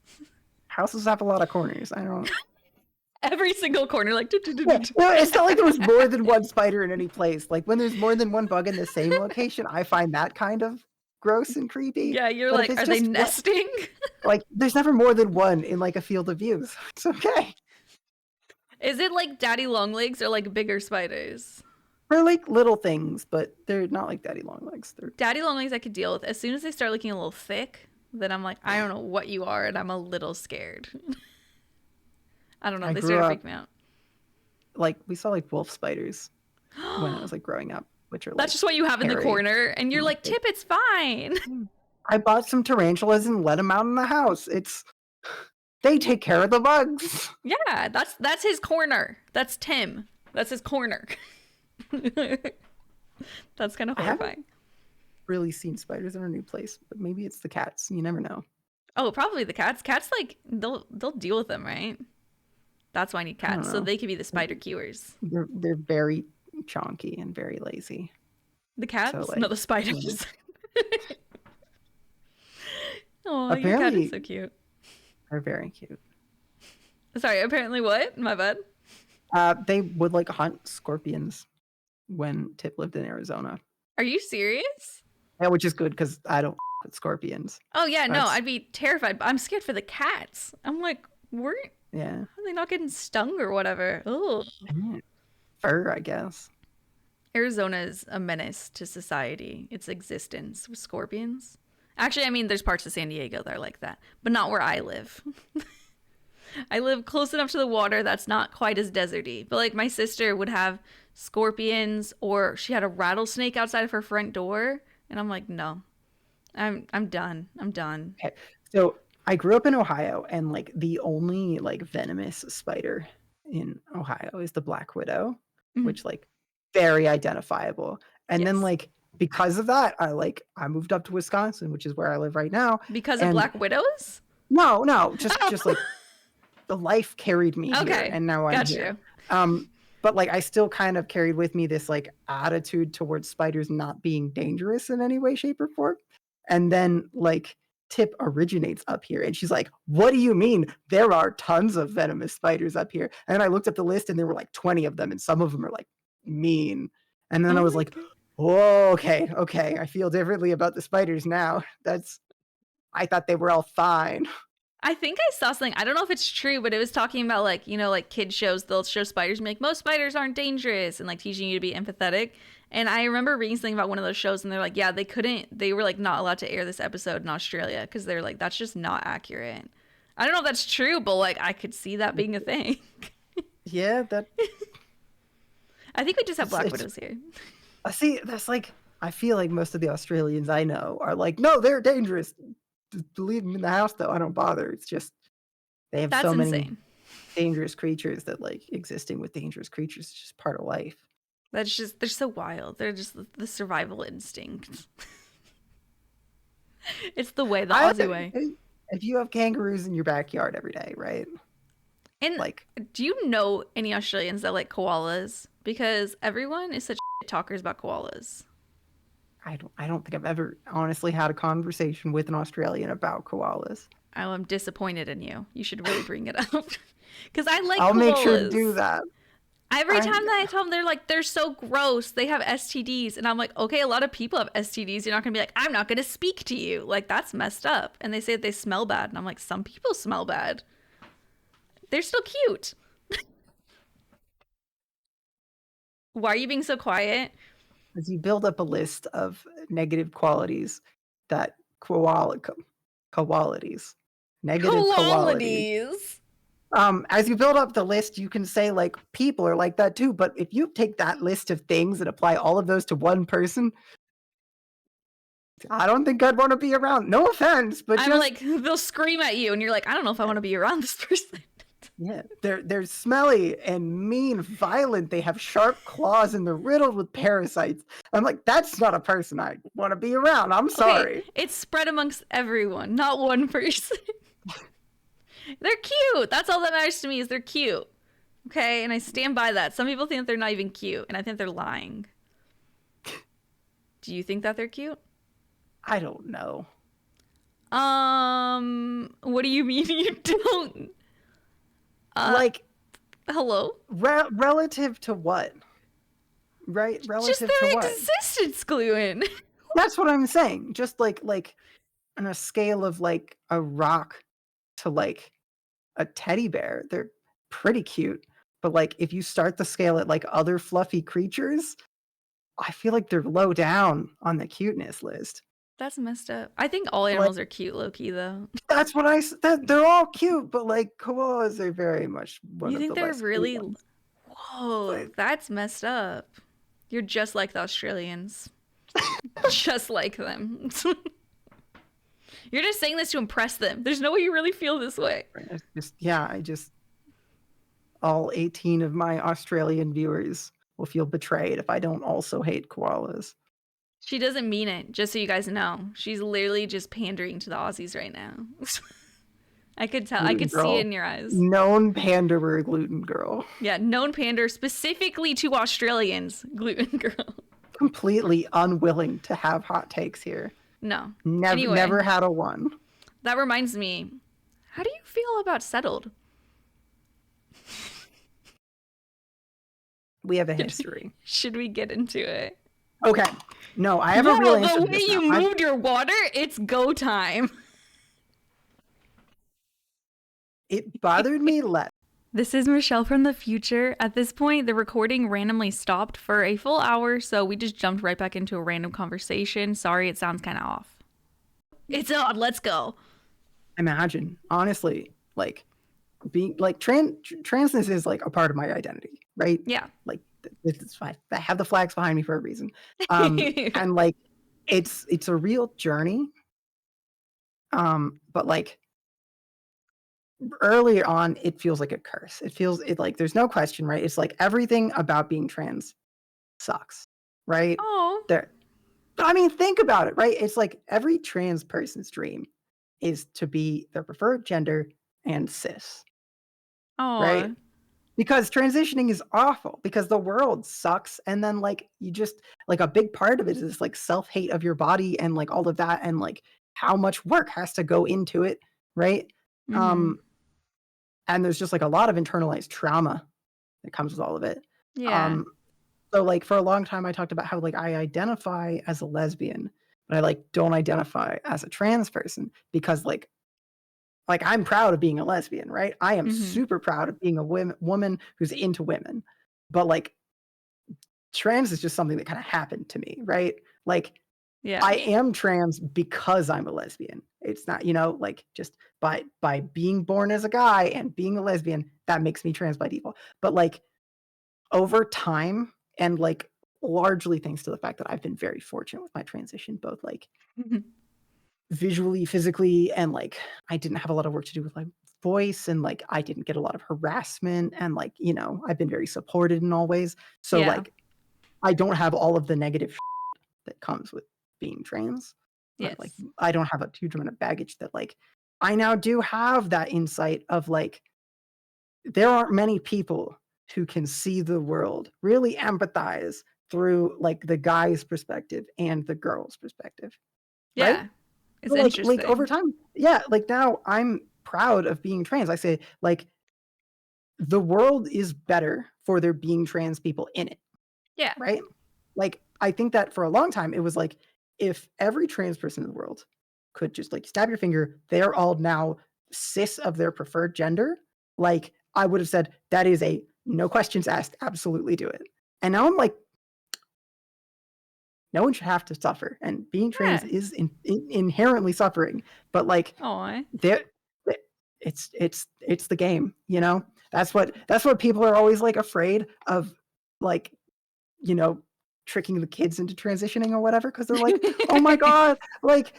Houses have a lot of corners. I don't. Every single corner, like. No, it's not like there was more than one spider in any place. Like when there's more than one bug in the same location, I find that kind of gross and creepy. Yeah, you're like, are they nesting? Like, there's never more than one in like a field of view. So it's okay. Is it like daddy longlegs or like bigger spiders? They're like little things, but they're not like daddy longlegs. Daddy longlegs I could deal with. As soon as they start looking a little thick, then I'm like, I don't know what you are, and I'm a little scared. I don't know. They started to freak me out. Like we saw like wolf spiders when I was like growing up, which are like that's just what you have hairy. In the corner, and you're like, Tip, it's fine. I bought some tarantulas and let them out in the house. They take care of the bugs. Yeah, that's his corner. That's Tim. That's his corner. That's kind of I haven't horrifying. really seen spiders in our new place, but maybe it's the cats. You never know. Oh, probably the cats. Cats like they'll deal with them, right? That's why I need I don't cats, so know. they could be the spider cures. They're very chonky and very lazy. The cats? So, No, like, the spiders. Oh, your cat apparently is so cute. they're very cute. Sorry, apparently what? My bad. They would like hunt scorpions when Tip lived in Arizona. Are you serious? Yeah, which is good because I don't with scorpions. Oh yeah, no, That's- I'd be terrified. But I'm scared for the cats. I'm like, Yeah. are they not getting stung or whatever? Oh, Fur, I guess. Arizona is a menace to society. Its existence with scorpions. Actually, I mean, there's parts of San Diego that are like that, but not where I live. I live close enough to the water that's not quite as deserty. But like my sister would have scorpions, or she had a rattlesnake outside of her front door, and I'm like, no, I'm done. I'm done. Okay. So I grew up in Ohio, and like the only like venomous spider in Ohio is the black widow, Mhm. which like very identifiable. And then Yes. like because of that, I moved up to Wisconsin, which is where I live right now. Because of And black widows? no, just like the life carried me here, Okay, and now I'm got here. you. But like I still kind of carried with me this like attitude towards spiders not being dangerous in any way, shape, or form. And then like Tip originates up here, and she's like, "What do you mean? There are tons of venomous spiders up here." And I looked up the list, and there were like 20 of them, and some of them are like mean. And then Oh I was my like, God. "Oh, okay, I feel differently about the spiders now." I thought they were all fine. I think I saw something. I don't know if it's true, but it was talking about like, like kid shows, they'll show spiders and be like, most spiders aren't dangerous, and like teaching you to be empathetic. And I remember reading something about one of those shows, and they're like, yeah, they were like not allowed to air this episode in Australia because they're like, that's just not accurate. I don't know if that's true, but like I could see that being a thing. Yeah, that I think we just have black It's- widows here. see, that's like I feel like most of the Australians I know are like, no, they're dangerous. Just leave them in the house, though. I don't bother. It's just they have That's so many insane. dangerous creatures that like existing with dangerous creatures is just part of life. That's just, they're so wild. They're just the survival instinct. It's the way, the Aussie way. If you have kangaroos in your backyard every day, right? And Like, do you know any Australians that like koalas? Because everyone is such shit talkers about koalas. I don't think I've ever honestly had a conversation with an Australian about koalas. I'm disappointed in you. You should really bring it up. Because I like I'll koalas. make sure to do that. Every time that I tell them, they're like, they're so gross. They have STDs. And I'm like, okay, a lot of people have STDs. You're not going to be like, I'm not going to speak to you. Like, that's messed up. And they say that they smell bad. And I'm like, some people smell bad. They're still cute. Why are you being so quiet? As you build up a list of negative qualities that qualities. Negative qualities. As you build up the list, you can say like people are like that too. But if you take that list of things and apply all of those to one person, I don't think I'd want to be around. No offense, but I'm just like, they'll scream at you, and you're like, I don't know if I want to be around this person. yeah, they're smelly and mean, violent. They have sharp claws and they're riddled with parasites. I'm like, that's not a person I want to be around. I'm sorry. Okay, it's spread amongst everyone, not one person. They're cute. That's all that matters to me is they're cute. Okay, and I stand by that. Some people think that they're not even cute, and I think they're lying. Do you think that they're cute? I don't know. What do you mean you don't? Like, Hello? relative to what? Right? Relative Just their to what? existence, Gluin. That's what I'm saying. Just like on a scale of like a rock to like a teddy bear, they're pretty cute. But like if you start the scale at like other fluffy creatures, I feel like they're low down on the cuteness list. That's messed up. I think all animals are cute, low-key, though. That's what they're all cute, but like koalas are very much one You of think the they're less cute really... ones. Whoa, Like- that's messed up. You're just like the Australians. Just like them. You're just saying this to impress them. There's no way you really feel this way. I just all 18 of my Australian viewers will feel betrayed if I don't also hate koalas. She doesn't mean it, just so you guys know. She's literally just pandering to the Aussies right now. I could tell. I could see it in your eyes. Known panderer, gluten girl. Yeah, known pander specifically to Australians, gluten girl. Completely unwilling to have hot takes here. No. Never had a one. That reminds me. How do you feel about Settled? We have a history. Should we get into it? Okay. No, I have a real answer. The way you moved your water, it's go time. It bothered me less. This is Michelle from the future. At this point, the recording randomly stopped for a full hour, so we just jumped right back into a random conversation. Sorry, it sounds kind of off. It's on. Let's go. Imagine, honestly, like being like transness is like a part of my identity, right? Yeah. Like it's fine. I have the flags behind me for a reason. And like it's a real journey. But like earlier on, it feels like a curse. It like there's no question, right? It's like everything about being trans sucks, right? Oh. I mean, think about it, right? It's like every trans person's dream is to be their preferred gender and cis. Oh. Right? Because transitioning is awful because the world sucks. And then like you just like a big part of it is like self-hate of your body and like all of that and like how much work has to go into it, right? Mm-hmm. And there's just like a lot of internalized trauma that comes with all of it. Yeah. So like for a long time I talked about how like I identify as a lesbian, but I like don't identify as a trans person because like I'm proud of being a lesbian, right? I am super proud of being a woman who's into women. But like trans is just something that kind of happened to me, right? Like Yeah. I am trans because I'm a lesbian. It's not, like just by being born as a guy and being a lesbian, that makes me trans by default. But like over time and like largely thanks to the fact that I've been very fortunate with my transition, both like visually, physically, and like I didn't have a lot of work to do with my voice and like I didn't get a lot of harassment and like, I've been very supported in all ways. So like I don't have all of the negative that comes with being trans. Yes. Like I don't have a huge amount of baggage that like I now do have that insight of like there aren't many people who can see the world, really empathize through like the guy's perspective and the girl's perspective. Yeah. Right? It's So, interesting. like over time, like now I'm proud of being trans. I say like the world is better for there being trans people in it. Yeah. Right? Like I think that for a long time it was like if every trans person in the world could just like stab your finger, they're all now cis of their preferred gender. Like I would have said that is a no questions asked, absolutely do it. And now I'm like, no one should have to suffer, and being trans is inherently suffering. But like, it's the game, That's what people are always like afraid of, like, tricking the kids into transitioning or whatever, because they're like, oh my god, like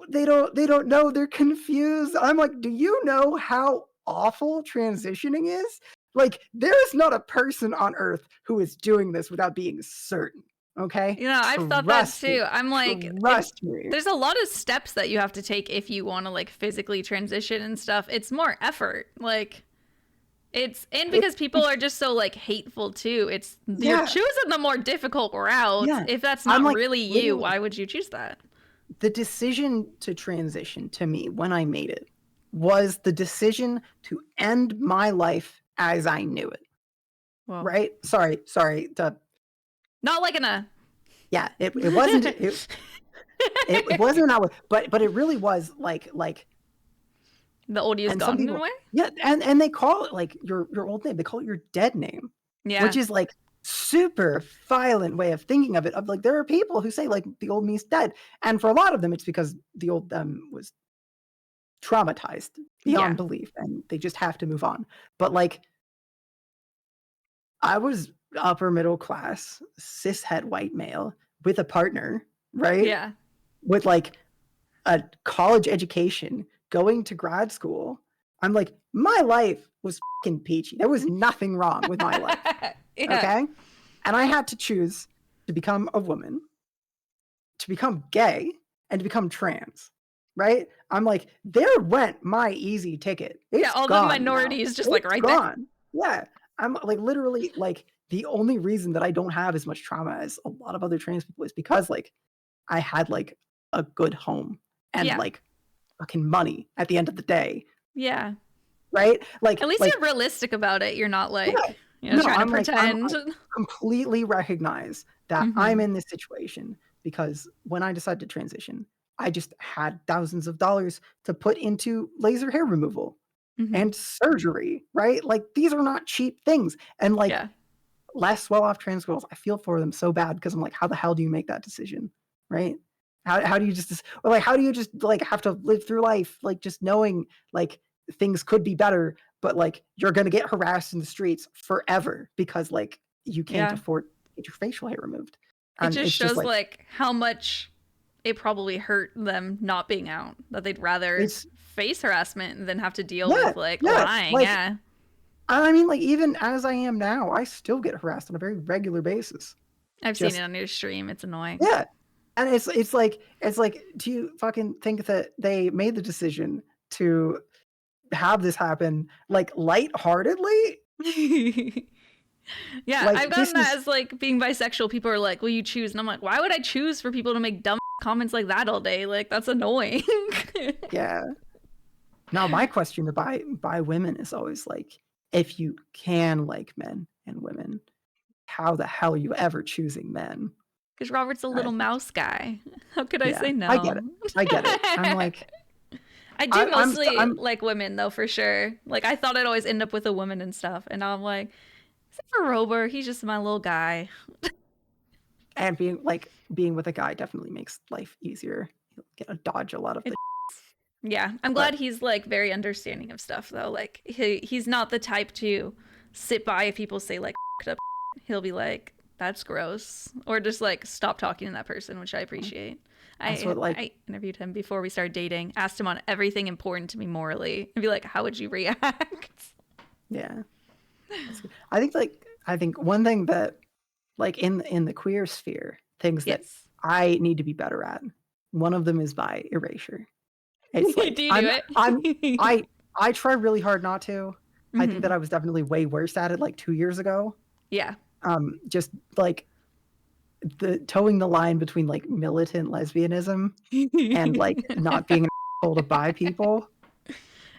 they don't know, they're confused. I'm like, do you know how awful transitioning is? Like, there is not a person on earth who is doing this without being certain. Okay. I've thought that too. I'm like, me. There's a lot of steps that you have to take if you want to like physically transition and stuff. It's more effort. Like because people are just so like hateful too. You're choosing the more difficult route. Yeah. If that's not like, really you, why would you choose that? The decision to transition to me when I made it was the decision to end my life as I knew it. Well, right? Sorry. Not like in a. Yeah, it wasn't. It wasn't that way, but it really was like. The old you is gone in a way. Yeah, and they call it like your old name. They call it your dead name. Yeah, which is like super violent way of thinking of it. Of like there are people who say like the old me's dead, and for a lot of them it's because the old them was traumatized beyond belief, and they just have to move on. But like, I was upper middle class, cishet white male with a partner, right? Yeah. With like a college education, going to grad school. I'm like, my life was fucking peachy. There was nothing wrong with my life. Yeah. Okay. And I had to choose to become a woman, to become gay, and to become trans. Right? I'm like, there went my easy ticket. It's all gone the minorities now. just like It's right gone. Yeah. I'm like literally like the only reason that I don't have as much trauma as a lot of other trans people is because like I had like a good home and Yeah. like fucking money at the end of the day. there. Yeah. Right? Like At least like, you're realistic about it. You're not like, yeah, no, trying to I'm like, pretend. I completely recognize that Mhm. I'm in this situation because when I decided to transition, I just had thousands of dollars to put into laser hair removal Mhm. and surgery, right? Like these are not cheap things. And like Yeah. less well-off trans girls, I feel for them so bad because I'm like, how the hell do you make that decision, right? How do you just, or like how do you just like have to live through life like just knowing like things could be better, but like you're gonna get harassed in the streets forever because like you can't Yeah. afford to get your facial hair removed, It and just it's just shows like how much it probably hurt them not being out. That they'd rather it's face harassment than have to deal yeah with like yeah lying. like Yeah. I mean like even as I am now, I still get harassed on a very regular basis. I've seen Just it on your stream. It's annoying. yeah. And it's like, do you fucking think that they made the decision to have this happen like lightheartedly? Yeah, Like I've this gotten that is as like being bisexual. People are like, "Will you choose?" And I'm like, "Why would I choose for people to make dumb comments like that all day? Like that's annoying." yeah. Now my question to by women is always like, if you can like men and women, how the hell are you ever choosing men? Because Robert's a I, little mouse guy. How could I yeah, say no? I get it. I get it. I'm like, I do mostly I'm like women though, for sure. Like I thought I'd always end up with a woman and stuff, and now I'm like, except for Robert, he's just my little guy. and being with a guy definitely makes life easier. You get to dodge a lot of the Yeah, I'm glad he's like very understanding of stuff though. Like he's not the type to sit by if people say like up. He'll be like, "That's gross," or just like stop talking to that person, which I appreciate. I interviewed him before we started dating, asked him on everything important to me morally, and be like, "How would you react?" Yeah. I think one thing that like in the queer sphere, things that Yes. I need to be better at. One of them is by erasure. It's like Do you do it? I try really hard not to. I think Mhm. that I was definitely way worse at it like 2 years ago. Yeah. Just like the towing the line between like militant lesbianism and like not being an asshole to bi people.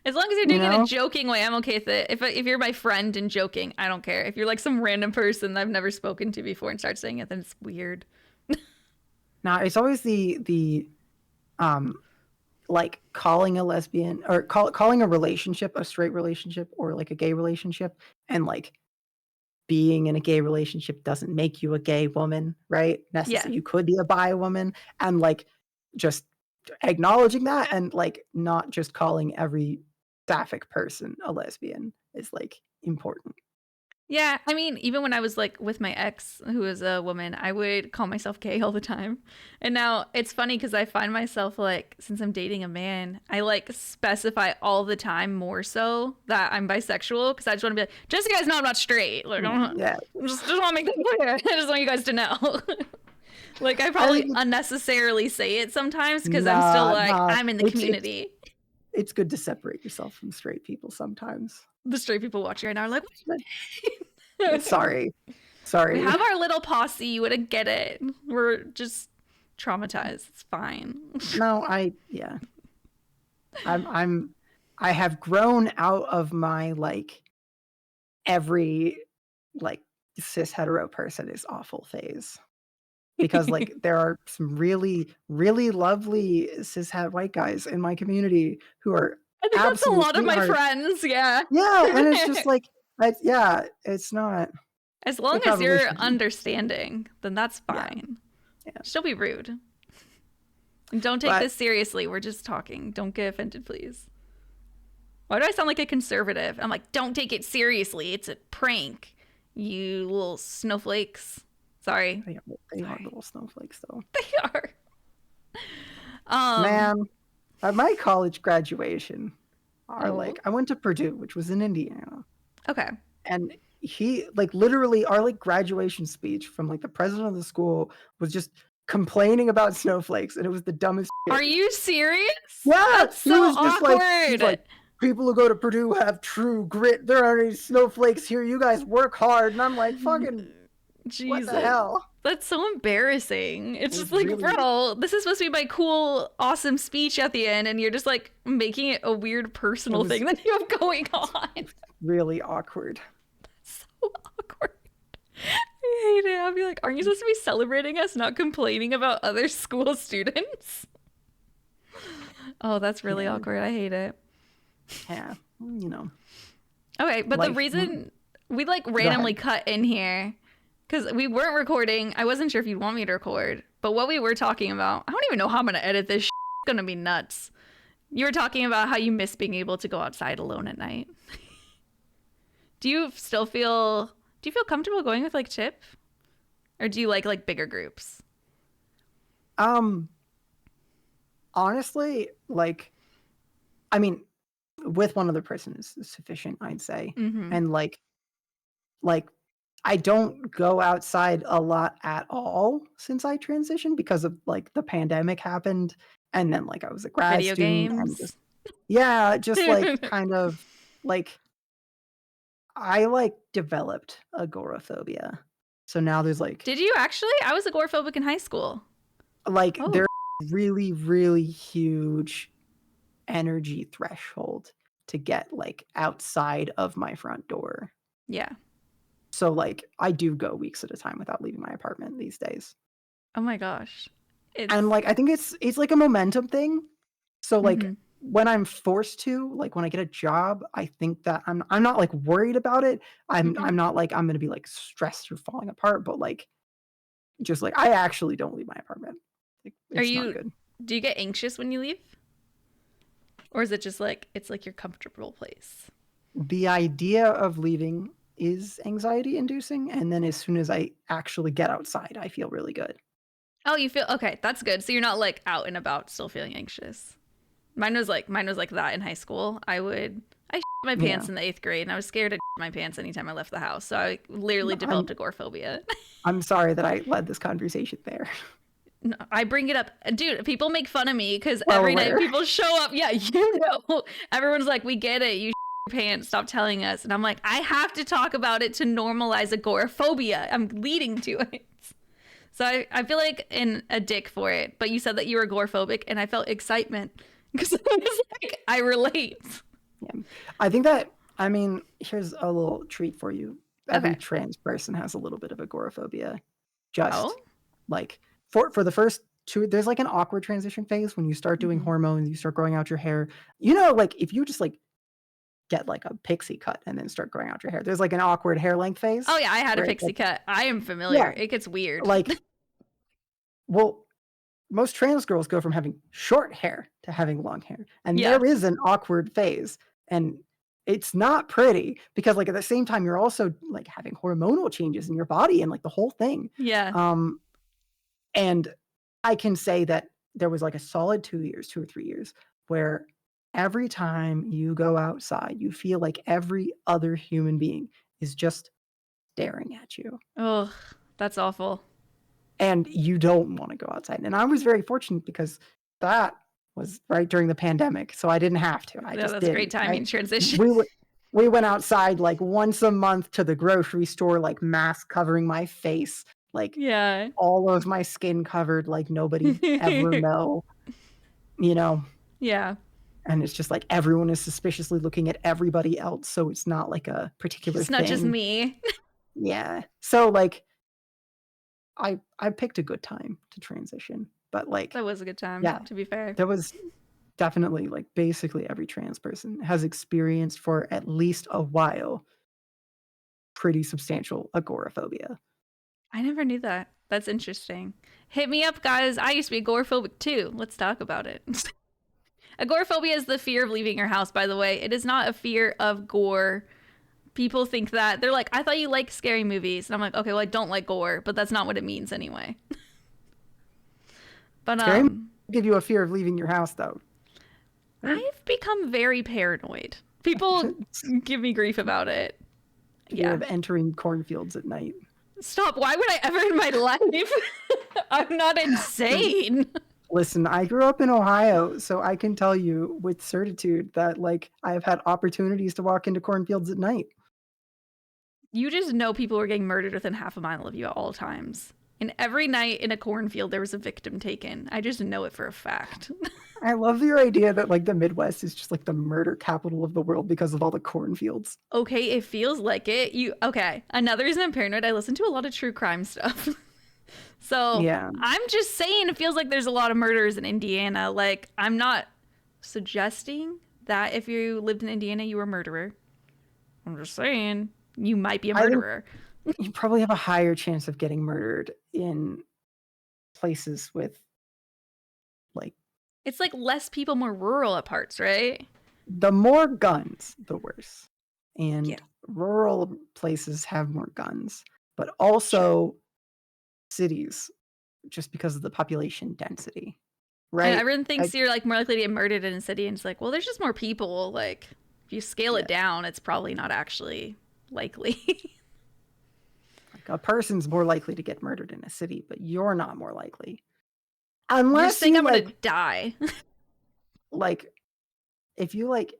As long as you're You doing it in a know? joking way, I'm okay with it. If you're my friend and joking, I don't care. If you're like some random person that I've never spoken to before and start saying it, then it's weird. Now it's always the like calling a lesbian or calling a relationship a straight relationship or like a gay relationship, and like being in a gay relationship doesn't make you a gay woman, right? Yeah. You could be a bi woman, and like just acknowledging that and like not just calling every sapphic person a lesbian is like important. Yeah, I mean, even when I was like with my ex, who was a woman, I would call myself gay all the time. And now it's funny because I find myself like, since I'm dating a man, I like specify all the time more so that I'm bisexual because I just want to be like, just so you guys know I'm not straight. Like, Yeah. just want to make that clear. I just want you guys to know. Like, I probably unnecessarily say it sometimes because I'm still like, I'm in the community. It's good to separate yourself from straight people sometimes. The straight people watching right now are like, Sorry. We have our little posse. You wouldn't get it. We're just traumatized. It's fine. No, I have grown out of my like every like cis hetero person is awful phase. Because like there are some really, really lovely cis het white guys in my community who are I think that's a lot of my sweethearts. friends. Yeah. Yeah, and it's just like it's not. As long as you're understanding, then that's fine. Yeah. Just don't be rude. And don't take this seriously. We're just talking. Don't get offended, please. Why do I sound like a conservative? I'm like, don't take it seriously. It's a prank. You little snowflakes. Sorry. They are little snowflakes though. They are. Man, at my college graduation, Oh. I went to Purdue, which was in Indiana, Okay. and he literally our graduation speech from the president of the school was just complaining about snowflakes, and it was the dumbest shit. Are you serious? Yeah, That's he so was just awkward. he's like, people who go to Purdue have true grit. There aren't any snowflakes here. You guys work hard, and I'm like, fucking, Jesus. what the hell? That's so embarrassing. It's It just was like, really- bro, this is supposed to be my cool, awesome speech at the end, and you're just like making it a weird personal was- thing that you have going on. Really awkward. So awkward. I hate it. I'll be like, aren't you supposed to be celebrating us, not complaining about other school students? Oh, that's really awkward. I hate it. Yeah, you know. Okay, but the Life. reason we randomly cut in here, because we weren't recording. I wasn't sure if you'd want me to record, but what we were talking about, I don't even know how I'm going to edit this. It's going to be nuts. You were talking about how you miss being able to go outside alone at night. Do you feel comfortable going with Chip? Or do you like bigger groups? Honestly, I mean, with one other person is sufficient, I'd say. Mm-hmm. And I don't go outside a lot at all since I transitioned because of the pandemic happened, and then I was a grad Video student. And games. just kind of I developed agoraphobia. So now there's Did you actually? I was agoraphobic in high school. Oh. there's really, really huge energy threshold to get outside of my front door. Yeah. So I do go weeks at a time without leaving my apartment these days. Oh my gosh. And I think it's a momentum thing. So Mhm. when I'm forced to, when I get a job, I think that I'm not worried about it. I'm not I'm going to be stressed or falling apart, but just I actually don't leave my apartment. It's not good. Do you get anxious when you leave? Or is it just it's your comfortable place? The idea of leaving is anxiety inducing, and then as soon as I actually get outside, I feel really good. Oh, you feel okay, that's good. So you're not out and about still feeling anxious. Mine was like that in high school. I shit my pants in the 8th grade, and I was scared to shit my pants anytime I left the house. So I literally developed agoraphobia. I'm sorry that I led this conversation there. No, I bring it up, dude. People make fun of me because Well every night aware. people show up. Yeah, everyone's like, "We get it. You shit your pants. Stop telling us." And I'm like, I have to talk about it to normalize agoraphobia. I'm leading to it. So I feel like a dick for it. But you said that you were agoraphobic, and I felt excitement because I was like, I relate. Yeah. I think that, here's a little treat for you. Every Okay. trans person has a little bit of agoraphobia. Just Oh? For the first two, there's an awkward transition phase when you start doing Mhm. hormones, you start growing out your hair. If you just get a pixie cut and then start growing out your hair, there's an awkward hair length phase. Oh yeah, I had a where it's pixie cut. I am familiar. Yeah. It gets weird. Well, most trans girls go from having short hair to having long hair, and Yeah. there is an awkward phase, and it's not pretty because at the same time you're also having hormonal changes in your body and the whole thing. Yeah. And I can say that there was a solid 2 or 3 years where every time you go outside, you feel like every other human being is just staring at you. Oh, that's awful. And you don't want to go outside. And I was very fortunate because that was right during the pandemic, so I didn't have to. That's a great timing transition. We went outside once a month to the grocery store, mask covering my face, Yeah. all of my skin covered, nobody ever know, Yeah. and it's just everyone is suspiciously looking at everybody else, so it's not a particular It's not just thing. me. Yeah. So I picked a good time to transition, but That was a good time, Yeah. to be fair. there was definitely basically every trans person has experienced for at least a while pretty substantial agoraphobia. I never knew that. That's interesting. Hit me up, guys. I used to be agoraphobic too. Let's talk about it. Agoraphobia is the fear of leaving your house, by the way. It is not a fear of gore. People think that. They're like, I thought you liked scary movies. And I'm like, okay, well, I don't like gore, but that's not what it means anyway. But Scary give you a fear of leaving your house, though. I've become very paranoid. People give me grief about it. Fear Yeah. of entering cornfields at night. Stop. Why would I ever in my life? I'm not insane. Listen, I grew up in Ohio, so I can tell you with certitude that, like, I've had opportunities to walk into cornfields at night. You just know people were getting murdered within half a mile of you at all times. And every night in a cornfield, there was a victim taken. I just know it for a fact. I love your idea that, like, the Midwest is just, like, the murder capital of the world because of all the cornfields. Okay, it feels like it. Okay, another reason I'm paranoid, I listen to a lot of true crime stuff. So Yeah. I'm just saying it feels like there's a lot of murders in Indiana. Like, I'm not suggesting that if you lived in Indiana, you were a murderer. I'm just saying you might be a murderer. You probably have a higher chance of getting murdered in places with, like... It's like less people, more rural at parts, right? The more guns, the worse. And Yeah. rural places have more guns. But also cities, just because of the population density. Right? And everyone thinks you're like more likely to get murdered in a city, and it's like, well, there's just more people. Like, if you scale it down, it's probably not actually likely. Like, a person's more likely to get murdered in a city, but you're not more likely. You're Unless saying you, I'm like, gonna die. like, if you, like,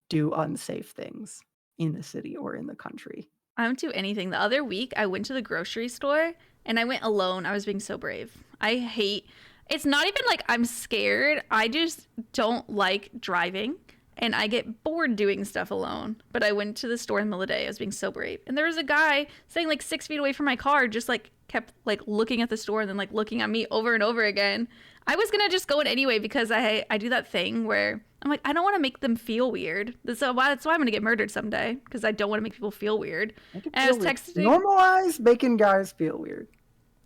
do unsafe things in the city or in the country. I don't do anything. The other week, I went to the grocery store, and I went alone. I was being so brave. It's not even like I'm scared. I just don't like driving, and I get bored doing stuff alone. But I went to the store in the middle of the day. I was being so brave. And there was a guy sitting like 6 feet away from my car, just like kept like looking at the store and then like looking at me over and over again. I was going to just go in anyway because I do that thing where I'm like, I don't want to make them feel weird. That's why I'm going to get murdered someday, because I don't want to make people feel weird. And I was texting. Normalize making guys feel weird.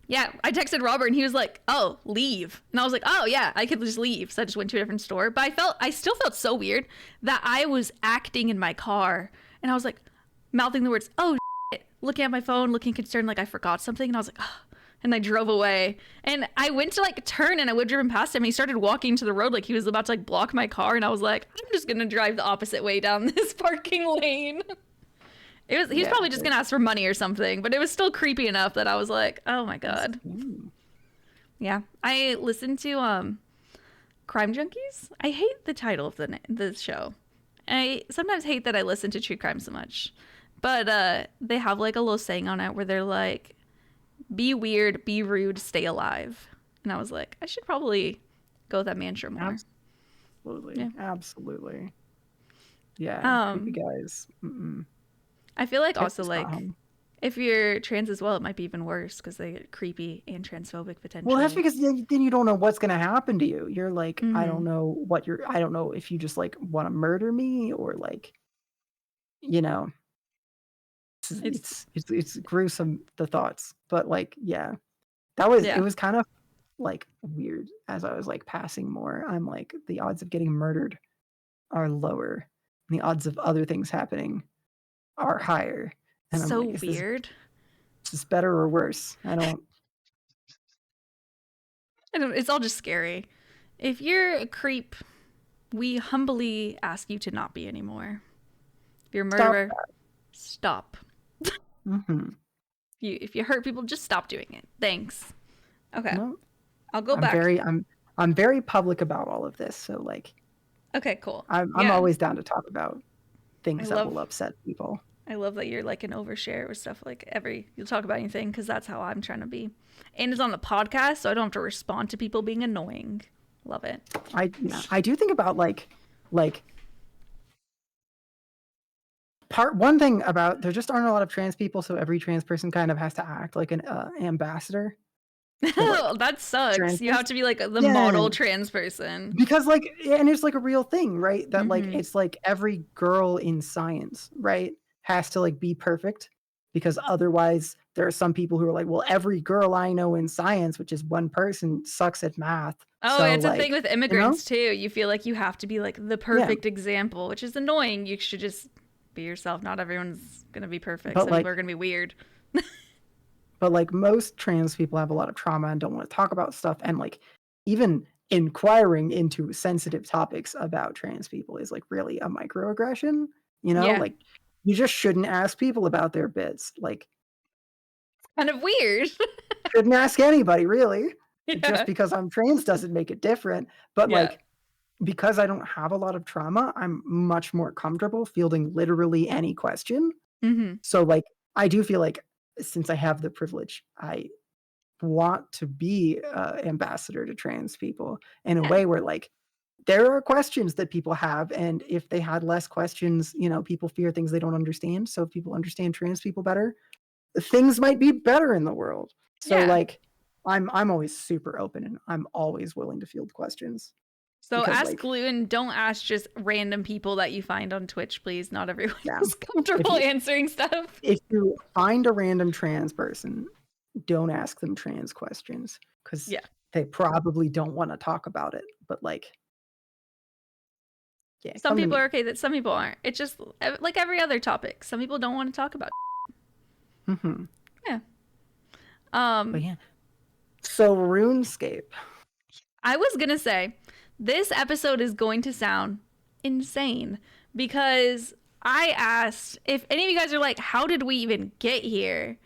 Yeah, I texted Robert and he was like, oh, leave. And I was like, oh, yeah, I could just leave. So I just went to a different store. But I still felt so weird that I was acting in my car. And I was like, mouthing the words, oh, shit, looking at my phone, looking concerned like I forgot something. And I was like, oh. And I drove away. And I went to like turn and I would have driven past him. And he started walking to the road like he was about to like block my car. And I was like, I'm just going to drive the opposite way down this parking lane. He was probably just gonna ask for money or something, but it was still creepy enough that I was like, oh my god. Yeah, I listened to Crime Junkies. I hate the title of the show. I sometimes hate that I listen to true crime so much, but they have like a little saying on it where they're like, be weird, be rude, stay alive. And I was like, I should probably go with that mantra more. Absolutely. Yeah, creepy guys. I feel like also like if you're trans as well, it might be even worse because they get creepy and transphobic potentially. Well, that's because then you don't know what's going to happen to you. You're like, I don't know I don't know if you just like want to murder me or like, you know, it's gruesome, the thoughts. But like, yeah, it was kind of like weird as I was like passing more. I'm like, the odds of getting murdered are lower. And the odds of other things happening are higher. And so I'm like, weird. Is this better or worse? I don't. It's all just scary. If you're a creep, we humbly ask you to not be anymore. If you're a murderer, stop. If you hurt people, just stop doing it. Thanks. Okay. No, I'll go back. I'm very public about all of this, so like. Okay, cool. I'm always down to talk about things that will upset people. I love that you're like an overshare with stuff like you'll talk about anything because that's how I'm trying to be. And it's on the podcast, so I don't have to respond to people being annoying. Love it. I do think about like one thing about there just aren't a lot of trans people, so every trans person kind of has to act like an ambassador. Like, that sucks. You have to be like the model trans person. Because like, and it's like a real thing, right? That like, it's like every girl in science, right, has to like be perfect, because otherwise there are some people who are like, well, every girl I know in science, which is one person, sucks at math. Oh, so, it's a thing with immigrants too. You feel like you have to be like the perfect example, which is annoying. You should just be yourself. Not everyone's gonna be perfect. Some people are gonna be weird. But like most trans people have a lot of trauma and don't want to talk about stuff, and like even inquiring into sensitive topics about trans people is like really a microaggression, you know? Yeah. Like you just shouldn't ask people about their bits. Like Kind of weird. shouldn't ask anybody really. Yeah. Just because I'm trans doesn't make it different. But Yeah. like because I don't have a lot of trauma, I'm much more comfortable fielding literally any question. Mm-hmm. So like I do feel like since I have the privilege, I want to be ambassador to trans people in a Yeah. way where like there are questions that people have, and if they had less questions, you know, people fear things they don't understand. So if people understand trans people better, things might be better in the world. So Yeah. like I'm always super open and I'm always willing to field questions. So Because, ask like, Gluten, don't ask just random people that you find on Twitch, please. Not everyone Yeah. is comfortable If you- answering stuff. if you find a random trans person, don't ask them trans questions because Yeah. they probably don't want to talk about it. But like, yeah, Some come to people me. are okay, that some people aren't. It's just like every other topic. Some people don't want to talk about. Mhm. Yeah. But yeah. So RuneScape. I was gonna say, this episode is going to sound insane because I asked if any of you guys are like, how did we even get here?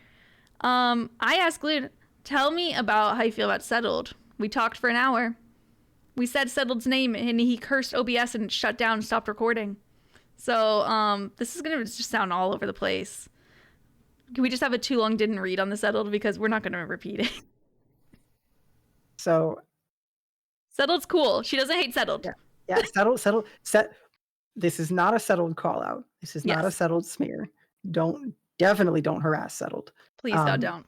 I asked Gluten, tell me about how you feel about Settled. We talked for an hour. We said Settled's name and he cursed OBS and shut down and stopped recording. So this is gonna just sound all over the place. Can we just have a too long didn't read on the Settled because we're not gonna repeat it. So Settled's cool. She doesn't hate Settled. yeah, this is not a Settled call out. This is not a Yes. Settled smear. Definitely don't harass Settled. Please don't.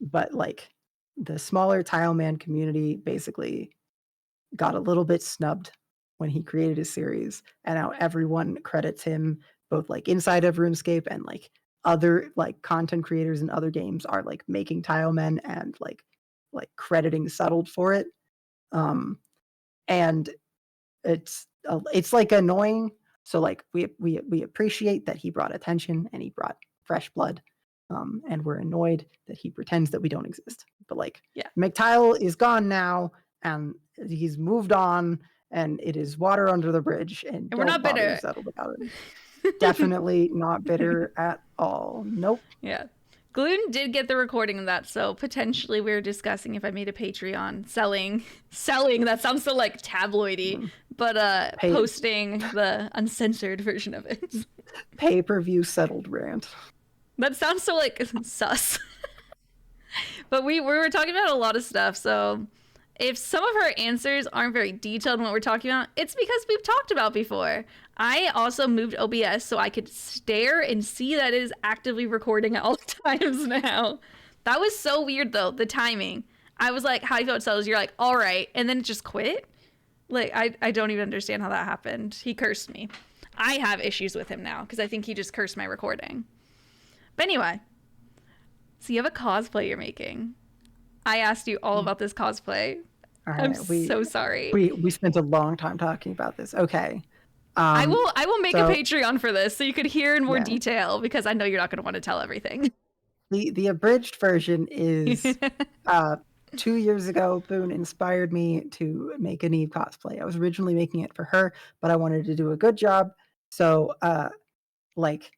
But like the smaller Tile Man community basically got a little bit snubbed when he created his series, and now everyone credits him both like inside of RuneScape and like other like content creators in other games are like making Tile Men and like crediting Settled for it. And it's like annoying. So like we appreciate that he brought attention and he brought fresh blood. And we're annoyed that he pretends that we don't exist. But like, Yeah. McTile is gone now, and he's moved on, and it is water under the bridge. And we're not don't bother bitter. Settled about it. Definitely not bitter at all. Nope. Yeah. Gluten did get the recording of that, so potentially we were discussing if I made a Patreon selling, that sounds so like tabloidy, but posting the uncensored version of it. Pay-per-view Settled rant. That sounds so like sus. But we were talking about a lot of stuff, so if some of her answers aren't very detailed in what we're talking about, it's because we've talked about before. I also moved OBS so I could stare and see that it is actively recording at all times now. That was so weird though, the timing. I was like, how do you feel about Settled? You're like, all right, and then it just quit. Like, I don't even understand how that happened. He cursed me. I have issues with him now because I think he just cursed my recording. But anyway, so you have a cosplay you're making. I asked you all about this cosplay. All I'm right, so sorry. We spent a long time talking about this. Okay. I will make so- a Patreon for this so you could hear in more detail because I know you're not going to want to tell everything. The abridged version is 2 years ago, Boone inspired me to make a Neve cosplay. I was originally making it for her, but I wanted to do a good job. So like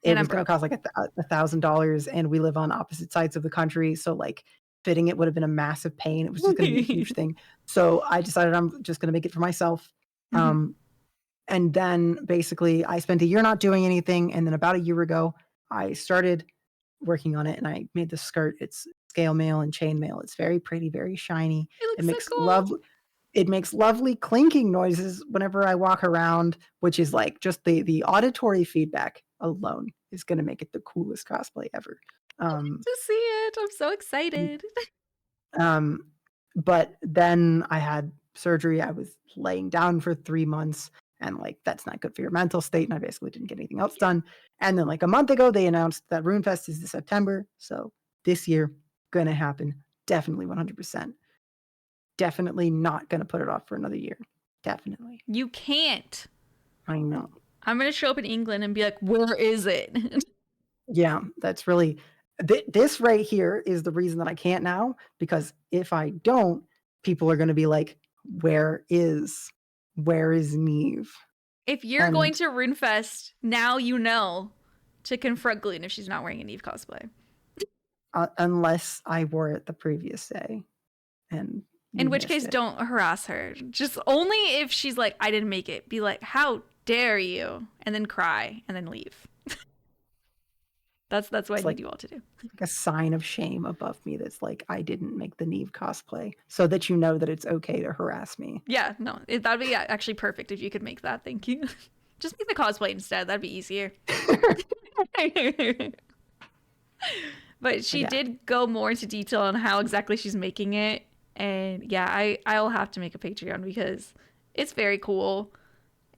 it And I'm was going to cost like $1,000, and we live on opposite sides of the country. So like fitting it would have been a massive pain. It was just going to be a huge thing. So I decided I'm just going to make it for myself. And then basically I spent a year not doing anything. And then about a year ago, I started working on it and I made the skirt. It's scale mail and chain mail. It's very pretty, very shiny. It looks so cool. It makes lovely clinking noises whenever I walk around, which is like just the auditory feedback alone is going to make it the coolest cosplay ever. To see it. I'm so excited. But then I had surgery. I was laying down for 3 months, and like that's not good for your mental state, and I basically didn't get anything else done. And then like a month ago they announced that Runefest is this September, so this year gonna happen, definitely 100%. Definitely not gonna put it off for another year. Definitely. You can't. I know. I'm going to show up in England and be like, where is it? Yeah, that's really this right here is the reason that I can't now, because if I don't, people are going to be like, where is Neve? If you're And- going to Runefest, now you know to confront Gloon if she's not wearing a Neve cosplay. Unless I wore it the previous day, and In which missed case, it. don't harass her. Just only if she's like, I didn't make it. Be like, how dare you? And then cry and then leave. That's what I need you all to do. Like a sign of shame above me that's like, I didn't make the Neve cosplay, so that you know that it's okay to harass me. Yeah, no, that'd be actually perfect if you could make that. Thank you. Just make the cosplay instead. That'd be easier. But she did go more into detail on how exactly she's making it. And yeah, I'll have to make a Patreon because it's very cool.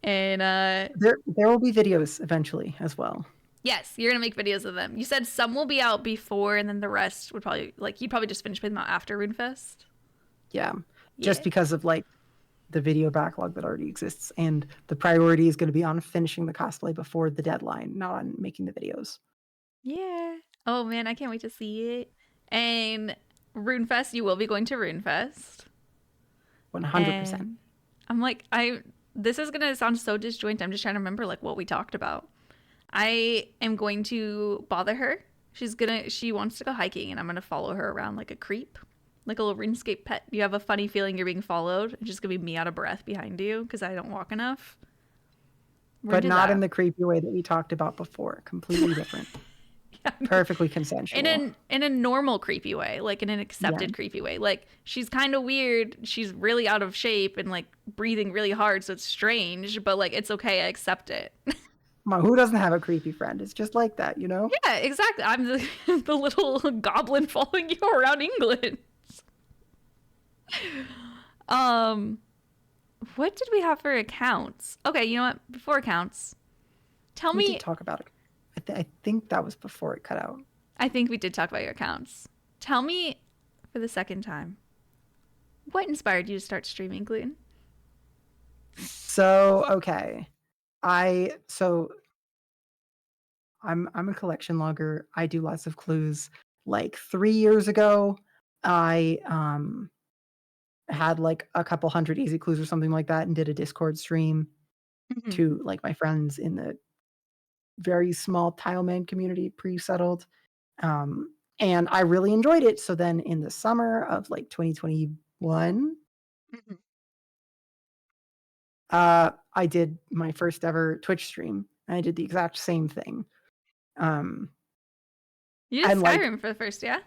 And There will be videos eventually as well. yes, you're gonna make videos of them. You said some will be out before, and then the rest would probably you'd probably just finish putting them out after Runefest. Yeah, just because of like the video backlog that already exists, and the priority is going to be on finishing the cosplay before the deadline, not on making the videos. Yeah. Oh man, I can't wait to see it. And Runefest, you will be going to Runefest. 100%. And I'm like, this is gonna sound so disjointed. I'm just trying to remember like what we talked about. I am going to bother her. She wants to go hiking, and I'm gonna follow her around like a creep, like a little RuneScape pet. You have a funny feeling you're being followed. It's just gonna be me out of breath behind you because I don't walk enough. But not in the creepy way that we talked about before. Completely different. Perfectly consensual. In a normal creepy way, like in an accepted creepy way. Like she's kind of weird. She's really out of shape and like breathing really hard, so it's strange. But like it's okay. I accept it. Who doesn't have a creepy friend? It's just like that, you know? Yeah, exactly. I'm the little goblin following you around England. What did we have for accounts? Okay, you know what? Before accounts, tell We me. did talk about it. I think that was before it cut out. I think we did talk about your accounts. Tell me, for the second time, what inspired you to start streaming, Gluten? So okay, I'm a collection logger. I do lots of clues. Like 3 years ago, I had like a couple hundred easy clues or something like that, and did a Discord stream to like my friends in the very small Tileman community, pre-settled. And I really enjoyed it. So then in the summer of like 2021, I did my first ever Twitch stream. And I did the exact same thing. You did and, like- Skyrim for the first, yeah?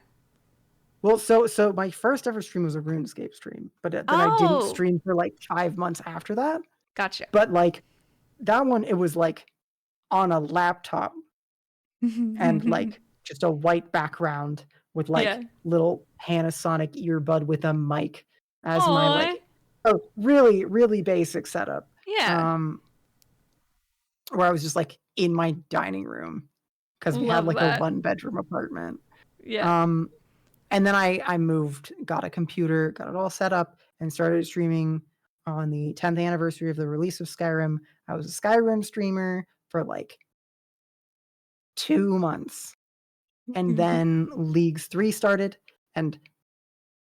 Well, so my first ever stream was a RuneScape stream, but then I didn't Oh. stream for like 5 months after that. Gotcha. But like that one, it was like on a laptop and like just a white background with like Yeah. little Panasonic earbud with a mic as Aw. my like really, really basic setup. Yeah. Where I was just like in my dining room because we Love had like that. a 1-bedroom apartment. Yeah. And then I moved, got a computer, got it all set up, and started streaming on the 10th anniversary of the release of Skyrim. I was a Skyrim streamer for like 2 months. And then Leagues 3 started, and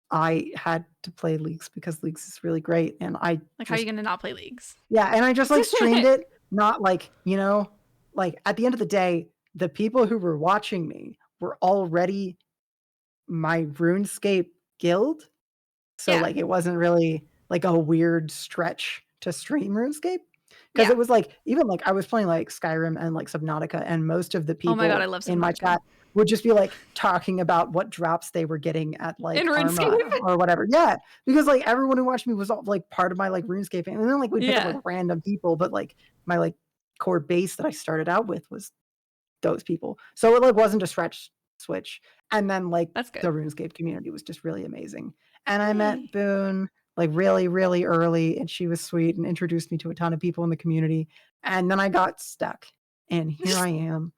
I had to play Leagues because Leagues is really great. And I Like, how are you going to not play Leagues? yeah, and I just like streamed it, not like, you know, like at the end of the day, the people who were watching me were already my RuneScape guild. So Yeah. like it wasn't really like a weird stretch to stream RuneScape. Because Yeah. it was like even like I was playing like Skyrim and like Subnautica, and most of the people Oh my God, I love in my Subnautica. chat would just be like talking about what drops they were getting at like In Arma RuneScape? or whatever. Yeah, because like everyone who watched me was all like part of my like RuneScape, and then like we pick up Yeah. like random people, but like my like core base that I started out with was those people. So it like wasn't a stretch switch. And then like That's good. the RuneScape community was just really amazing. And I Yay. met Boone like really, really early, and she was sweet and introduced me to a ton of people in the community. And then I got stuck, and here I am,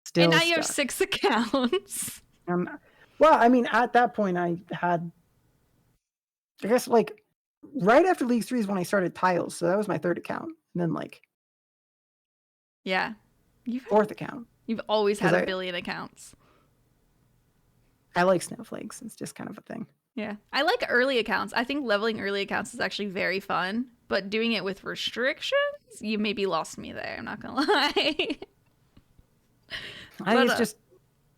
still And now you have stuck. 6 accounts. Well, I mean, at that point, I had, I guess, like right after League 3 is when I started Tiles, so that was my 3rd account, and then like Yeah. 4th account. You've always had 'Cause a I- billion accounts. I like snowflakes. It's just kind of a thing. Yeah. I like early accounts. I think leveling early accounts is actually very fun, but doing it with restrictions, you maybe lost me there. I'm not gonna lie. I think it's just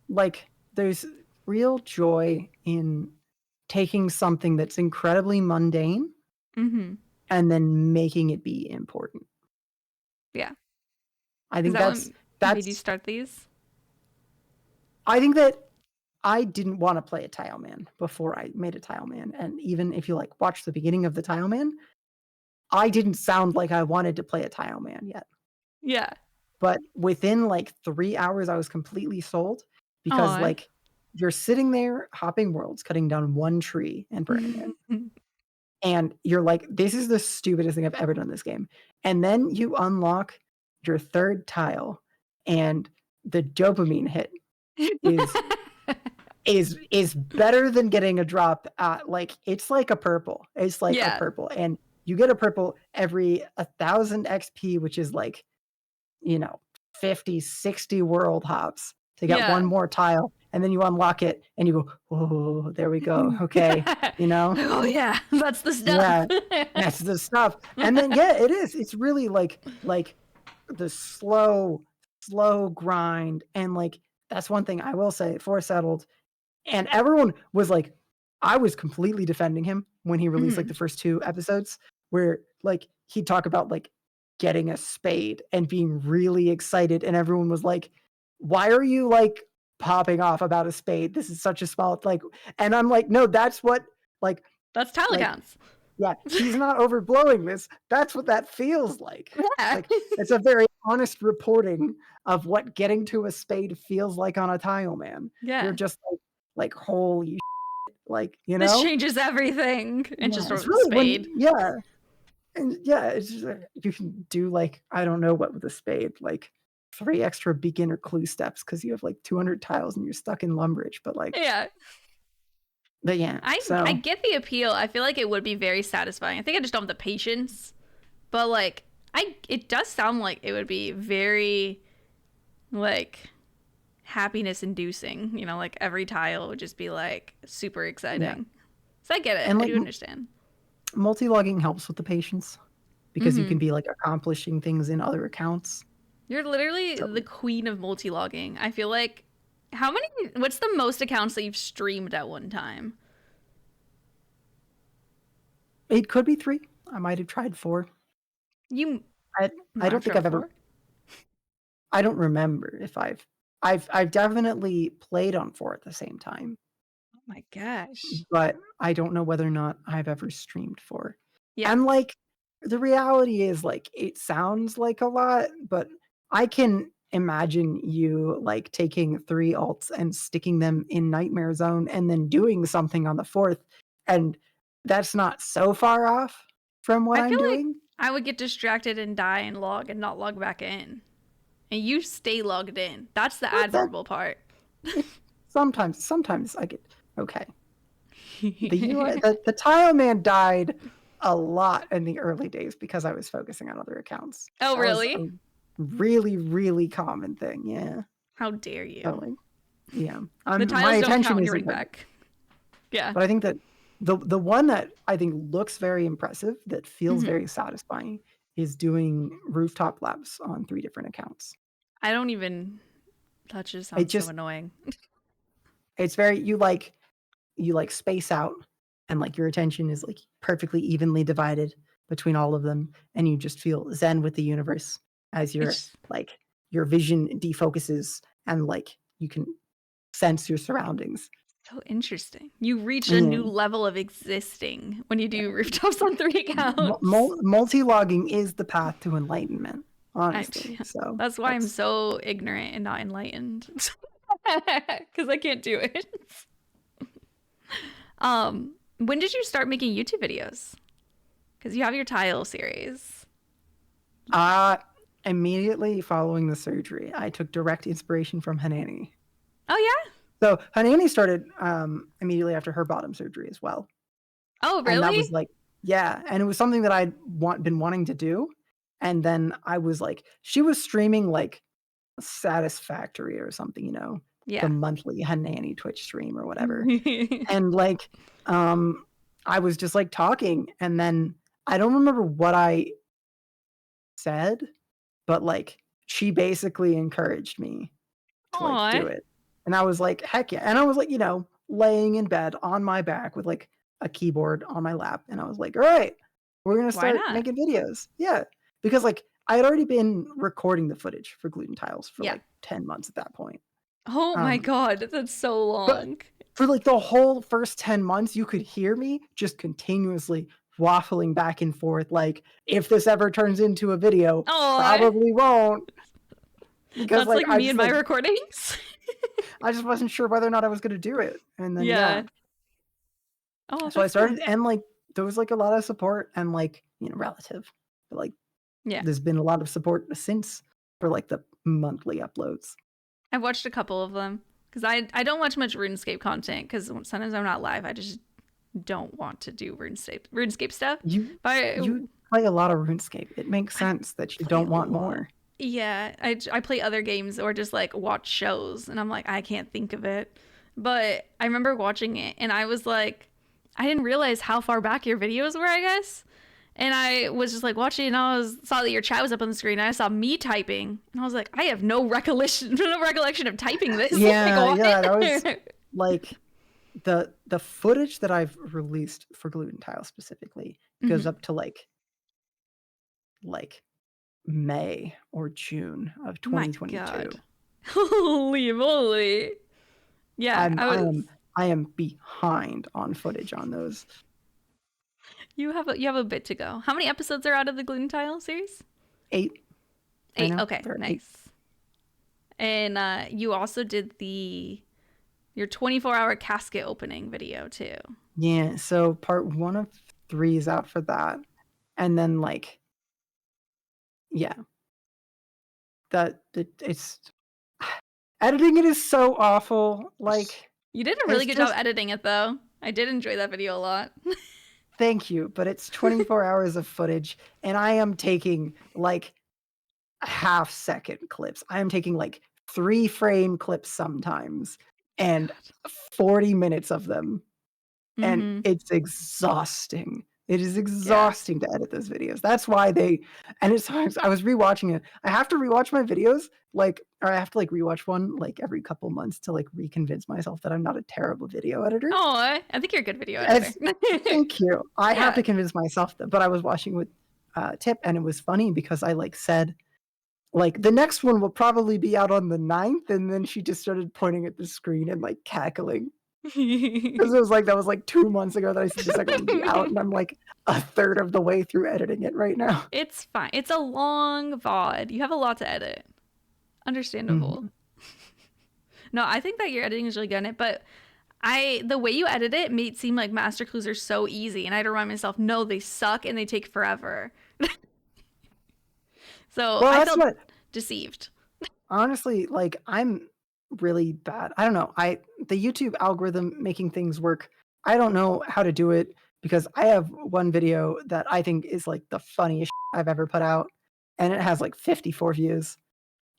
like there's real joy in taking something that's incredibly mundane mm-hmm. and then making it be important. Yeah. I Is think that what made you that's start these? I think that I didn't want to play a Tile Man before I made a Tile Man. And even if you like watch the beginning of the Tile Man, I didn't sound like I wanted to play a Tile Man yet. Yeah. But within like 3 hours, I was completely sold because Aw. like you're sitting there hopping worlds, cutting down one tree and burning it. And you're like, this is the stupidest thing I've ever done in this game. And then you unlock your third tile, and the dopamine hit is better than getting a drop at like it's like a purple. It's like a purple. And you get a purple every 1,000 XP, which is like, 50, 60 world hops to get one more tile. And then you unlock it and you go, oh, there we go. Okay. Oh yeah, that's the stuff. Yeah, that's the stuff. And then it is. It's really like the slow grind. And like that's one thing I will say for Settled. And everyone was like, I was completely defending him when he released like the first 2 episodes, where like he'd talk about like getting a spade and being really excited, and everyone was like, why are you like popping off about a spade? This is such a small like, and I'm like, no, that's what like that's tile accounts. Yeah, he's not overblowing this. That's what that feels like. Yeah. Like it's a very honest reporting of what getting to a spade feels like on a Tile Man. Yeah. You're just like holy shit, like, This changes everything. And just it's a really spade. And it's just, you can do like, I don't know what with a spade, like 3 extra beginner clue steps because you have like 200 tiles and you're stuck in Lumbridge, but like But yeah, I get the appeal. I feel like it would be very satisfying. I think I just don't have the patience. But like it does sound like it would be very like happiness inducing, like every tile would just be like super exciting. Yeah. So I get it. And I do understand. Multi-logging helps with the patience because you can be like accomplishing things in other accounts. You're literally the queen of multi-logging. I feel like what's the most accounts that you've streamed at one time? It could be 3. I might have tried 4. I don't think I've ever. I don't remember if I've definitely played on 4 at the same time. Oh my gosh. But I don't know whether or not I've ever streamed 4. Yeah. And like the reality is like it sounds like a lot, but I can imagine you like taking 3 alts and sticking them in Nightmare Zone and then doing something on the 4th, and that's not so far off from what I'm doing. Like I would get distracted and die and log and not log back in, and you stay logged in. That's the admirable part. Sometimes I get okay. The Tile Man died a lot in the early days because I was focusing on other accounts. Oh, really? Really, really common thing. Yeah. How dare you? So, like, yeah. The tiles my don't attention count when is you're back. Yeah. But I think that the one that I think looks very impressive, that feels very satisfying, is doing rooftop labs on 3 different accounts. I don't even touch it. Sounds so annoying. It's very you like space out, and like your attention is like perfectly evenly divided between all of them, and you just feel zen with the universe as your vision defocuses and like you can sense your surroundings. So interesting. You reach a new level of existing when you do rooftops on 3 accounts. Multi-logging is the path to enlightenment, honestly. So that's why I'm so ignorant and not enlightened. Because I can't do it. When did you start making YouTube videos? Because you have your tile series. Immediately following the surgery, I took direct inspiration from Hanani. Oh yeah? So Hanani started immediately after her bottom surgery as well. Oh really? And that was like, yeah, and it was something that I'd been wanting to do. And then I was like, she was streaming like Satisfactory or something, Yeah. the monthly Hanani Twitch stream or whatever. And like I was just like talking, and then I don't remember what I said, but like she basically encouraged me to like Aw. do it. And I was like, heck yeah. And I was like, laying in bed on my back with like a keyboard on my lap. And I was like, all right, we're gonna Why start not? making videos. Yeah. Because like I had already been recording the footage for Gluten Tiles for Yeah. like 10 months at that point. Oh my god, that's so But long. for like the whole first 10 months, you could hear me just continuously waffling back and forth. Like, if this ever turns into a video, Aw. probably won't. Because That's like like me and my recordings. I just wasn't sure whether or not I was gonna do it. And then Yeah. Oh, so I that's cool. started, and like there was like a lot of support, and like, relative. But like Yeah. there's been a lot of support since for like the monthly uploads. I've watched a couple of them because I don't watch much RuneScape content because sometimes I'm not live. I just don't want to do RuneScape stuff. You But you play a lot of RuneScape. It makes sense that you play don't a want lot. more. Yeah, I play other games or just like watch shows, and I'm like, I can't think of it. But I remember watching it, and I was like, I didn't realize how far back your videos were, I guess. And I was just like watching, and saw that your chat was up on the screen. And I saw me typing, and I was like, I have no recollection of typing this. Yeah, like, yeah, that was like the footage that I've released for Gluten Tile specifically goes up to like May or June of 2022. My God. Holy moly! Yeah, I am behind on footage on those. You have a bit to go. How many episodes are out of the Gluten Tile series? 8. 8. Okay, there are nice. 8. And you also did your 24-hour casket opening video too. Yeah, so part 1 of 3 is out for that, and then like, yeah, it's editing it is so awful. Like, you did a really good job editing it though. I did enjoy that video a lot. Thank you, but it's 24 hours of footage, and I am taking like half-second clips. I am taking like 3-frame clips sometimes, and 40 minutes of them, and it's exhausting. It is exhausting to edit those videos. That's why and it's I was rewatching it. I have to rewatch my videos, or I have to like rewatch one like every couple months to like reconvince myself that I'm not a terrible video editor. Oh, I think you're a good video editor. Thank you. I have to convince myself that, but I was watching with Tip, and it was funny because I like said, like, the next one will probably be out on the 9th, and then she just started pointing at the screen and like cackling. Because it was like that was like 2 months ago that I said it's going to be out, and I'm like a third of the way through editing it right now. It's fine. It's a long VOD. You have a lot to edit. Understandable. No, I think that your editing is really good in it, but the way you edit it made it seem like master clues are so easy, and I had to remind myself, no, they suck and they take forever. So I felt deceived. Honestly, like, I'm really bad. I don't know. The YouTube algorithm making things work, I don't know how to do it, because I have one video that I think is like the funniest I've ever put out, and it has like 54 views.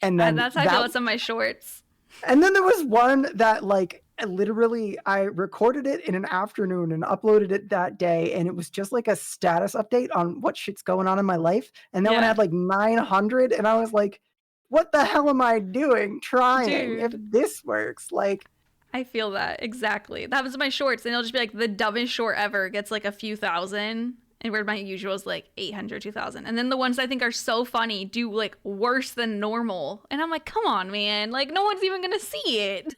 And then that's how I feel with some of my shorts. And then there was one that like literally I recorded it in an afternoon and uploaded it that day, and it was just like a status update on what shit's going on in my life. And that one had like 900, and I was like, what the hell am I doing trying if this works? Like, I feel that exactly. That was my shorts, and it'll just be like the dumbest short ever gets like a few thousand, and where my usual is like 800, 2,000. And then the ones I think are so funny do like worse than normal, and I'm like, come on, man! Like, no one's even gonna see it.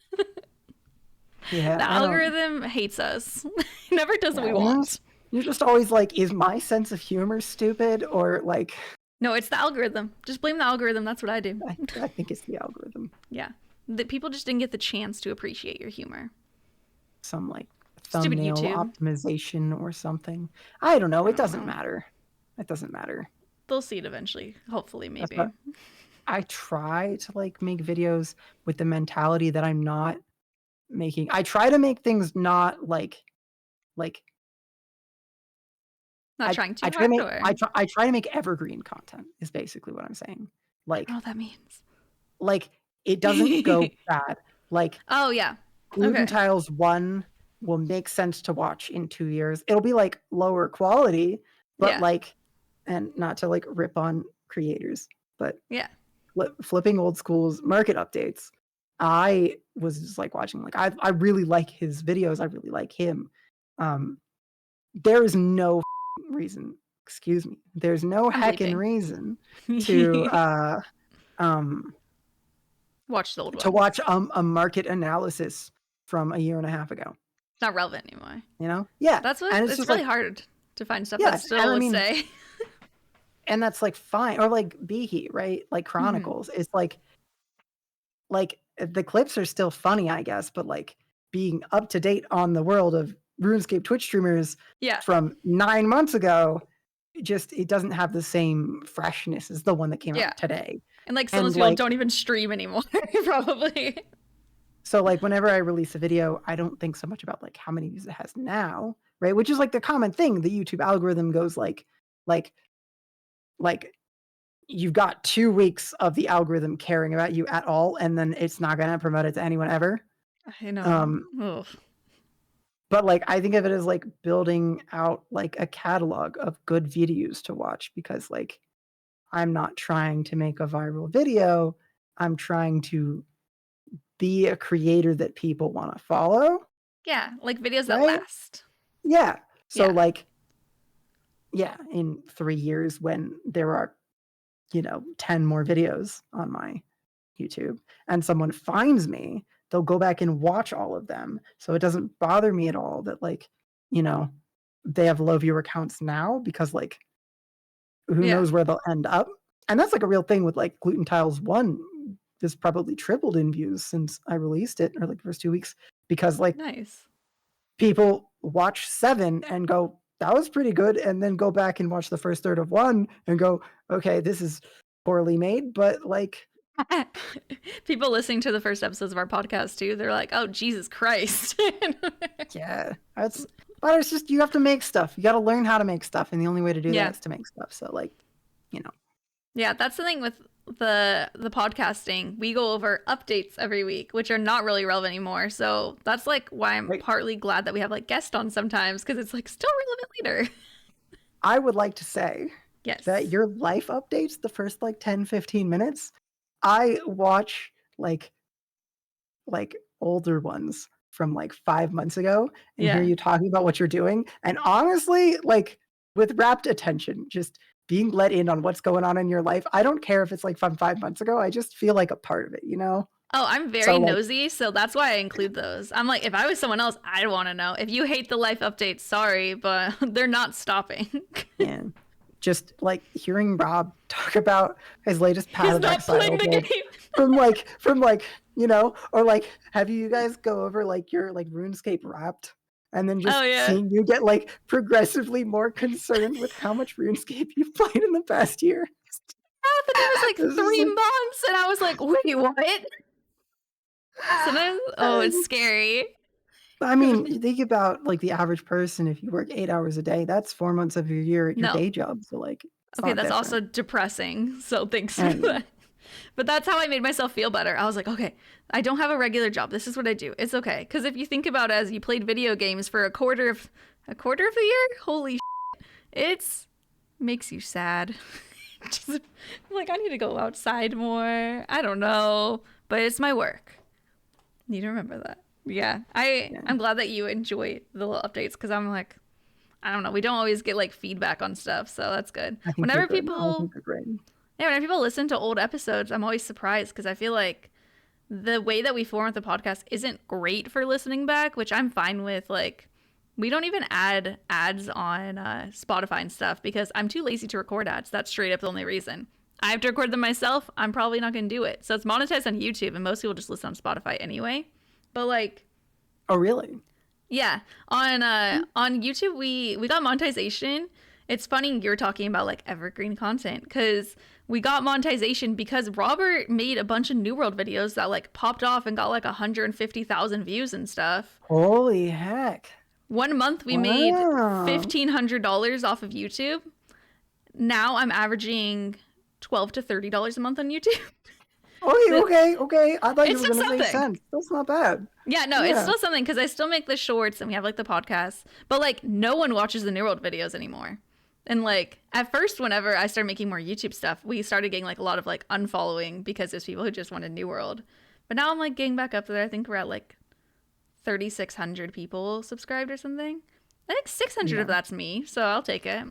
Yeah, the algorithm hates us. It never does what we want. You're just always like, is my sense of humor stupid, or like? No, it's the algorithm. Just blame the algorithm. That's what I do. I think it's the algorithm. Yeah. The people just didn't get the chance to appreciate your humor. Some like thumbnail optimization or something. I don't know. It doesn't matter. It doesn't matter. They'll see it eventually. Hopefully, maybe. I try to like make videos with the mentality that I'm not making. I try to make things not like. Not trying too hard. I try to make evergreen content. Is basically what I'm saying. Like, I don't know what that means. Like, it doesn't go bad. Like Oh yeah. Gluten Okay. Tiles 1 will make sense to watch in 2 years. It'll be like lower quality, but Yeah. like, and not to like rip on creators, but Yeah. flipping old school's market updates. I was just like watching, like, I really like his videos. I really like him. There is no reason, excuse me, there's no I'm heckin' bleeping. reason to Watch the old to ones. watch a market analysis from a year and a half ago. It's not relevant anymore. You know? Yeah. That's what And it's it's just really like, hard to find stuff yeah, that still and I would mean, say. and that's like fine. Or like Behe, right? Like Chronicles. It's like the clips are still funny, I guess, but like being up to date on the world of RuneScape Twitch streamers Yeah. from 9 months ago, it doesn't have the same freshness as the one that came Yeah. out today. And like some of And those people like, don't even stream anymore, probably. so like whenever I release a video, I don't think so much about like how many views it has now, right? Which is like the common thing. The YouTube algorithm goes like you've got 2 weeks of the algorithm caring about you at all, and then it's not gonna promote it to anyone ever. I know. Ugh. But like I think of it as like building out like a catalog of good videos to watch, because like I'm not trying to make a viral video. I'm trying to be a creator that people want to follow, Yeah, like videos that right? last. Yeah. So Yeah. like, yeah, in 3 years when there are, 10 more videos on my YouTube and someone finds me, they'll go back and watch all of them. So it doesn't bother me at all that like, they have low viewer counts now, because like who Yeah. knows where they'll end up. And that's like a real thing with like Gluten Tiles 1. This probably tripled in views since I released it, or like the first 2 weeks, because like Nice. people watch 7 and go, that was pretty good, and then go back and watch the first third of 1 and go, okay, this is poorly made, but like, People listening to the first episodes of our podcast too, they're like, "Oh, Jesus Christ." yeah, but it's just, you have to make stuff. You got to learn how to make stuff, and the only way to do Yeah. that is to make stuff. So like, Yeah, that's the thing with the podcasting. We go over updates every week, which are not really relevant anymore. So that's like why I'm Right. partly glad that we have like guests on sometimes, because it's like still relevant later. I would like to say Yes. that your life updates, the first like 10-15 minutes, I watch like older ones from like 5 months ago and hear Yeah. you talking about what you're doing, and honestly, like with rapt attention, just being let in on what's going on in your life. I don't care if it's like from 5 months ago. I just feel like a part of it, Oh, I'm very So, like, nosy, so that's why I include those. I'm like, if I was someone else, I'd want to know. If you hate the life updates, sorry, but they're not stopping. yeah, just like hearing Rob talk about his latest Path He's of not Exile playing the build game. from like, or like, have you guys go over like your like RuneScape Wrapped, and then just Oh, yeah. seeing you get like progressively more concerned with how much RuneScape you've played in the past year. It was like This is 3 like- months, and I was like, wait, what? Sometimes, oh, it's scary. I mean, you think about like the average person. If you work 8 hours a day, that's 4 months of your year at your No. day job. So like, it's Okay, not that's different. also depressing. So thanks for And- that. But that's how I made myself feel better. I was like, okay, I don't have a regular job. This is what I do. It's okay. Because if you think about it, as you played video games for a quarter of the year, holy shit, it's makes you sad. Just, I'm like, I need to go outside more. I don't know, but it's my work. Need to remember that. Yeah, I'm glad that you enjoy the little updates, because I'm like, I don't know. We don't always get like feedback on stuff, so that's good. I think Whenever they're good. I people think they're great. Yeah, whenever people listen to old episodes, I'm always surprised, because I feel like the way that we format the podcast isn't great for listening back, which I'm fine with. Like, we don't even add ads on Spotify and stuff because I'm too lazy to record ads. That's straight up the only reason. I have to record them myself. I'm probably not going to do it. So it's monetized on YouTube, and most people just listen on Spotify anyway. But like, Oh, really? yeah, on YouTube we got monetization. It's funny you're talking about like evergreen content, because we got monetization because Robert made a bunch of New World videos that like popped off and got like 150,000 views and stuff. Holy heck. 1 month we made Wow. $1,500 off of YouTube. Now I'm averaging $12 to $30 a month on YouTube. Okay. I thought you It's were still gonna say something. cents. That's not bad. Yeah, no, it's Yeah. still something because I still make the shorts and we have like the podcast, but like no one watches the New World videos anymore. And like at first, whenever I started making more YouTube stuff, we started getting like a lot of like unfollowing because there's people who just wanted New World. But now I'm like getting back up there. I think we're at like 3,600 people subscribed or something. I think 600 of Yeah. that's me, so I'll take it.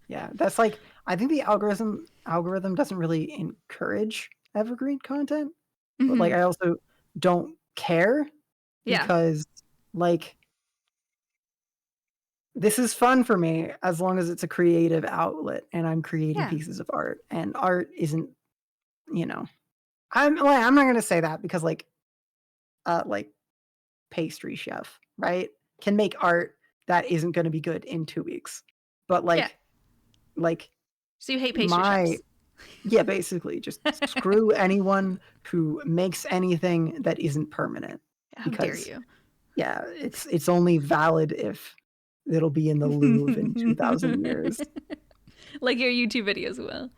Yeah. That's like I think the algorithm doesn't really encourage evergreen content, but like I also don't care Yeah, because like this is fun for me as long as it's a creative outlet and I'm creating yeah, pieces of art and art isn't, you know. I'm not gonna say that because like pastry chef, right? Can make art that isn't gonna be good in 2 weeks. But yeah. like So you hate pastry my chefs? yeah, basically just screw anyone who makes anything that isn't permanent How dare because you? yeah, it's only valid if it'll be in the Louvre in 2000 years. Like your YouTube videos will.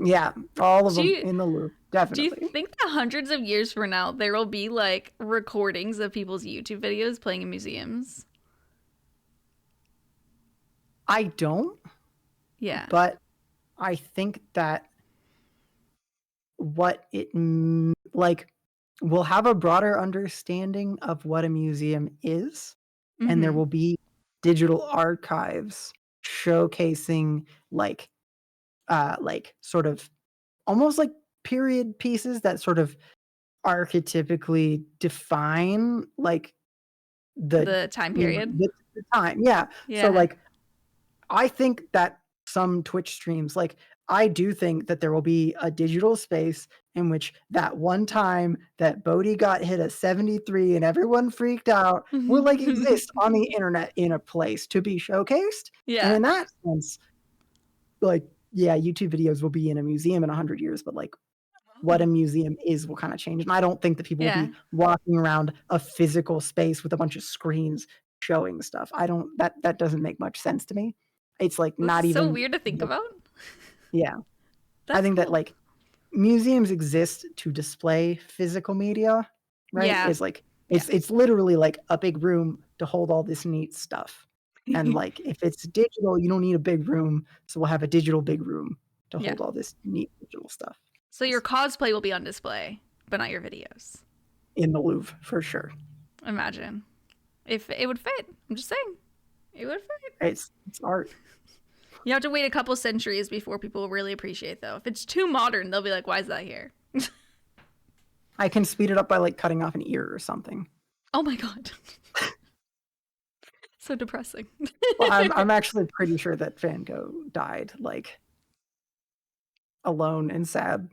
Yeah, all of Do them you in the Louvre, do you definitely. think that hundreds of years from now there will be like recordings of people's YouTube videos playing in museums? I don't, Yeah. but I think that what like we'll have a broader understanding of what a museum is, and there Mm-hmm. will be digital archives showcasing like sort of almost like period pieces that sort of archetypically define like the The time period. the time. Yeah. So Yeah. like I think that some Twitch streams, like I do think that there will be a digital space in which that one time that Bodhi got hit a 73 and everyone freaked out will like exist on the internet in a place to be showcased. And Yeah. in that sense, like, yeah, YouTube videos will be in a museum in 100 years, but like what a museum is will kind of change. And I don't think that people will Yeah. be walking around a physical space with a bunch of screens showing stuff. I don't that doesn't make much sense to me. It's like This not is so even weird to think about. yeah. I That's think that cool. like museums exist to display physical media, right? Yeah. It's like Yeah. it's literally like a big room to hold all this neat stuff. And like if it's digital, you don't need a big room, so we'll have a digital big room to Yeah. hold all this neat digital stuff So your cosplay will be on display, but not your videos. in the Louvre for sure. Imagine. If it would fit. I'm just saying. It would fit. It's art. You have to wait a couple centuries before people really appreciate though. If it's too modern, they'll be like, why is that here? I can speed it up by like cutting off an ear or something. Oh my god. So depressing. Well, I'm actually pretty sure that Van Gogh died like alone and sad,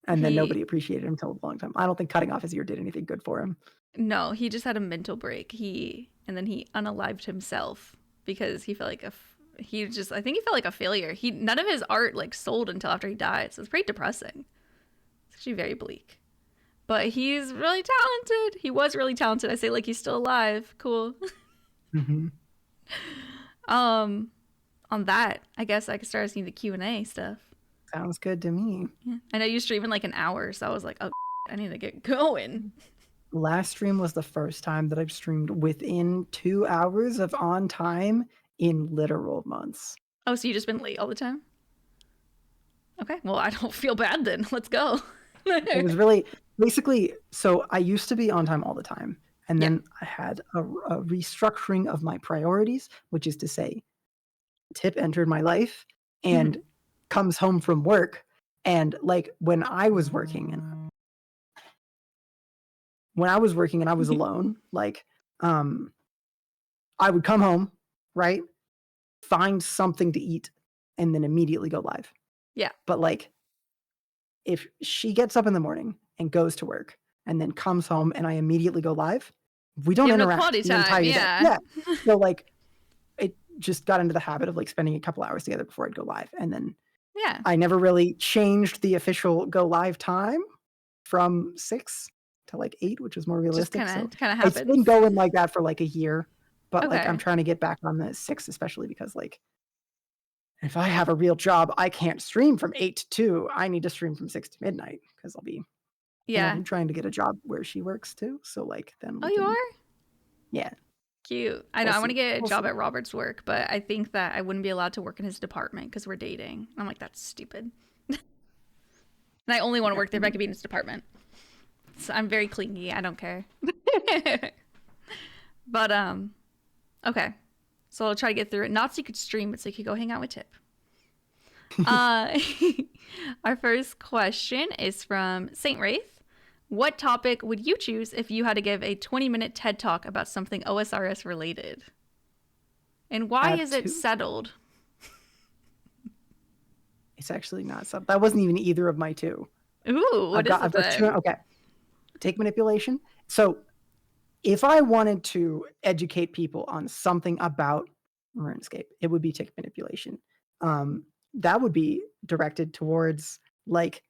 and then He nobody appreciated him until a long time. I don't think cutting off his ear did anything good for him. No, he just had a mental break. And then he unalived himself because he felt like I think he felt like a failure. None of his art like sold until after he died. So it's pretty depressing. It's actually very bleak. But he's really talented. He was really talented. I say like he's still alive. Cool. Mm-hmm. On that, I guess I could start seeing the Q&A stuff. Sounds good to me. Yeah. I know you stream in like an hour, so I was like, oh, I need to get going. Last stream was the first time that I've streamed within 2 hours of on time in literal months. Oh, so you just been late all the time? Okay, well, I don't feel bad then. Let's go. It was really basically so I used to be on time all the time, and then I had a restructuring of my priorities, which is to say, Tip entered my life and comes home from work, and like when I was working and I was alone, like I would come home, right, find something to eat, and then immediately go live. Yeah. But like if she gets up in the morning and goes to work and then comes home and I immediately go live, we don't You have no interact quality the time, entire yeah. day. Yeah. So like it just got into the habit of like spending a couple hours together before I'd go live. And then Yeah. I never really changed the official go live time from 6 to like 8, which was more Just realistic. kind So of happens. it's been going like that for like a year. But like Okay. I'm trying to get back on the 6, especially because like if I have a real job, I can't stream from 8 to 2. I need to stream from 6 to midnight because I'll be Yeah. I'm trying to get a job where she works too. So like then Oh, we you can, are? yeah. Cute. I know. We'll I want to see. get a We'll job see. at Robert's work, but I think that I wouldn't be allowed to work in his department because we're dating. I'm like, that's stupid. And I only want to Yeah. work there if I could be in his department. So I'm very clingy. I don't care. But okay. So I'll try to get through it. Not so you could stream, but so you could go hang out with Tip. Uh, our first question is from Saint Wraith. What topic would you choose if you had to give a 20-minute TED Talk about something OSRS related? And why is it settled? It's actually not sub. That wasn't even either of my two. Ooh, I've got two. Okay. Take manipulation. So if I wanted to educate people on something about RuneScape, it would be tick manipulation. That would be directed towards like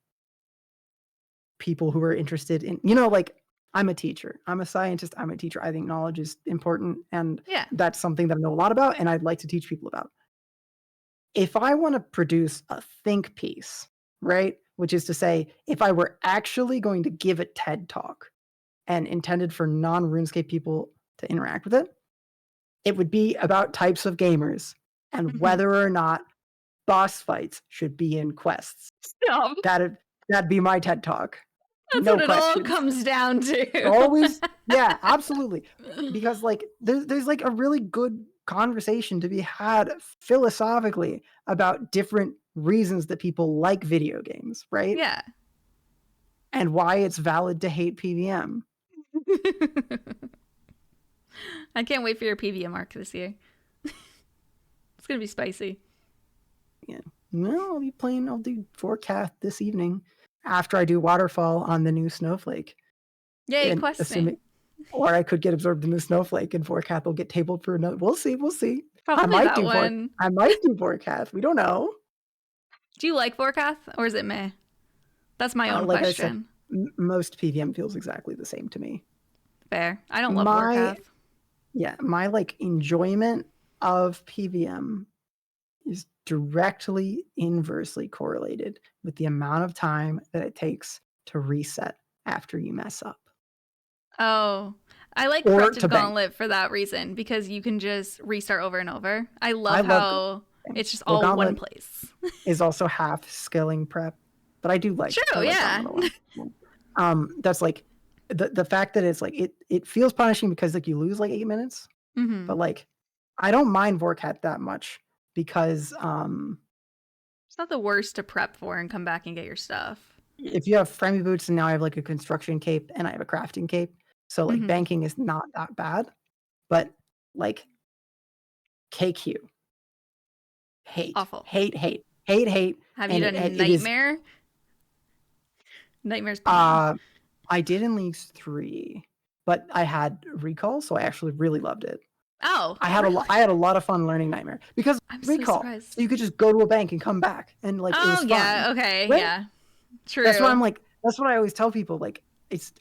people who are interested in, like I'm a teacher, I'm a scientist, I'm a teacher. I think knowledge is important, and that's something that I know a lot about, and I'd like to teach people about. If I want to produce a think piece, right, which is to say, if I were actually going to give a TED talk and intended for non-RuneScape people to interact with it, it would be about types of gamers and whether or not boss fights should be in quests. Stop. That'd be my TED talk. That's no what questions. It all comes down to. Always, yeah, absolutely. Because like there's like a really good conversation to be had philosophically about different reasons that people like video games, right? Yeah. And why it's valid to hate PVM. I can't wait for your PVM arc this year. It's gonna be spicy. Yeah. Well, I'll do Forecast this evening after I do Waterfall on the new Snowflake. Yay, questing. Or I could get absorbed in the Snowflake and Forecast will get tabled for another. We'll see. Probably I might that do one. I might do Forecast. We don't know. Do you like Forecast or is it meh? That's my own question. I said, most PVM feels exactly the same to me. Fair. I don't love Forecast. Yeah, my like enjoyment of PVM is directly inversely correlated with the amount of time that it takes to reset after you mess up. Oh, I like Corrective Gauntlet for that reason, because you can just restart over and over. I love how it's just all one place. Is also half skilling prep, but I do like. True, yeah. That's like the fact that it's like it feels punishing because like you lose like 8 minutes, but like I don't mind Vorcat that much because it's not the worst to prep for and come back and get your stuff. If you have Fremmy boots and now I have like a construction cape and I have a crafting cape, so like banking is not that bad, but like KQ, awful, hate. Have you done Nightmare? Nightmare's pain. I did in Leagues 3, but I had Recall, so I actually really loved it. Oh, I had a lot of fun learning Nightmare because Recall, so you could just go to a bank and come back, and like it was fun. Yeah, okay, right? Yeah, true. That's what I'm like. That's what I always tell people. Like,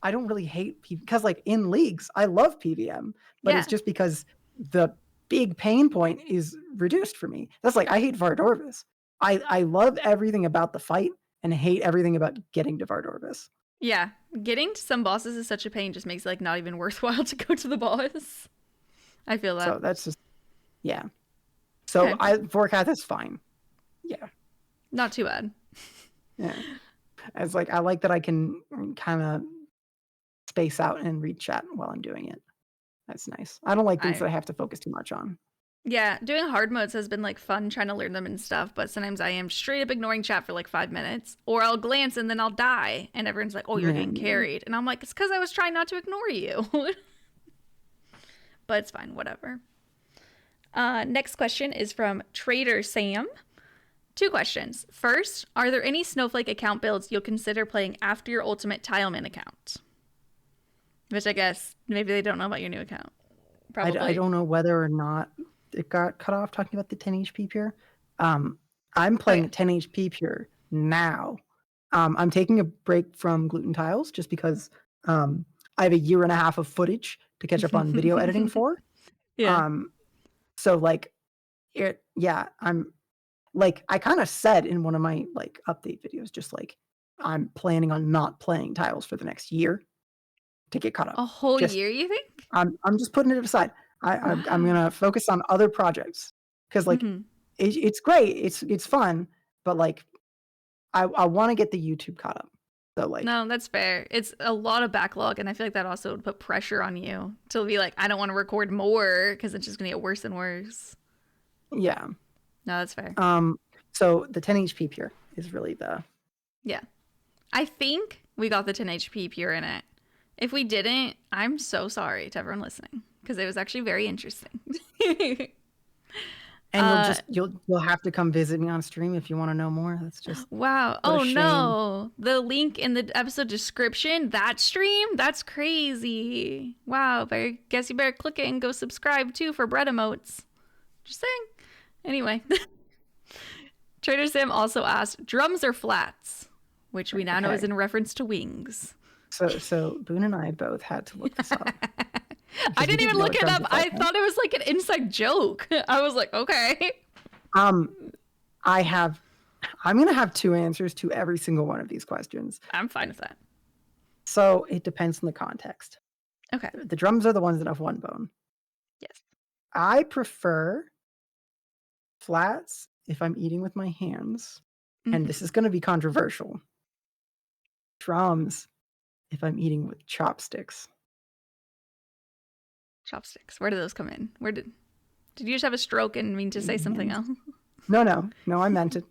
I don't really hate because like in Leagues, I love PVM, but it's just because the big pain point is reduced for me. That's like I hate Vardorvis. I love everything about the fight and hate everything about getting to Vardorvis. Yeah, getting to some bosses is such a pain. Just makes it like not even worthwhile to go to the boss. I feel that. So that's just, yeah. So okay. Forecast is fine. Yeah. Not too bad. Yeah. It's like, I like that I can kind of space out and read chat while I'm doing it. That's nice. I don't like things that I have to focus too much on. Yeah, doing hard modes has been like fun trying to learn them and stuff, but sometimes I am straight up ignoring chat for like 5 minutes, or I'll glance and then I'll die, and everyone's like, "Oh, you're getting carried," and I'm like, "It's because I was trying not to ignore you." But it's fine, whatever. Next question is from Trader Sam. 2 questions. First, are there any Snowflake account builds you'll consider playing after your ultimate Tileman account? Which I guess maybe they don't know about your new account. Probably. I don't know whether or not it got cut off talking about the 10 HP pure. I'm playing 10 HP pure now. I'm taking a break from gluten tiles just because I have a year and a half of footage to catch up on video editing for. Yeah. So like I'm like, I kind of said in one of my like update videos, just like I'm planning on not playing tiles for the next year to get caught up. A whole Just year, you think? I'm just putting it aside. I'm Wow. gonna focus on other projects because like Mhm. it's great. It's fun, but like I want to get the YouTube caught up. So like No, that's fair. It's a lot of backlog, and I feel like that also would put pressure on you to be like, I don't want to record more because it's just gonna get worse and worse. yeah. No, that's fair. So the 10 HP pure is really the Yeah. I think we got the 10 HP pure in it. If we didn't, I'm so sorry to everyone listening because it was actually very interesting. and you'll have to come visit me on stream if you want to know more. That's just Wow. what a Oh shame. no. The link in the episode description, that stream, that's crazy. Wow. Guess you better click it and go subscribe too for bread emotes. Just saying. Anyway. Trader Sam also asked, drums or flats? Which we now know is in reference to wings. So Boone and I both had to look this up. I didn't even look it up. I Meant. thought it was like an inside joke. I was like, okay. I'm gonna have two answers to every single one of these questions. I'm fine with that. So it depends on the context. Okay. The drums are the ones that have one bone. Yes. I prefer flats if I'm eating with my hands, and this is going to be controversial. Drums if I'm eating with chopsticks. Chopsticks. Where do those come in? Did you just have a stroke and mean to say something else? No, I meant it.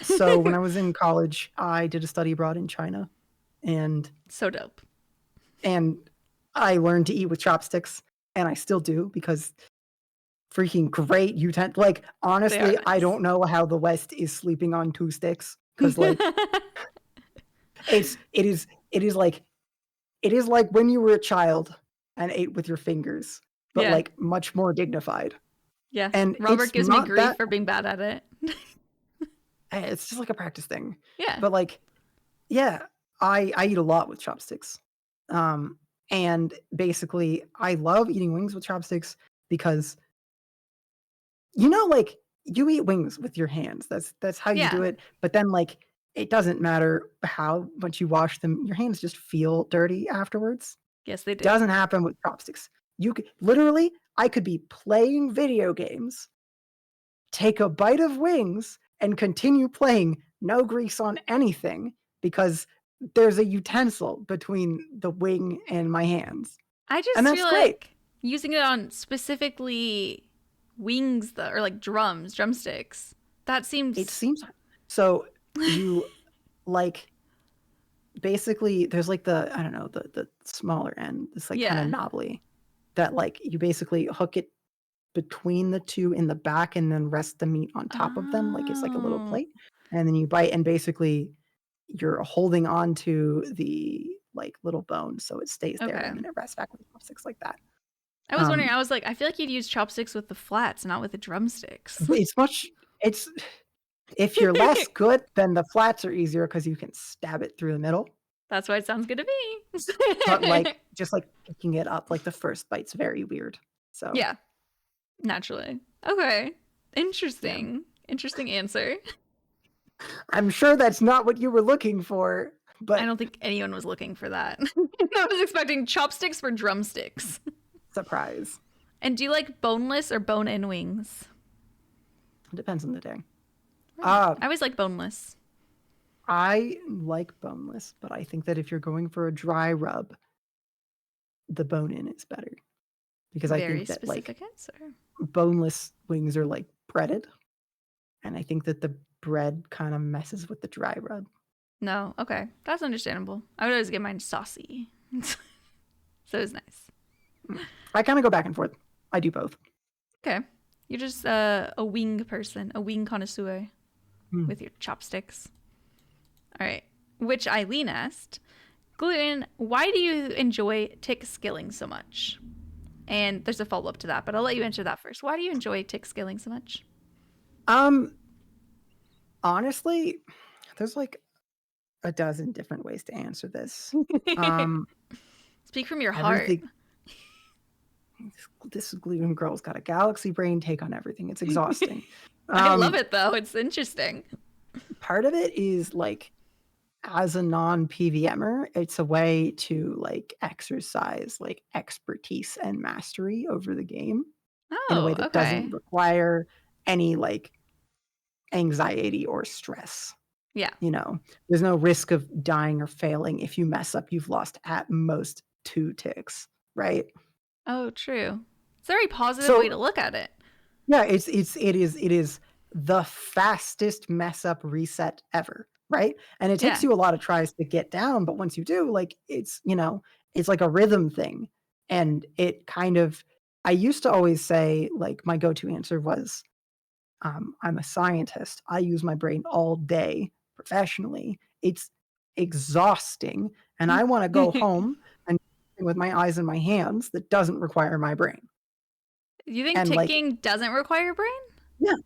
So when I was in college, I did a study abroad in China, and So dope. And I learned to eat with chopsticks, and I still do because freaking great utensil. Like honestly, I don't know how the West is sleeping on two sticks because like it is like when you were a child and ate with your fingers, but like much more dignified. Yeah. And Robert gives me grief for being bad at it. It's just like a practice thing. Yeah. But like, yeah, I eat a lot with chopsticks. And basically I love eating wings with chopsticks because like you eat wings with your hands. That's how you do it. But then like it doesn't matter how much you wash them, your hands just feel dirty afterwards. Yes, they do. Doesn't happen with chopsticks. You could literally, I could be playing video games, take a bite of wings, and continue playing, no grease on anything, because there's a utensil between the wing and my hands. I just feel like using it on specifically wings or like drumsticks. That seems. It seems so. You like basically there's like the smaller end. It's like kind of knobbly. That like you basically hook it between the two in the back and then rest the meat on top of them, like it's like a little plate, and then you bite, and basically you're holding on to the like little bone so it stays there, and then it rests back with chopsticks like that. I was wondering, I was like, I feel like you'd use chopsticks with the flats, not with the drumsticks. It's if you're less good, then the flats are easier because you can stab it through the middle. That's why it sounds good to me. But like just like picking it up, like the first bite's very weird. So yeah, naturally. Okay, interesting. Interesting answer. I'm sure that's not what you were looking for, but I don't think anyone was looking for that. I was expecting chopsticks for drumsticks. Surprise. And do you like boneless or bone-in wings? It depends on the day. I always like boneless. I like boneless, but I think that if you're going for a dry rub, the bone-in is better. Because I think that like answer. Boneless wings are like breaded, and I think that the bread kind of messes with the dry rub. No, okay, that's understandable. I would always get mine saucy, so it's nice. I kind of go back and forth. I do both. Okay, you're just a wing person, a wing connoisseur with your chopsticks. All right, which Eileen asked, Gluten, why do you enjoy tick skilling so much? And there's a follow-up to that, but I'll let you answer that first. Why do you enjoy tick skilling so much? Honestly, there's like a dozen different ways to answer this. Speak from your heart. This gluten girl's got a galaxy brain take on everything. It's exhausting. I love it though. It's interesting. Part of it is like as a non-PVMer, it's a way to like exercise like expertise and mastery over the game in a way Oh, that okay. doesn't require any like anxiety or stress. Yeah. You know, there's no risk of dying or failing. If you mess up, you've lost at most 2 ticks, right? Oh, true. It's a very positive way So to look at it. yeah, it is the fastest mess up reset ever, right? And it takes Yeah. you a lot of tries to get down, but once you do, like it's, you know, it's like a rhythm thing. And it kind of I used to always say like my go-to answer was I'm a scientist. I use my brain all day professionally. It's exhausting and I want to go home and with my eyes and my hands that doesn't require my brain. You think And like ticking doesn't require brain?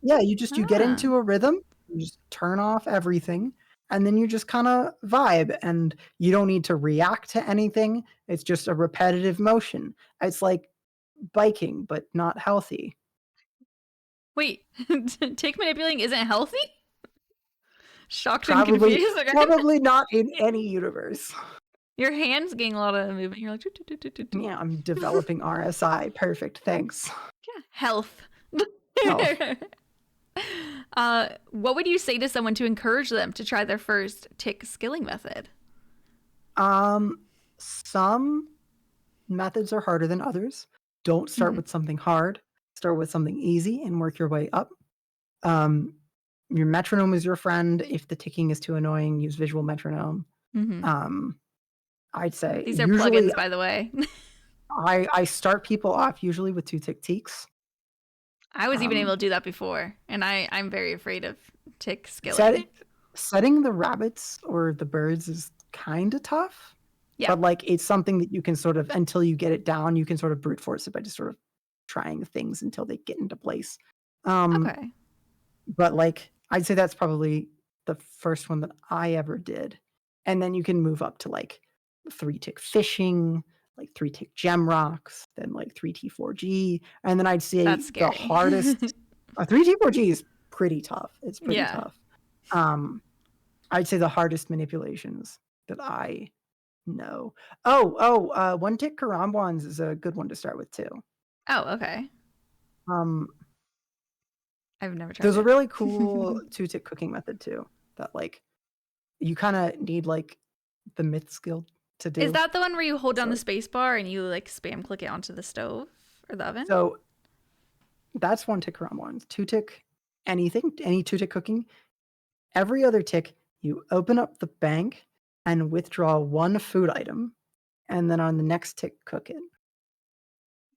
yeah, you get Ah. into a rhythm, you just turn off everything, and then you just kinda vibe, and you don't need to react to anything, it's just a repetitive motion. It's like biking, but not healthy. Wait, tick manipulating isn't healthy? Shocked and Probably confused. Like, probably not in any universe. your hands getting a lot of movement. You're like, "Doo, doo, doo, doo, doo, doo." Yeah, I'm developing RSI, perfect, thanks. Yeah, health. Health. What would you say to someone to encourage them to try their first tick skilling method? Some methods are harder than others. Don't start Mhm. with something hard, start with something easy and work your way up. Um, your metronome is your friend. If the ticking is too annoying, use visual metronome. Mhm. Um, I'd say These are usually plugins, by the way. I start people off usually with 2 tick teaks. I was even able Um, to do that before, and I'm very afraid of tick skilling. set, setting the rabbits or the birds is kind of tough, Yeah. but like it's something that you can sort of until you get it down, you can sort of brute force it by just sort of trying things until they get into place. Um, Okay. But, like, I'd say that's probably the first one that I ever did, and then you can move up to, like, 3-tick fishing, like, 3-tick gem rocks, then, like, 3T4G, and then I'd say That's the scary. hardest 3T4G is pretty tough, it's pretty Yeah. tough. Um, I'd say the hardest manipulations that I know. 1-tick karambwans is a good one to start with too. Oh, okay. Um I've never tried There's a it. really cool 2-tick cooking method too that, like, you kinda need, like, the myth skill to Is do. that the one where you hold down So the space bar and you like spam click it onto the stove or the oven? so that's 1-tick karambwans. 2-tick anything, any 2-tick cooking. Every other tick, you open up the bank and withdraw 1 food item, and then on the next tick, cook it.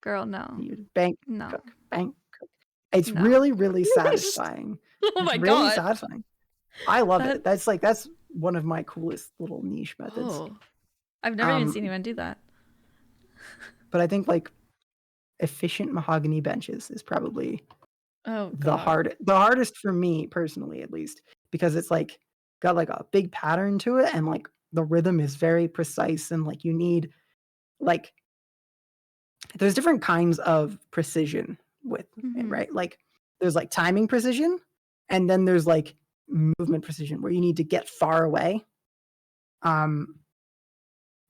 Girl, no. You bank, No. bank, cook. It's No. really, really satisfying. Oh It's my really god. satisfying. I love That it. That's one of my coolest little niche methods. Oh. I've never even seen Um, anyone do that. but I think, like, efficient mahogany benches is probably Oh god. the hardest for me personally, at least, because it's, like, got, like, a big pattern to it and, like, the rhythm is very precise and, like, you need like there's different kinds of precision with it, Mhm. right? Like, there's, like, timing precision, and then there's, like, movement precision where you need to get far away, um,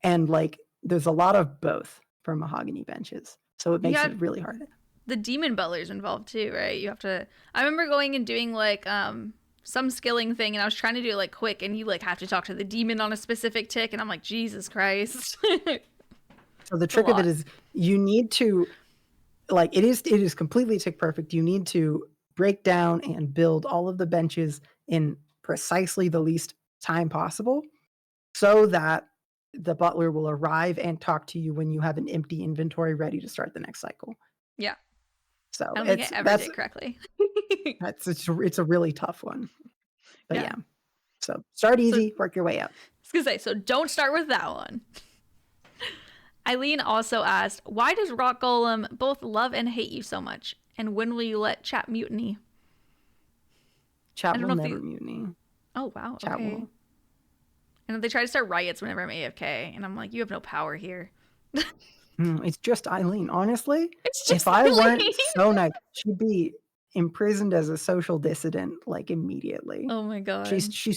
and, like, there's a lot of both for mahogany benches, so it You makes got it really hard. the demon butlers involved too, right? You have to I remember going and doing like some skilling thing and I was trying to do it like quick and you like have to talk to the demon on a specific tick and I'm like, Jesus Christ. So the It's a trick of it lot. is you need to like it is completely tick perfect. You need to break down and build all of the benches in precisely the least time possible so that the butler will arrive and talk to you when you have an empty inventory ready to start the next cycle. Yeah. So I don't think I it's ever did it correctly. it's a really tough one. But Yeah. yeah. So start So I easy, work your way up. was gonna say, so don't start with that one. Eileen also asked, why does Rock Golem both love and hate you so much? And when will you let chat mutiny? I Chat don't will know if never you mutiny. Oh wow, Chat okay. will. And they try to start riots whenever I'm AFK, and I'm like, you have no power here. It's just Eileen. Honestly, It's if just I weren't Eileen. so nice, she'd be imprisoned as a social dissident like immediately. Oh my god. She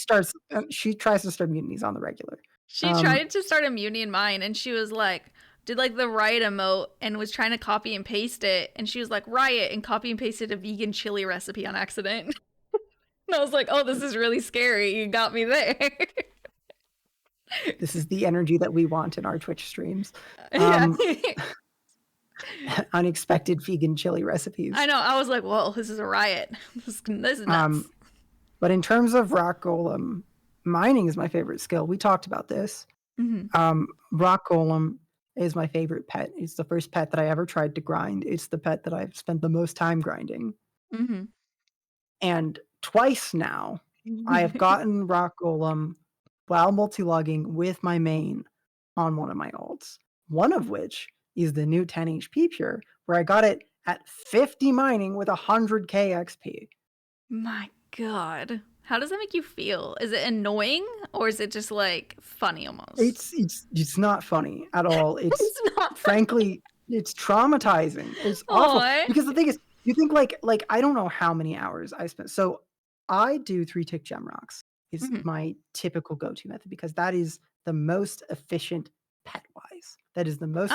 tries to start mutinies on the regular. She tried to start a mutiny in mine, and she was like, did like the riot emote and was trying to copy and paste it, and she was like, riot, and copy and pasted a vegan chili recipe on accident. And I was like, oh, this is really scary. You got me there. This is the energy that we want in our Twitch streams. Yeah. Unexpected vegan chili recipes. I know. I was like, whoa, this is a riot. This is nuts. But in terms of rock golem, mining is my favorite skill. We talked about this. Rock golem is my favorite pet. It's the first pet that I ever tried to grind. It's the pet that I've spent the most time grinding. And twice now, I have gotten rock golem while multi-logging with my main on one of my alts. One of which is the new 10 HP Pure, where I got it at 50 mining with 100k XP. My god. How does that make you feel? Is it annoying or is it just like funny almost? It's not funny at all. It's not frankly, it's traumatizing. It's awful. Because the thing is, you think like I don't know how many hours I spent. So I do 3-tick gem rocks. Is my typical go-to method because that is the most efficient pet-wise. That is the most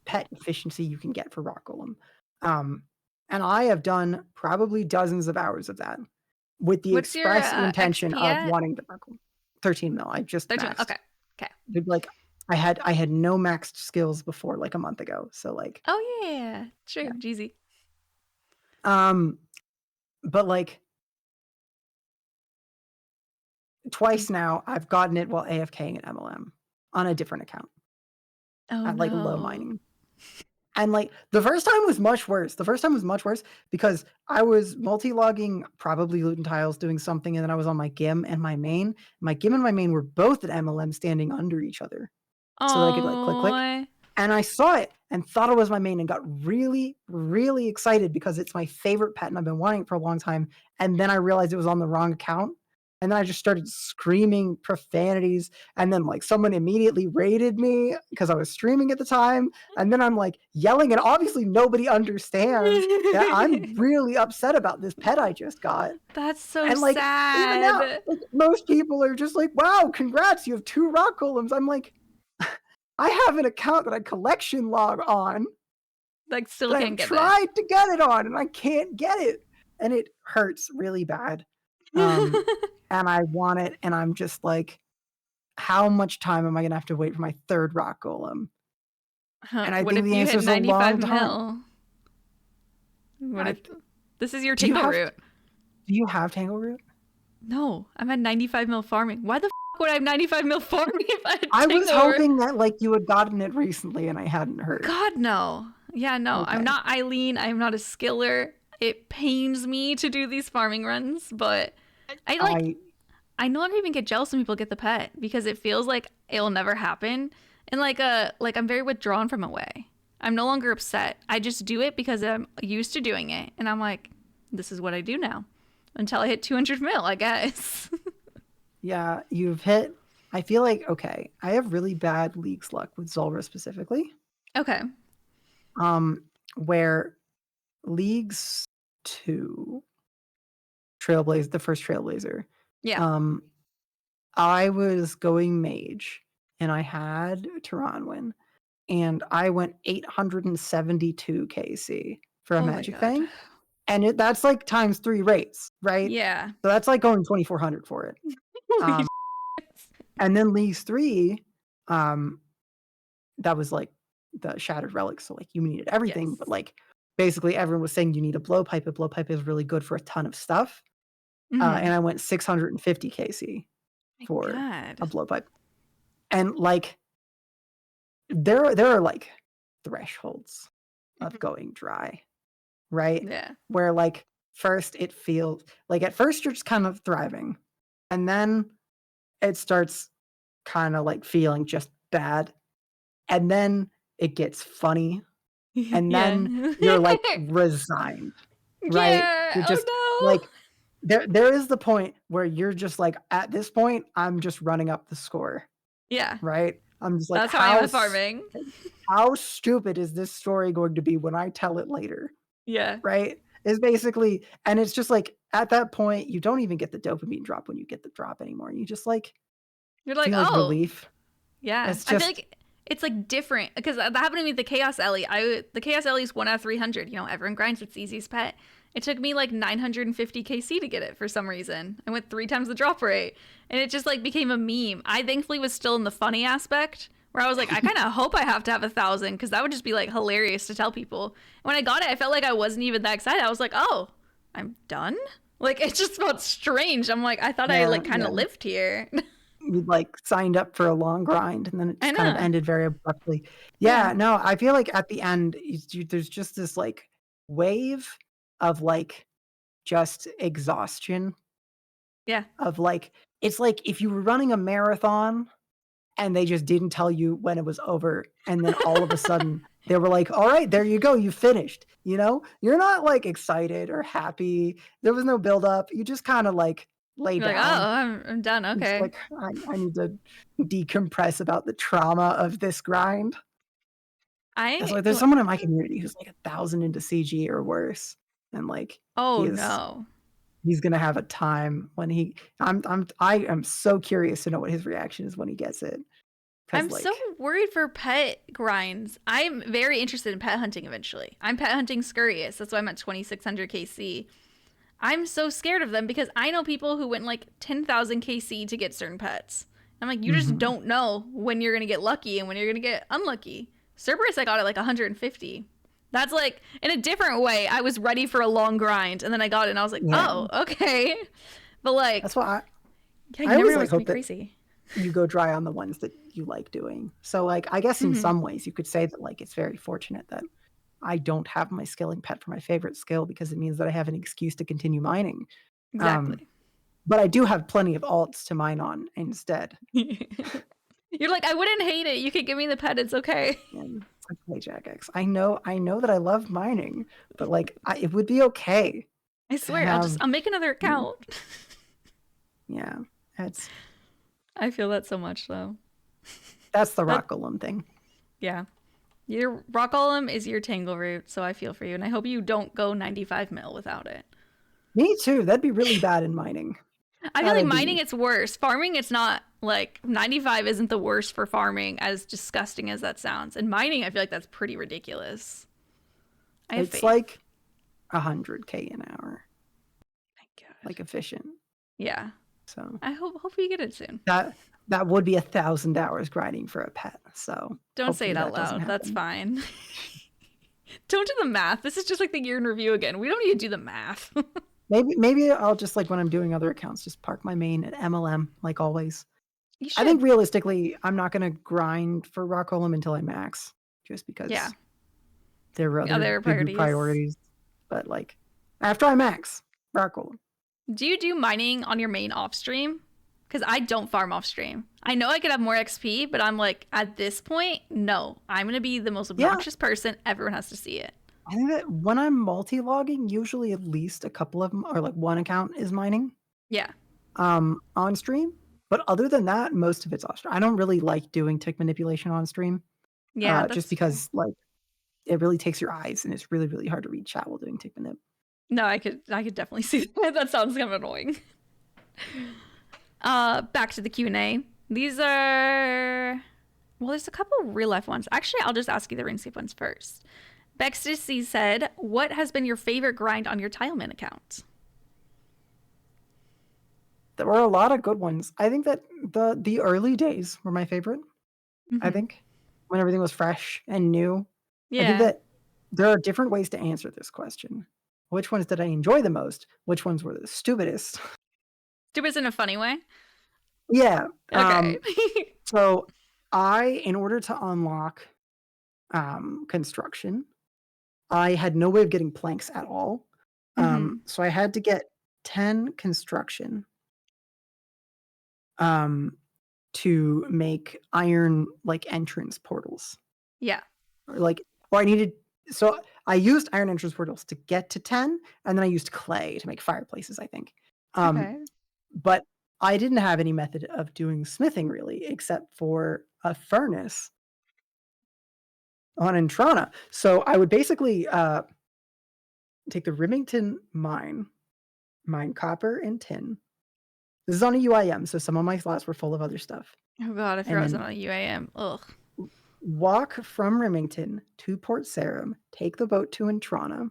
pet efficiency you can get for rock golem. And I have done probably dozens of hours of that with the express intention of wanting the rock golem. 13 mil. I just 13. maxed. Okay. Like I had no maxed skills before like a month ago. So like yeah. True. Jeezy. But like twice now I've gotten it while AFKing an MLM on a different account. At like low mining. And like the first time was much worse. Because I was multi-logging probably loot and tiles doing something, and then I was on my GIM and my main. My GIM and my main were both at MLM standing under each other. So that I could like click. And I saw it and thought it was my main and got really, really excited because it's my favorite pet and I've been wanting it for a long time. And then I realized it was on the wrong account. And then I just started screaming profanities. And then like someone immediately raided me because I was streaming at the time. And then I'm like yelling and obviously nobody understands that I'm really upset about this pet I just got. That's so and like, sad. Even now, like, most people are just like, wow, congrats, you have 2 rock golems. I'm like, I have an account that I collection log on. Like still can't get it. I tried to get it on and I can't get it. And it hurts really bad. And I want it, and I'm just like, how much time am I gonna have to wait for my 3rd rock golem? And I think the answer is a long time. What if this is your Tangle Root? Do you have Tangle Root? No, I'm at 95 mil farming. Why the would I have 95 mil farming if I had I was hoping that like you had gotten it recently and I hadn't heard. God, no. Yeah, no. Okay. I'm not Eileen. I'm not a skiller. It pains me to do these farming runs, but I don't even get jealous when people get the pet because it feels like it'll never happen. And like I'm very withdrawn from away. I'm no longer upset. I just do it because I'm used to doing it. And I'm like, this is what I do now until I hit 200 mil, I guess. Yeah, you've hit. I feel like, okay, I have really bad Leagues luck with Zulrah specifically. Okay. Where Leagues 2 Trailblazer, the first Trailblazer. Yeah. I was going mage and I had Taranwin and I went 872 KC for a Magic Fang. And that's like times 3 rates, right? Yeah. So that's like going 2,400 for it. And then Leagues 3, that was like the Shattered Relics. So like you needed everything, but like basically everyone was saying you need a blowpipe. A blowpipe is really good for a ton of stuff. And I went 650 KC for a blowpipe. And like there are like thresholds of going dry, right? Yeah. Where like first it feels like at first you're just kind of thriving, and then it starts kind of like feeling just bad, and then it gets funny, and then you're like resigned, right? Yeah. You're just like there is the point where you're just like, at this point I'm just running up the score. Yeah. Right? I'm just like, that's how I am with farming. How stupid is this story going to be when I tell it later? Yeah. Right? It's basically, and it's just like at that point, you don't even get the dopamine drop when you get the drop anymore. You just like You're like, feel like oh, relief. yeah. It's I feel just like it's like different because that happened to me with the Chaos Ellie. The Chaos Ellie is 1 out of 300. You know, everyone grinds. It's the easiest pet. It took me like 950 KC to get it for some reason. I went 3 times the drop rate, and it just like became a meme. I thankfully was still in the funny aspect where I was like, I kind of hope I have to have 1,000 because that would just be like hilarious to tell people. And when I got it, I felt like I wasn't even that excited. I was like, oh, I'm done. Like it just felt strange. I'm like, I thought I like kind of lived here. you like signed up for a long grind and then it I just kind of know. ended very abruptly. Yeah. No, I feel like at the end, there's just this like wave of like just exhaustion Yeah. of like, it's like if you were running a marathon and they just didn't tell you when it was over. And then all of a sudden they were like, all right, there you go. You finished. You know, you're not like excited or happy. There was no build up. You just kind of like lay You're like, oh, down. I'm done. It's Okay. like, I need to decompress about the trauma of this grind. It's I, like there's someone in my community who's like 1,000 into CG or worse. And like oh he is no. he's gonna have a time when I am so curious to know what his reaction is when he gets it. Because I'm so like worried for pet grinds. I'm very interested in pet hunting eventually. I'm pet hunting Scurious. That's why I'm at 2,600 KC. I'm so scared of them because I know people who went like 10,000 KC to get certain pets. I'm like, you just mhm. don't know when you're going to get lucky and when you're going to get unlucky. Cerberus, I got at like 150. That's like, in a different way, I was ready for a long grind and then I got it and I was like, Yeah. oh, okay. But like, That's why yeah, I you never always know like what's going hope to be that crazy. you go dry on the ones that you like doing. So like I guess in Mm-hmm. some ways you could say that like it's very fortunate that I don't have my skilling pet for my favorite skill because it means that I have an excuse to continue mining. Um, Exactly. but I do have plenty of alts to mine on instead. You're like, I wouldn't hate it. You could give me the pet. It's okay. And it's like, hey, Jack X, I know that I love mining, but like it would be okay I to swear, have, I'll make another you know, account. yeah, that's I feel that so much though. the That rock golem thing. yeah. Your rock golem is your tangle root, so I feel for you, and I hope you don't go 95 mil without it. Me too. That'd be really bad in mining. I feel like That'd mining be it's worse. Farming it's not like 95 isn't the worst for farming, as disgusting as that sounds. And mining, I feel like that's pretty ridiculous. I have it's faith. like 100K an hour, My God. like efficient. Yeah. So I hope you get it soon. that would be 1,000 hours grinding for a pet. So Don't say hopefully it out that doesn't loud. That's happen. fine. Don't do the math. This is just like the year in review again. We don't need to do the math. Maybe I'll just like when I'm doing other accounts, just park my main at MLM like always. You I think should. realistically, I'm not gonna grind for Rock Golem until I max, just Yeah. because there are other Other bigger priorities. priorities. But like after I max, Rock Golem. Do you do mining on your main off stream? Because I don't farm off stream. I know I could have more XP, but I'm like, at this point, no. I'm going to be the most Yeah, obnoxious person. Everyone has to see it. I think that when I'm multi-logging, usually at least a couple of them or like one account is mining Yeah. on stream. But other than that, most of it's off stream. I don't really like doing tick manipulation on stream, Yeah, just that's fair. because like it really takes your eyes and it's really, really hard to read chat while doing tick manip. No, I could definitely see that. That sounds kind of annoying. Back to the Q&A. These are well, there's a couple real life ones. Actually, I'll just ask you the RuneScape ones first. Bextasy said, "What has been your favorite grind on your Tileman account?" There were a lot of good ones. I think that the early days were my favorite. I Mm-hmm. think when everything was fresh and new. I think Yeah. that there are different ways to answer this question. Which ones did I enjoy the most? Which ones were the stupidest? Stupid in a funny way. Yeah. Okay. So in order to unlock construction, I had no way of getting planks at all. Mm-hmm. So I had to get 10 construction to make iron like entrance portals. Yeah. Or I needed, so I used iron entrance portals to get to 10, and then I used clay to make fireplaces, I think. Okay. But I didn't have any method of doing smithing really, except for a furnace on Entrana. So I would basically take the Remington mine copper and tin. This is on a UIM, so some of my slots were full of other stuff. Oh god, I And forgot I was then on a UAM. Ugh. walk from Remington to Port Sarum, take the boat to Intrana,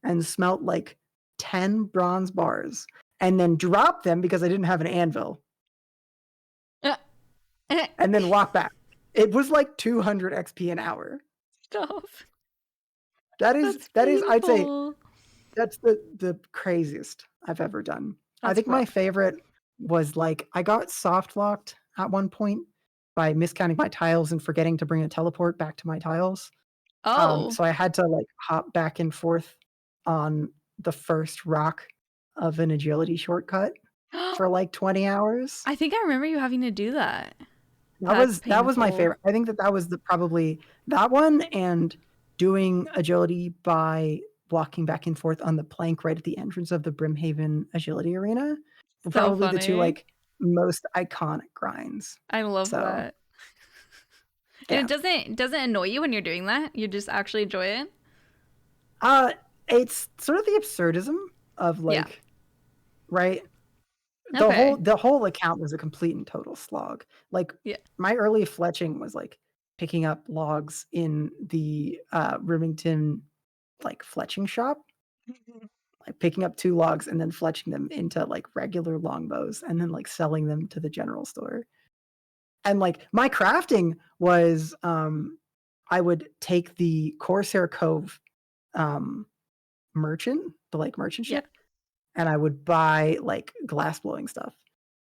and smelt like 10 bronze bars, and then drop them because I didn't have an anvil, and then walk back. It was like 200 XP an hour. Stop. That is, That's I'd say painful. that's the craziest I've ever done. I That's think my rough. favorite was like I got soft locked at one point by miscounting my tiles and forgetting to bring a teleport back to my tiles. Oh. So I had to like hop back and forth on the first rock of an agility shortcut for like 20 hours. I think I remember you having to do that. That That's was my painful. favorite. I think that was probably that one, and doing agility by walking back and forth on the plank right at the entrance of the Brimhaven agility arena were So probably the two funny. like most iconic grinds. I love So that. yeah. And it doesn't annoy you when you're doing that? You just actually enjoy it? It's sort of the absurdism of Yeah. like, right? Okay. The whole account was a complete and total slog. Like Yeah. my early fletching was like picking up logs in the Remington like fletching shop, like picking up 2 logs and then fletching them into like regular longbows and then like selling them to the general store. And like my crafting was I would take the Corsair Cove merchant, the like merchant Yeah. ship, and I would buy like glass blowing stuff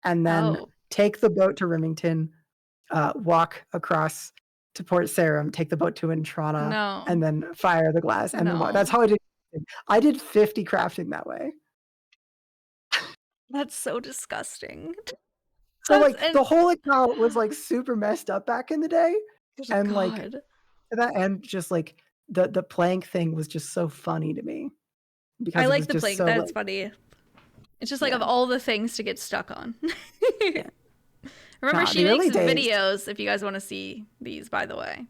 and then Oh. take the boat to Remington, walk across to Port Sarum, take the boat to Intrana, No. and then fire the glass and then walk. That's No. how I did. I did 50 crafting that way. That's so disgusting. So That's like the whole account was like super messed up back in the day, and like God. that, and just like the plank thing was just so funny to me because I it like was the just plank. so That's like, funny. It's just like of yeah. all the things to get stuck on. Yeah. Remember, Nah, she the makes early days, videos if you guys want to see these, by the way.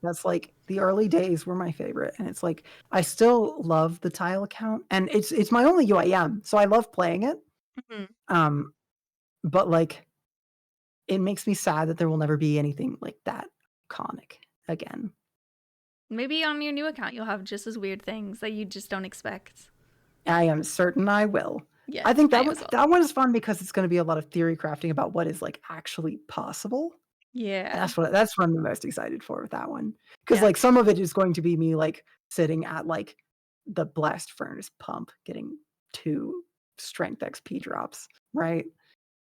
that's like the early days were my favorite, and it's like I still love the tile account, and it's my only UIM, so I love playing it. Mhm. But like it makes me sad that there will never be anything like that iconic again. Maybe on your new account, you'll have just as weird things that you just don't expect. I am certain I will. Yeah, I think I am as well. that one is fun because it's going to be a lot of theory crafting about what is like actually possible. Yeah. That's what I'm the most excited for with that one. Because Yeah. like some of it is going to be me like sitting at like the blast furnace pump getting 2 strength XP drops, right?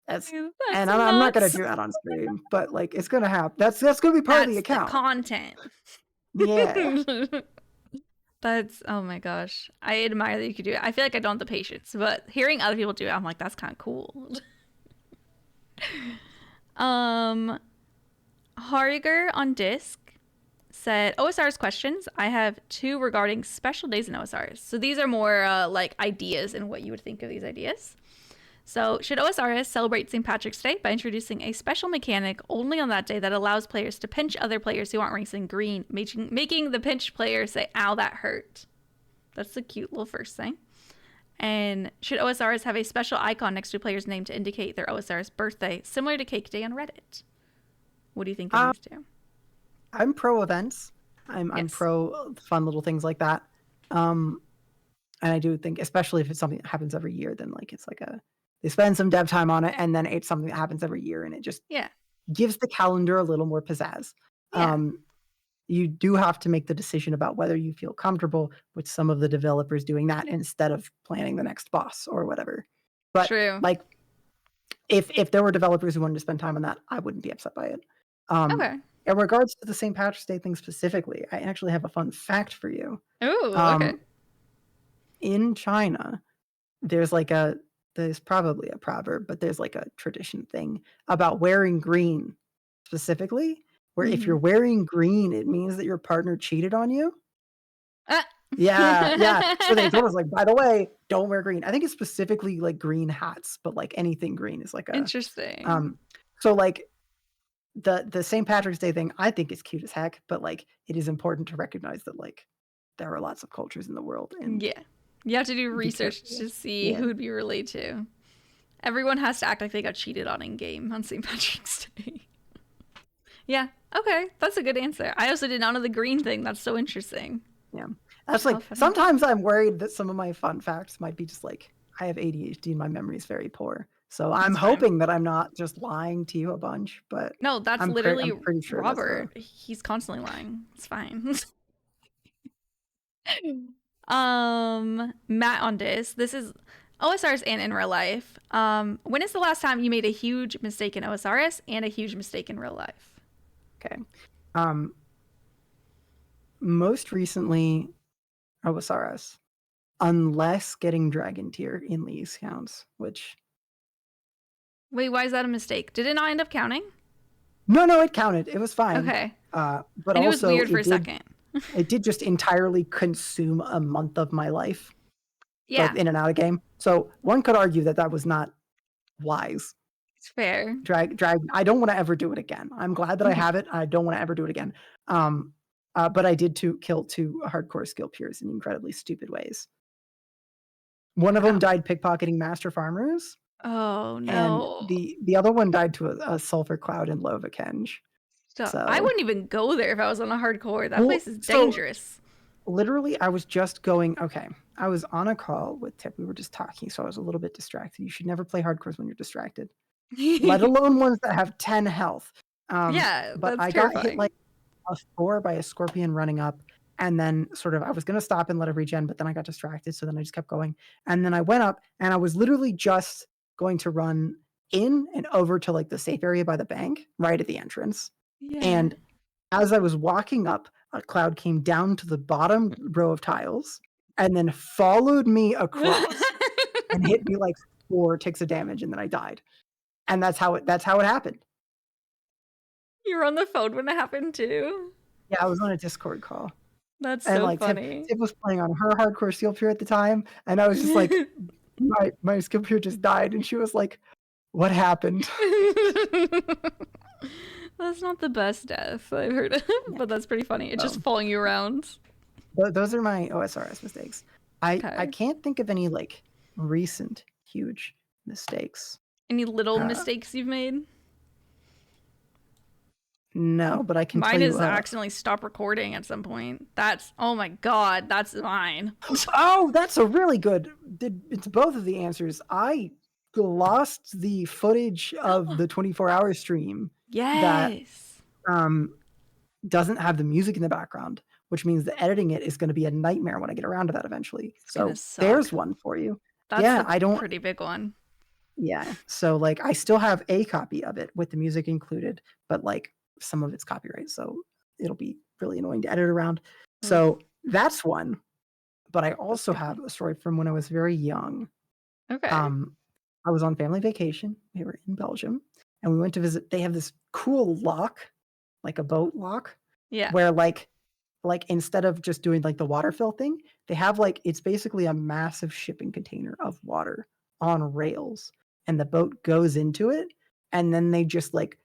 That's And I'm not gonna nuts. do that on stream, but like it's gonna happen. That's gonna be part of the That's the account. content. Yeah. That's, oh my gosh. I admire that you could do it. I feel like I don't have the patience, but hearing other people do it, I'm like, that's kind of cool. Hariger on Disc said, OSRS questions. I have 2 regarding special days in OSRs. So these are more like ideas and what you would think of these ideas. So, should OSRS celebrate St. Patrick's Day by introducing a special mechanic only on that day that allows players to pinch other players who aren't racing green, making the pinched player say, ow, that hurt? That's the cute little first thing. And should OSRS have a special icon next to a player's name to indicate their OSRS birthday, similar to Cake Day on Reddit? What do you think of these 2? I'm pro events. I'm pro fun little things like that. And I do think, especially if it's something that happens every year, then like it's like they spend some dev time on it, and then it's something that happens every year, and it just gives the calendar a little more pizzazz. Yeah. You do have to make the decision about whether you feel comfortable with some of the developers doing that instead of planning the next boss or whatever. But True. like if there were developers who wanted to spend time on that, I wouldn't be upset by it. Okay. In regards to the St. Patrick's Day thing specifically, I actually have a fun fact for you. Ooh, okay. In China, there's probably a proverb, but there's like a tradition thing about wearing green specifically, where if you're wearing green, it means that your partner cheated on you. Yeah. So they told us, like, by the way, don't wear green. I think it's specifically like green hats, but like anything green is like a interesting. So like the St. Patrick's Day thing, I think is cute as heck, but like it is important to recognize that like there are lots of cultures in the world, and You have to do research to see Yeah. who'd be related to. Everyone has to act like they got cheated on in game on St. Patrick's Day. Yeah. Okay. That's a good answer. I also did not know the green thing. That's so interesting. Yeah. That's How like, funny. sometimes I'm worried that some of my fun facts might be just like, I have ADHD and my memory is very poor. So I'm That's fine. hoping that I'm not just lying to you a bunch, but No, that's I'm literally pretty sure Robert. He's constantly lying. It's fine. Matt on this. This is OSRS and in real life. When is the last time you made a huge mistake in OSRS and a huge mistake in real life? Okay. Most recently, OSRS, unless getting Dragon Tier in these counts, which... Wait, why is that a mistake? Did it not end up counting? No, it counted. It was fine. Okay. But and also, it was weird for a second. It did just entirely consume a month of my life. Yeah. Both in and out of game. So one could argue that was not wise. It's fair. Drag. I don't want to ever do it again. I'm glad that I have it. I don't want to ever do it again. But I did kill 2 hardcore skill peers in incredibly stupid ways. One of them died pickpocketing master farmers. Oh no. And the other one died to a sulfur cloud in Lovakenge. So I wouldn't even go there if I was on a hardcore. That place is dangerous. Literally, I was just going, okay, I was on a call with Tip. We were just talking, so I was a little bit distracted. You should never play hardcores when you're distracted, let alone ones that have 10 health. Yeah, but I got hit like a 4 by a scorpion running up, and then sort of I was going to stop and let it regen, but then I got distracted, so then I just kept going. And then I went up, and I was literally just going to run in and over to like the safe area by the bank, right at the entrance. Yeah. And as I was walking up, a cloud came down to the bottom row of tiles and then followed me across and hit me like 4 ticks of damage, and then I died. And that's how it happened. You were on the phone when it happened too? Yeah, I was on a Discord call. That's so funny. Tip was playing on her hardcore skill peer at the time, and I was just like, my skill peer just died, and she was like, what happened? That's not the best death I've heard of, but that's pretty funny. It's just following you around. Those are my OSRS mistakes. I can't think of any like recent huge mistakes. Any little mistakes you've made? No, but I can mine tell you. Mine is accidentally stop recording at some point. Oh my god, that's mine. Oh, that's a really good. It's both of the answers. I lost the footage of the 24-hour stream. Yes. That doesn't have the music in the background, which means that editing it is going to be a nightmare when I get around to that eventually. So there's one for you. That's a pretty big one. Yeah. So like I still have a copy of it with the music included, but like some of it's copyright, so it'll be really annoying to edit around. So that's one. But I also have a story from when I was very young. Okay. I was on family vacation. We were in Belgium, and we went to visit. They have this cool lock, like a boat lock. Yeah. Where like instead of just doing like the water fill thing, they have like it's basically a massive shipping container of water on rails, and the boat goes into it, and then they just like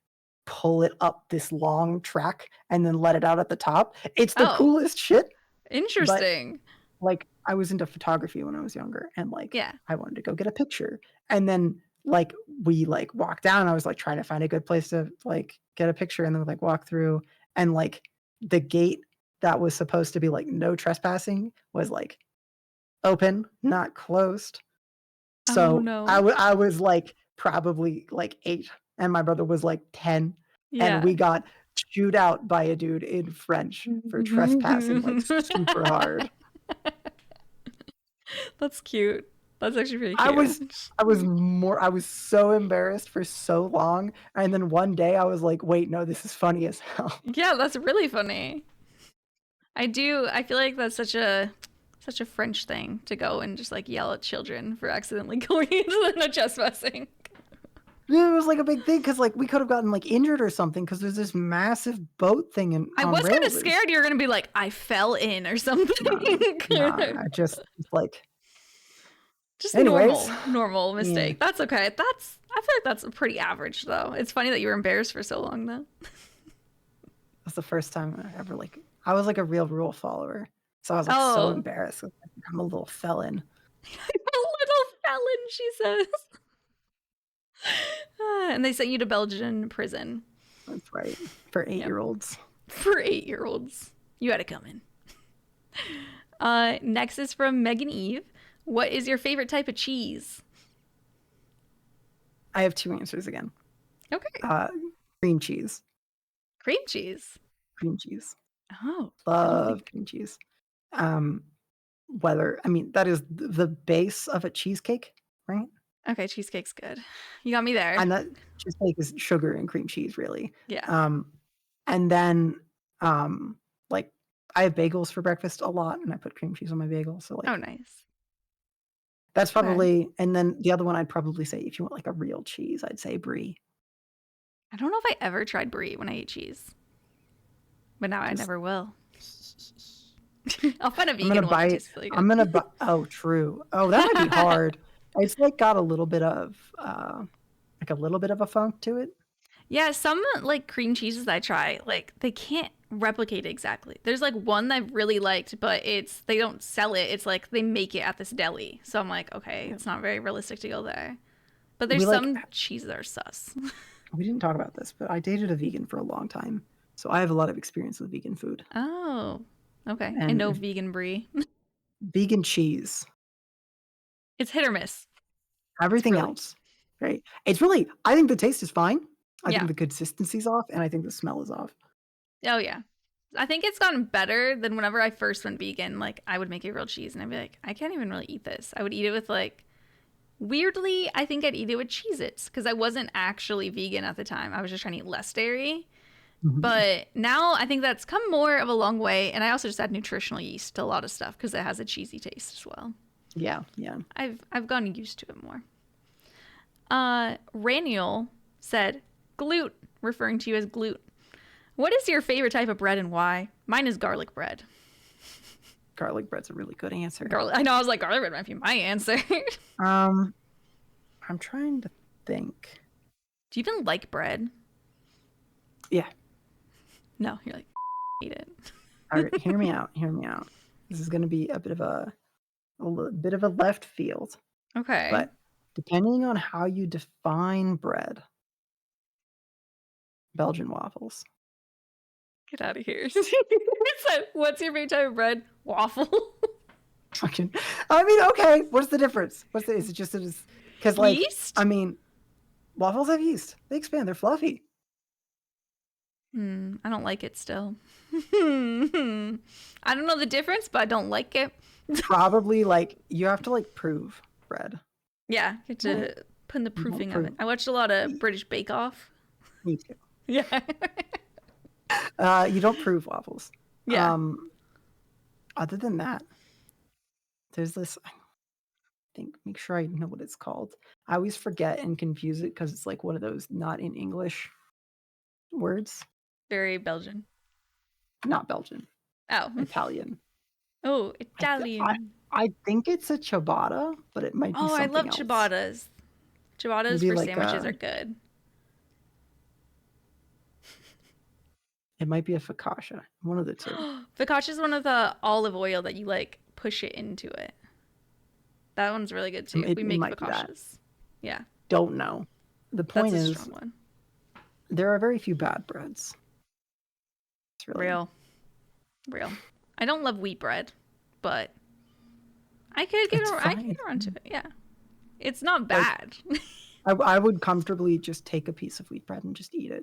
pull it up this long track and then let it out at the top. It's the coolest shit. Interesting. But, like I was into photography when I was younger, and like I wanted to go get a picture, and then like we like walked down. I was like trying to find a good place to like get a picture, and then like walk through, and like the gate that was supposed to be like no trespassing was like open, not closed. So I was like probably like 8, and my brother was like 10, and we got chewed out by a dude in French for trespassing like super hard. That's cute. That's actually pretty cute. I was so embarrassed for so long, and then one day I was like, wait, no, this is funny as hell. Yeah, that's really funny. I feel like that's such a French thing to go and just like yell at children for accidentally going into the trespassing. It was like a big thing because like we could have gotten like injured or something because there's this massive boat thing I was kind of scared you were gonna be like I fell in or something. No, I just like normal mistake. Yeah. That's okay. I feel like that's pretty average though. It's funny that you were embarrassed for so long though. That's the first time I ever I was like a real rule follower. So I was like so Oh. embarrassed. I'm a little felon. A little felon, she says. And they sent you to Belgian prison. That's right. For 8-year-olds. For 8-year-olds. You had it coming. Next is from Megan Eve. What is your favorite type of cheese? I have 2 answers again. Okay. Cream cheese. Cream cheese. Cream cheese. Oh. Love cream cheese. That is the base of a cheesecake, right? Okay, cheesecake's good. You got me there. And that cheesecake is sugar and cream cheese, really. Yeah. And then like I have bagels for breakfast a lot, and I put cream cheese on my bagel. So like, Oh, nice. that's probably. And then the other one, I'd probably say, if you want like a real cheese, I'd say brie. I don't know if I ever tried brie when I ate cheese, but now I never will. I'll find a vegan one that tastes really good. I'm gonna buy. Oh, true. Oh, that might be hard. It's like got a little bit of a funk to it. Yeah, some like cream cheeses that I try, like they can't replicate it exactly. There's like one that I really liked, but they don't sell it. It's like they make it at this deli. So I'm like, okay, it's not very realistic to go there. But there's some cheeses that are sus. We didn't talk about this, but I dated a vegan for a long time, so I have a lot of experience with vegan food. Oh, okay. And no vegan brie. Vegan cheese. It's hit or miss. Everything else, right? It's really. I think the taste is fine. I think the consistency's off, and I think the smell is off. Oh yeah, I think it's gotten better than whenever I first went vegan. Like I would make a grilled cheese, and I'd be like, I can't even really eat this. I would eat it with like. Weirdly, I think I'd eat it with Cheez-Its because I wasn't actually vegan at the time. I was just trying to eat less dairy. Mm-hmm. But now I think that's come more of a long way. And I also just add nutritional yeast to a lot of stuff because it has a cheesy taste as well. Yeah. I've gotten used to it more. Raniel said, glute, referring to you as glute. What is your favorite type of bread and why? Mine is garlic bread. Garlic bread's a really good answer. I know, I was like, garlic bread might be my answer. I'm trying to think. Do you even like bread? Yeah. No, you're like, eat it. All right, hear me out. This is going to be a bit of a left field. Okay. But depending on how you define bread, Belgian waffles. Get out of here. What's your favorite type of bread? Waffle. Okay. Okay. What's the difference? Is it just because like yeast? Waffles have yeast. They expand. They're fluffy. I don't like it still. I don't know the difference, but I don't like it. Probably like you have to like prove bread. Yeah, you have to put in the proofing of it. I watched a lot of British Bake Off. Me too. Yeah. You don't prove waffles. Yeah. Other than that, there's this. I think. Make sure I know what it's called. I always forget and confuse it because it's like one of those not in English words. Very Belgian. Not Belgian. Oh. Italian. Oh, Italian. I think it's a ciabatta, but it might be something else. Oh, I love ciabattas. Ciabattas for like sandwiches are good. It might be a focaccia. One of the two. Focaccia is one of the olive oil that you like push it into it. That one's really good too. We make focaccias. Yeah. Don't know. The point is, strong one. There are very few bad breads. It's really real. I don't love wheat bread, but I could get around to it. Yeah, it's not bad. I would comfortably just take a piece of wheat bread and just eat it.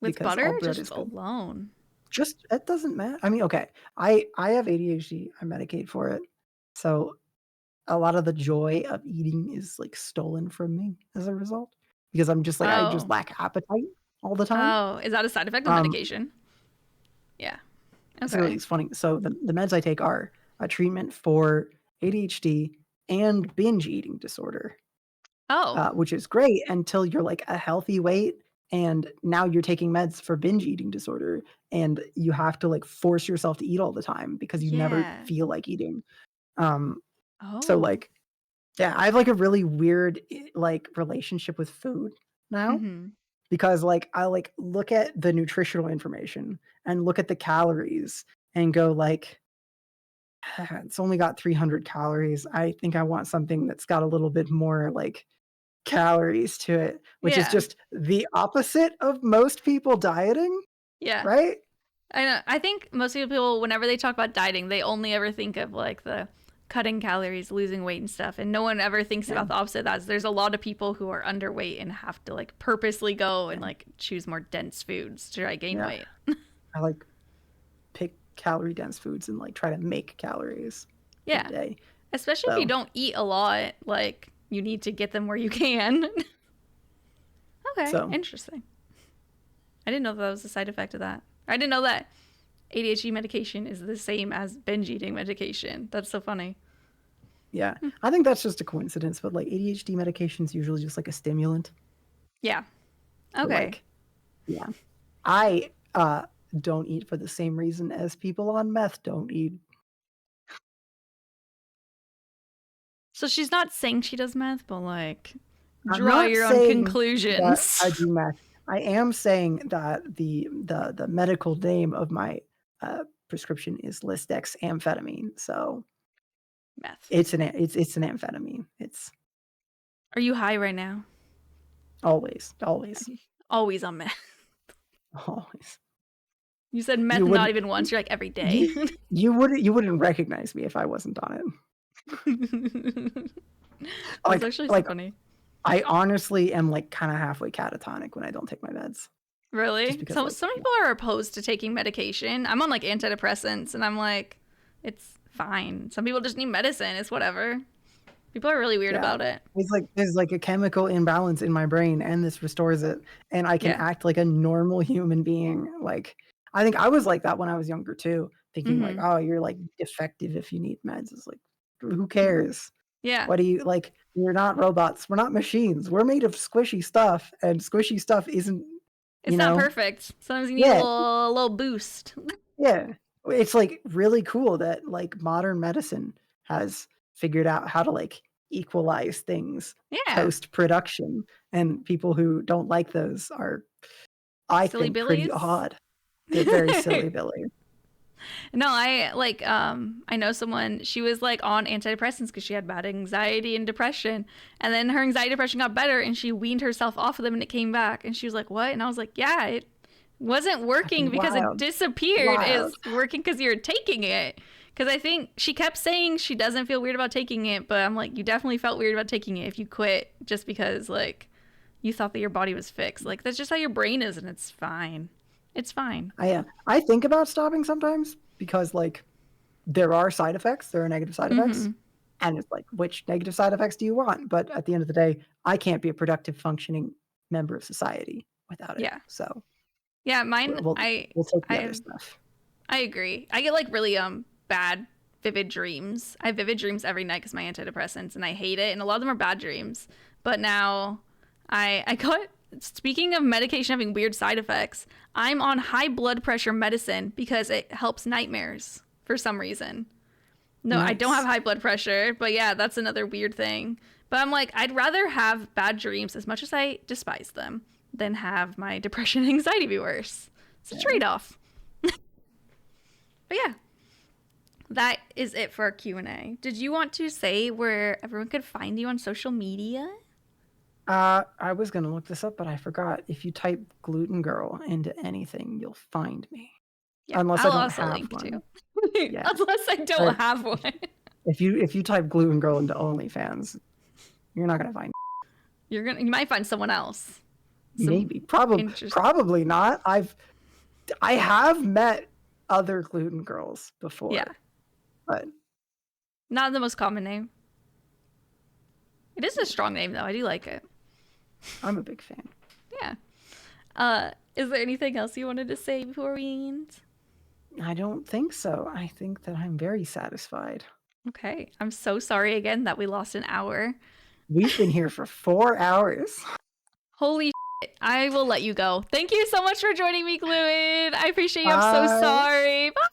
With butter, just alone. It doesn't matter. Okay. I have ADHD. I medicate for it, so a lot of the joy of eating is like stolen from me as a result because I'm just like I just lack appetite all the time. Oh, is that a side effect of medication? Yeah. Okay. It's funny. So the meds I take are a treatment for ADHD and binge eating disorder. Oh. Which is great until you're like a healthy weight. And now you're taking meds for binge eating disorder and you have to like force yourself to eat all the time because you never feel like eating. So like, yeah, I have like a really weird like relationship with food now because like I like look at the nutritional information and look at the calories and go like, It's only got 300 calories. I think I want something that's got a little bit more like calories to it, which is Yeah. just the opposite of most people dieting, Yeah. right? I know. I think most people, whenever they talk about dieting, they only ever think of like the cutting calories, losing weight and stuff. And no one ever thinks Yeah. about the opposite of that. There's a lot of people who are underweight and have to like purposely go and like choose more dense foods to try to gain Yeah. weight. I like pick calorie dense foods and like try to make calories for Yeah. the day. Especially if you So don't eat a lot, like you need to get them where you can. Okay, so interesting. I didn't know that was a side effect of that. I didn't know that ADHD medication is the same as binge eating medication. That's so funny. yeah, I think that's just a coincidence, but like ADHD medication's usually just like a stimulant. Yeah. So, Okay. like, yeah. I don't eat for the same reason as people on meth don't eat. So she's not saying she does meth, but like I'm draw not your own saying that conclusions. I do meth. I am saying that the medical name of my prescription is Listex amphetamine. So Meth. it's an amphetamine. It's Are you high right now? always Always on meth. always. You said meth You not wouldn't even once. You're like every day. you wouldn't recognize me if I wasn't on it. That's actually so funny. I honestly am like kind of halfway catatonic when I don't take my meds. Really? Just because, So like, some people are opposed to taking medication. I'm on like antidepressants and I'm like, it's fine. Some people just need medicine. It's whatever. People are really weird Yeah. about it. It's like there's like a chemical imbalance in my brain and this restores it and I can Yeah. act like a normal human being. Like I think I was like that when I was younger too, thinking like, oh, you're like defective if you need meds. It's like, who cares? Yeah. What do you like? We're not robots. We're not machines. We're made of squishy stuff, and squishy stuff isn't. It's not perfect. Sometimes you need Yeah. a little boost. Yeah, it's like really cool that like modern medicine has figured out how to like equalize things Yeah. post production, and people who don't like those are, I Silly think, pretty billies? odd. They're very silly Billy. No, I know someone, she was like on antidepressants because she had bad anxiety and depression. And then her anxiety depression got better and she weaned herself off of them and it came back. And she was like, what? And I was like, yeah, it wasn't working because it Wild. disappeared. Wild. It's working because you're taking it. Because I think she kept saying she doesn't feel weird about taking it. But I'm like, you definitely felt weird about taking it if you quit just because like you thought that your body was fixed. Like that's just how your brain is and it's fine. It's fine. I think about stopping sometimes because like there are side effects, there are negative side effects, and it's like which negative side effects do you want? But at the end of the day, I can't be a productive, functioning member of society without it. Yeah. So yeah, mine. we'll take the other stuff. I agree. I get like really bad vivid dreams. I have vivid dreams every night because my antidepressants, and I hate it. And a lot of them are bad dreams. But now I got. Speaking of medication having weird side effects, I'm on high blood pressure medicine because it helps nightmares for some reason. No, Nice. I don't have high blood pressure, but yeah, that's another weird thing. But I'm like, I'd rather have bad dreams, as much as I despise them, than have my depression and anxiety be worse. It's a trade-off. But yeah, that is it for our Q&A. Did you want to say where everyone could find you on social media? I was gonna look this up, but I forgot. If you type gluten girl into anything, you'll find me. Yeah, Unless I'll I don't also have link one. too. Yeah. Unless I don't have one. If you type gluten girl into OnlyFans, you're not gonna find. You might find someone else. Maybe, probably not. I have met other gluten girls before. Yeah, but not the most common name. It is a strong name though. I do like it. I'm a big fan. Yeah. Is there anything else you wanted to say before we end? I don't think so. I think that I'm very satisfied. Okay. I'm so sorry again that we lost an hour. We've been here for 4 hours. Holy shit. I will let you go. Thank you so much for joining me, Gluid. I appreciate you. I'm so sorry. Bye.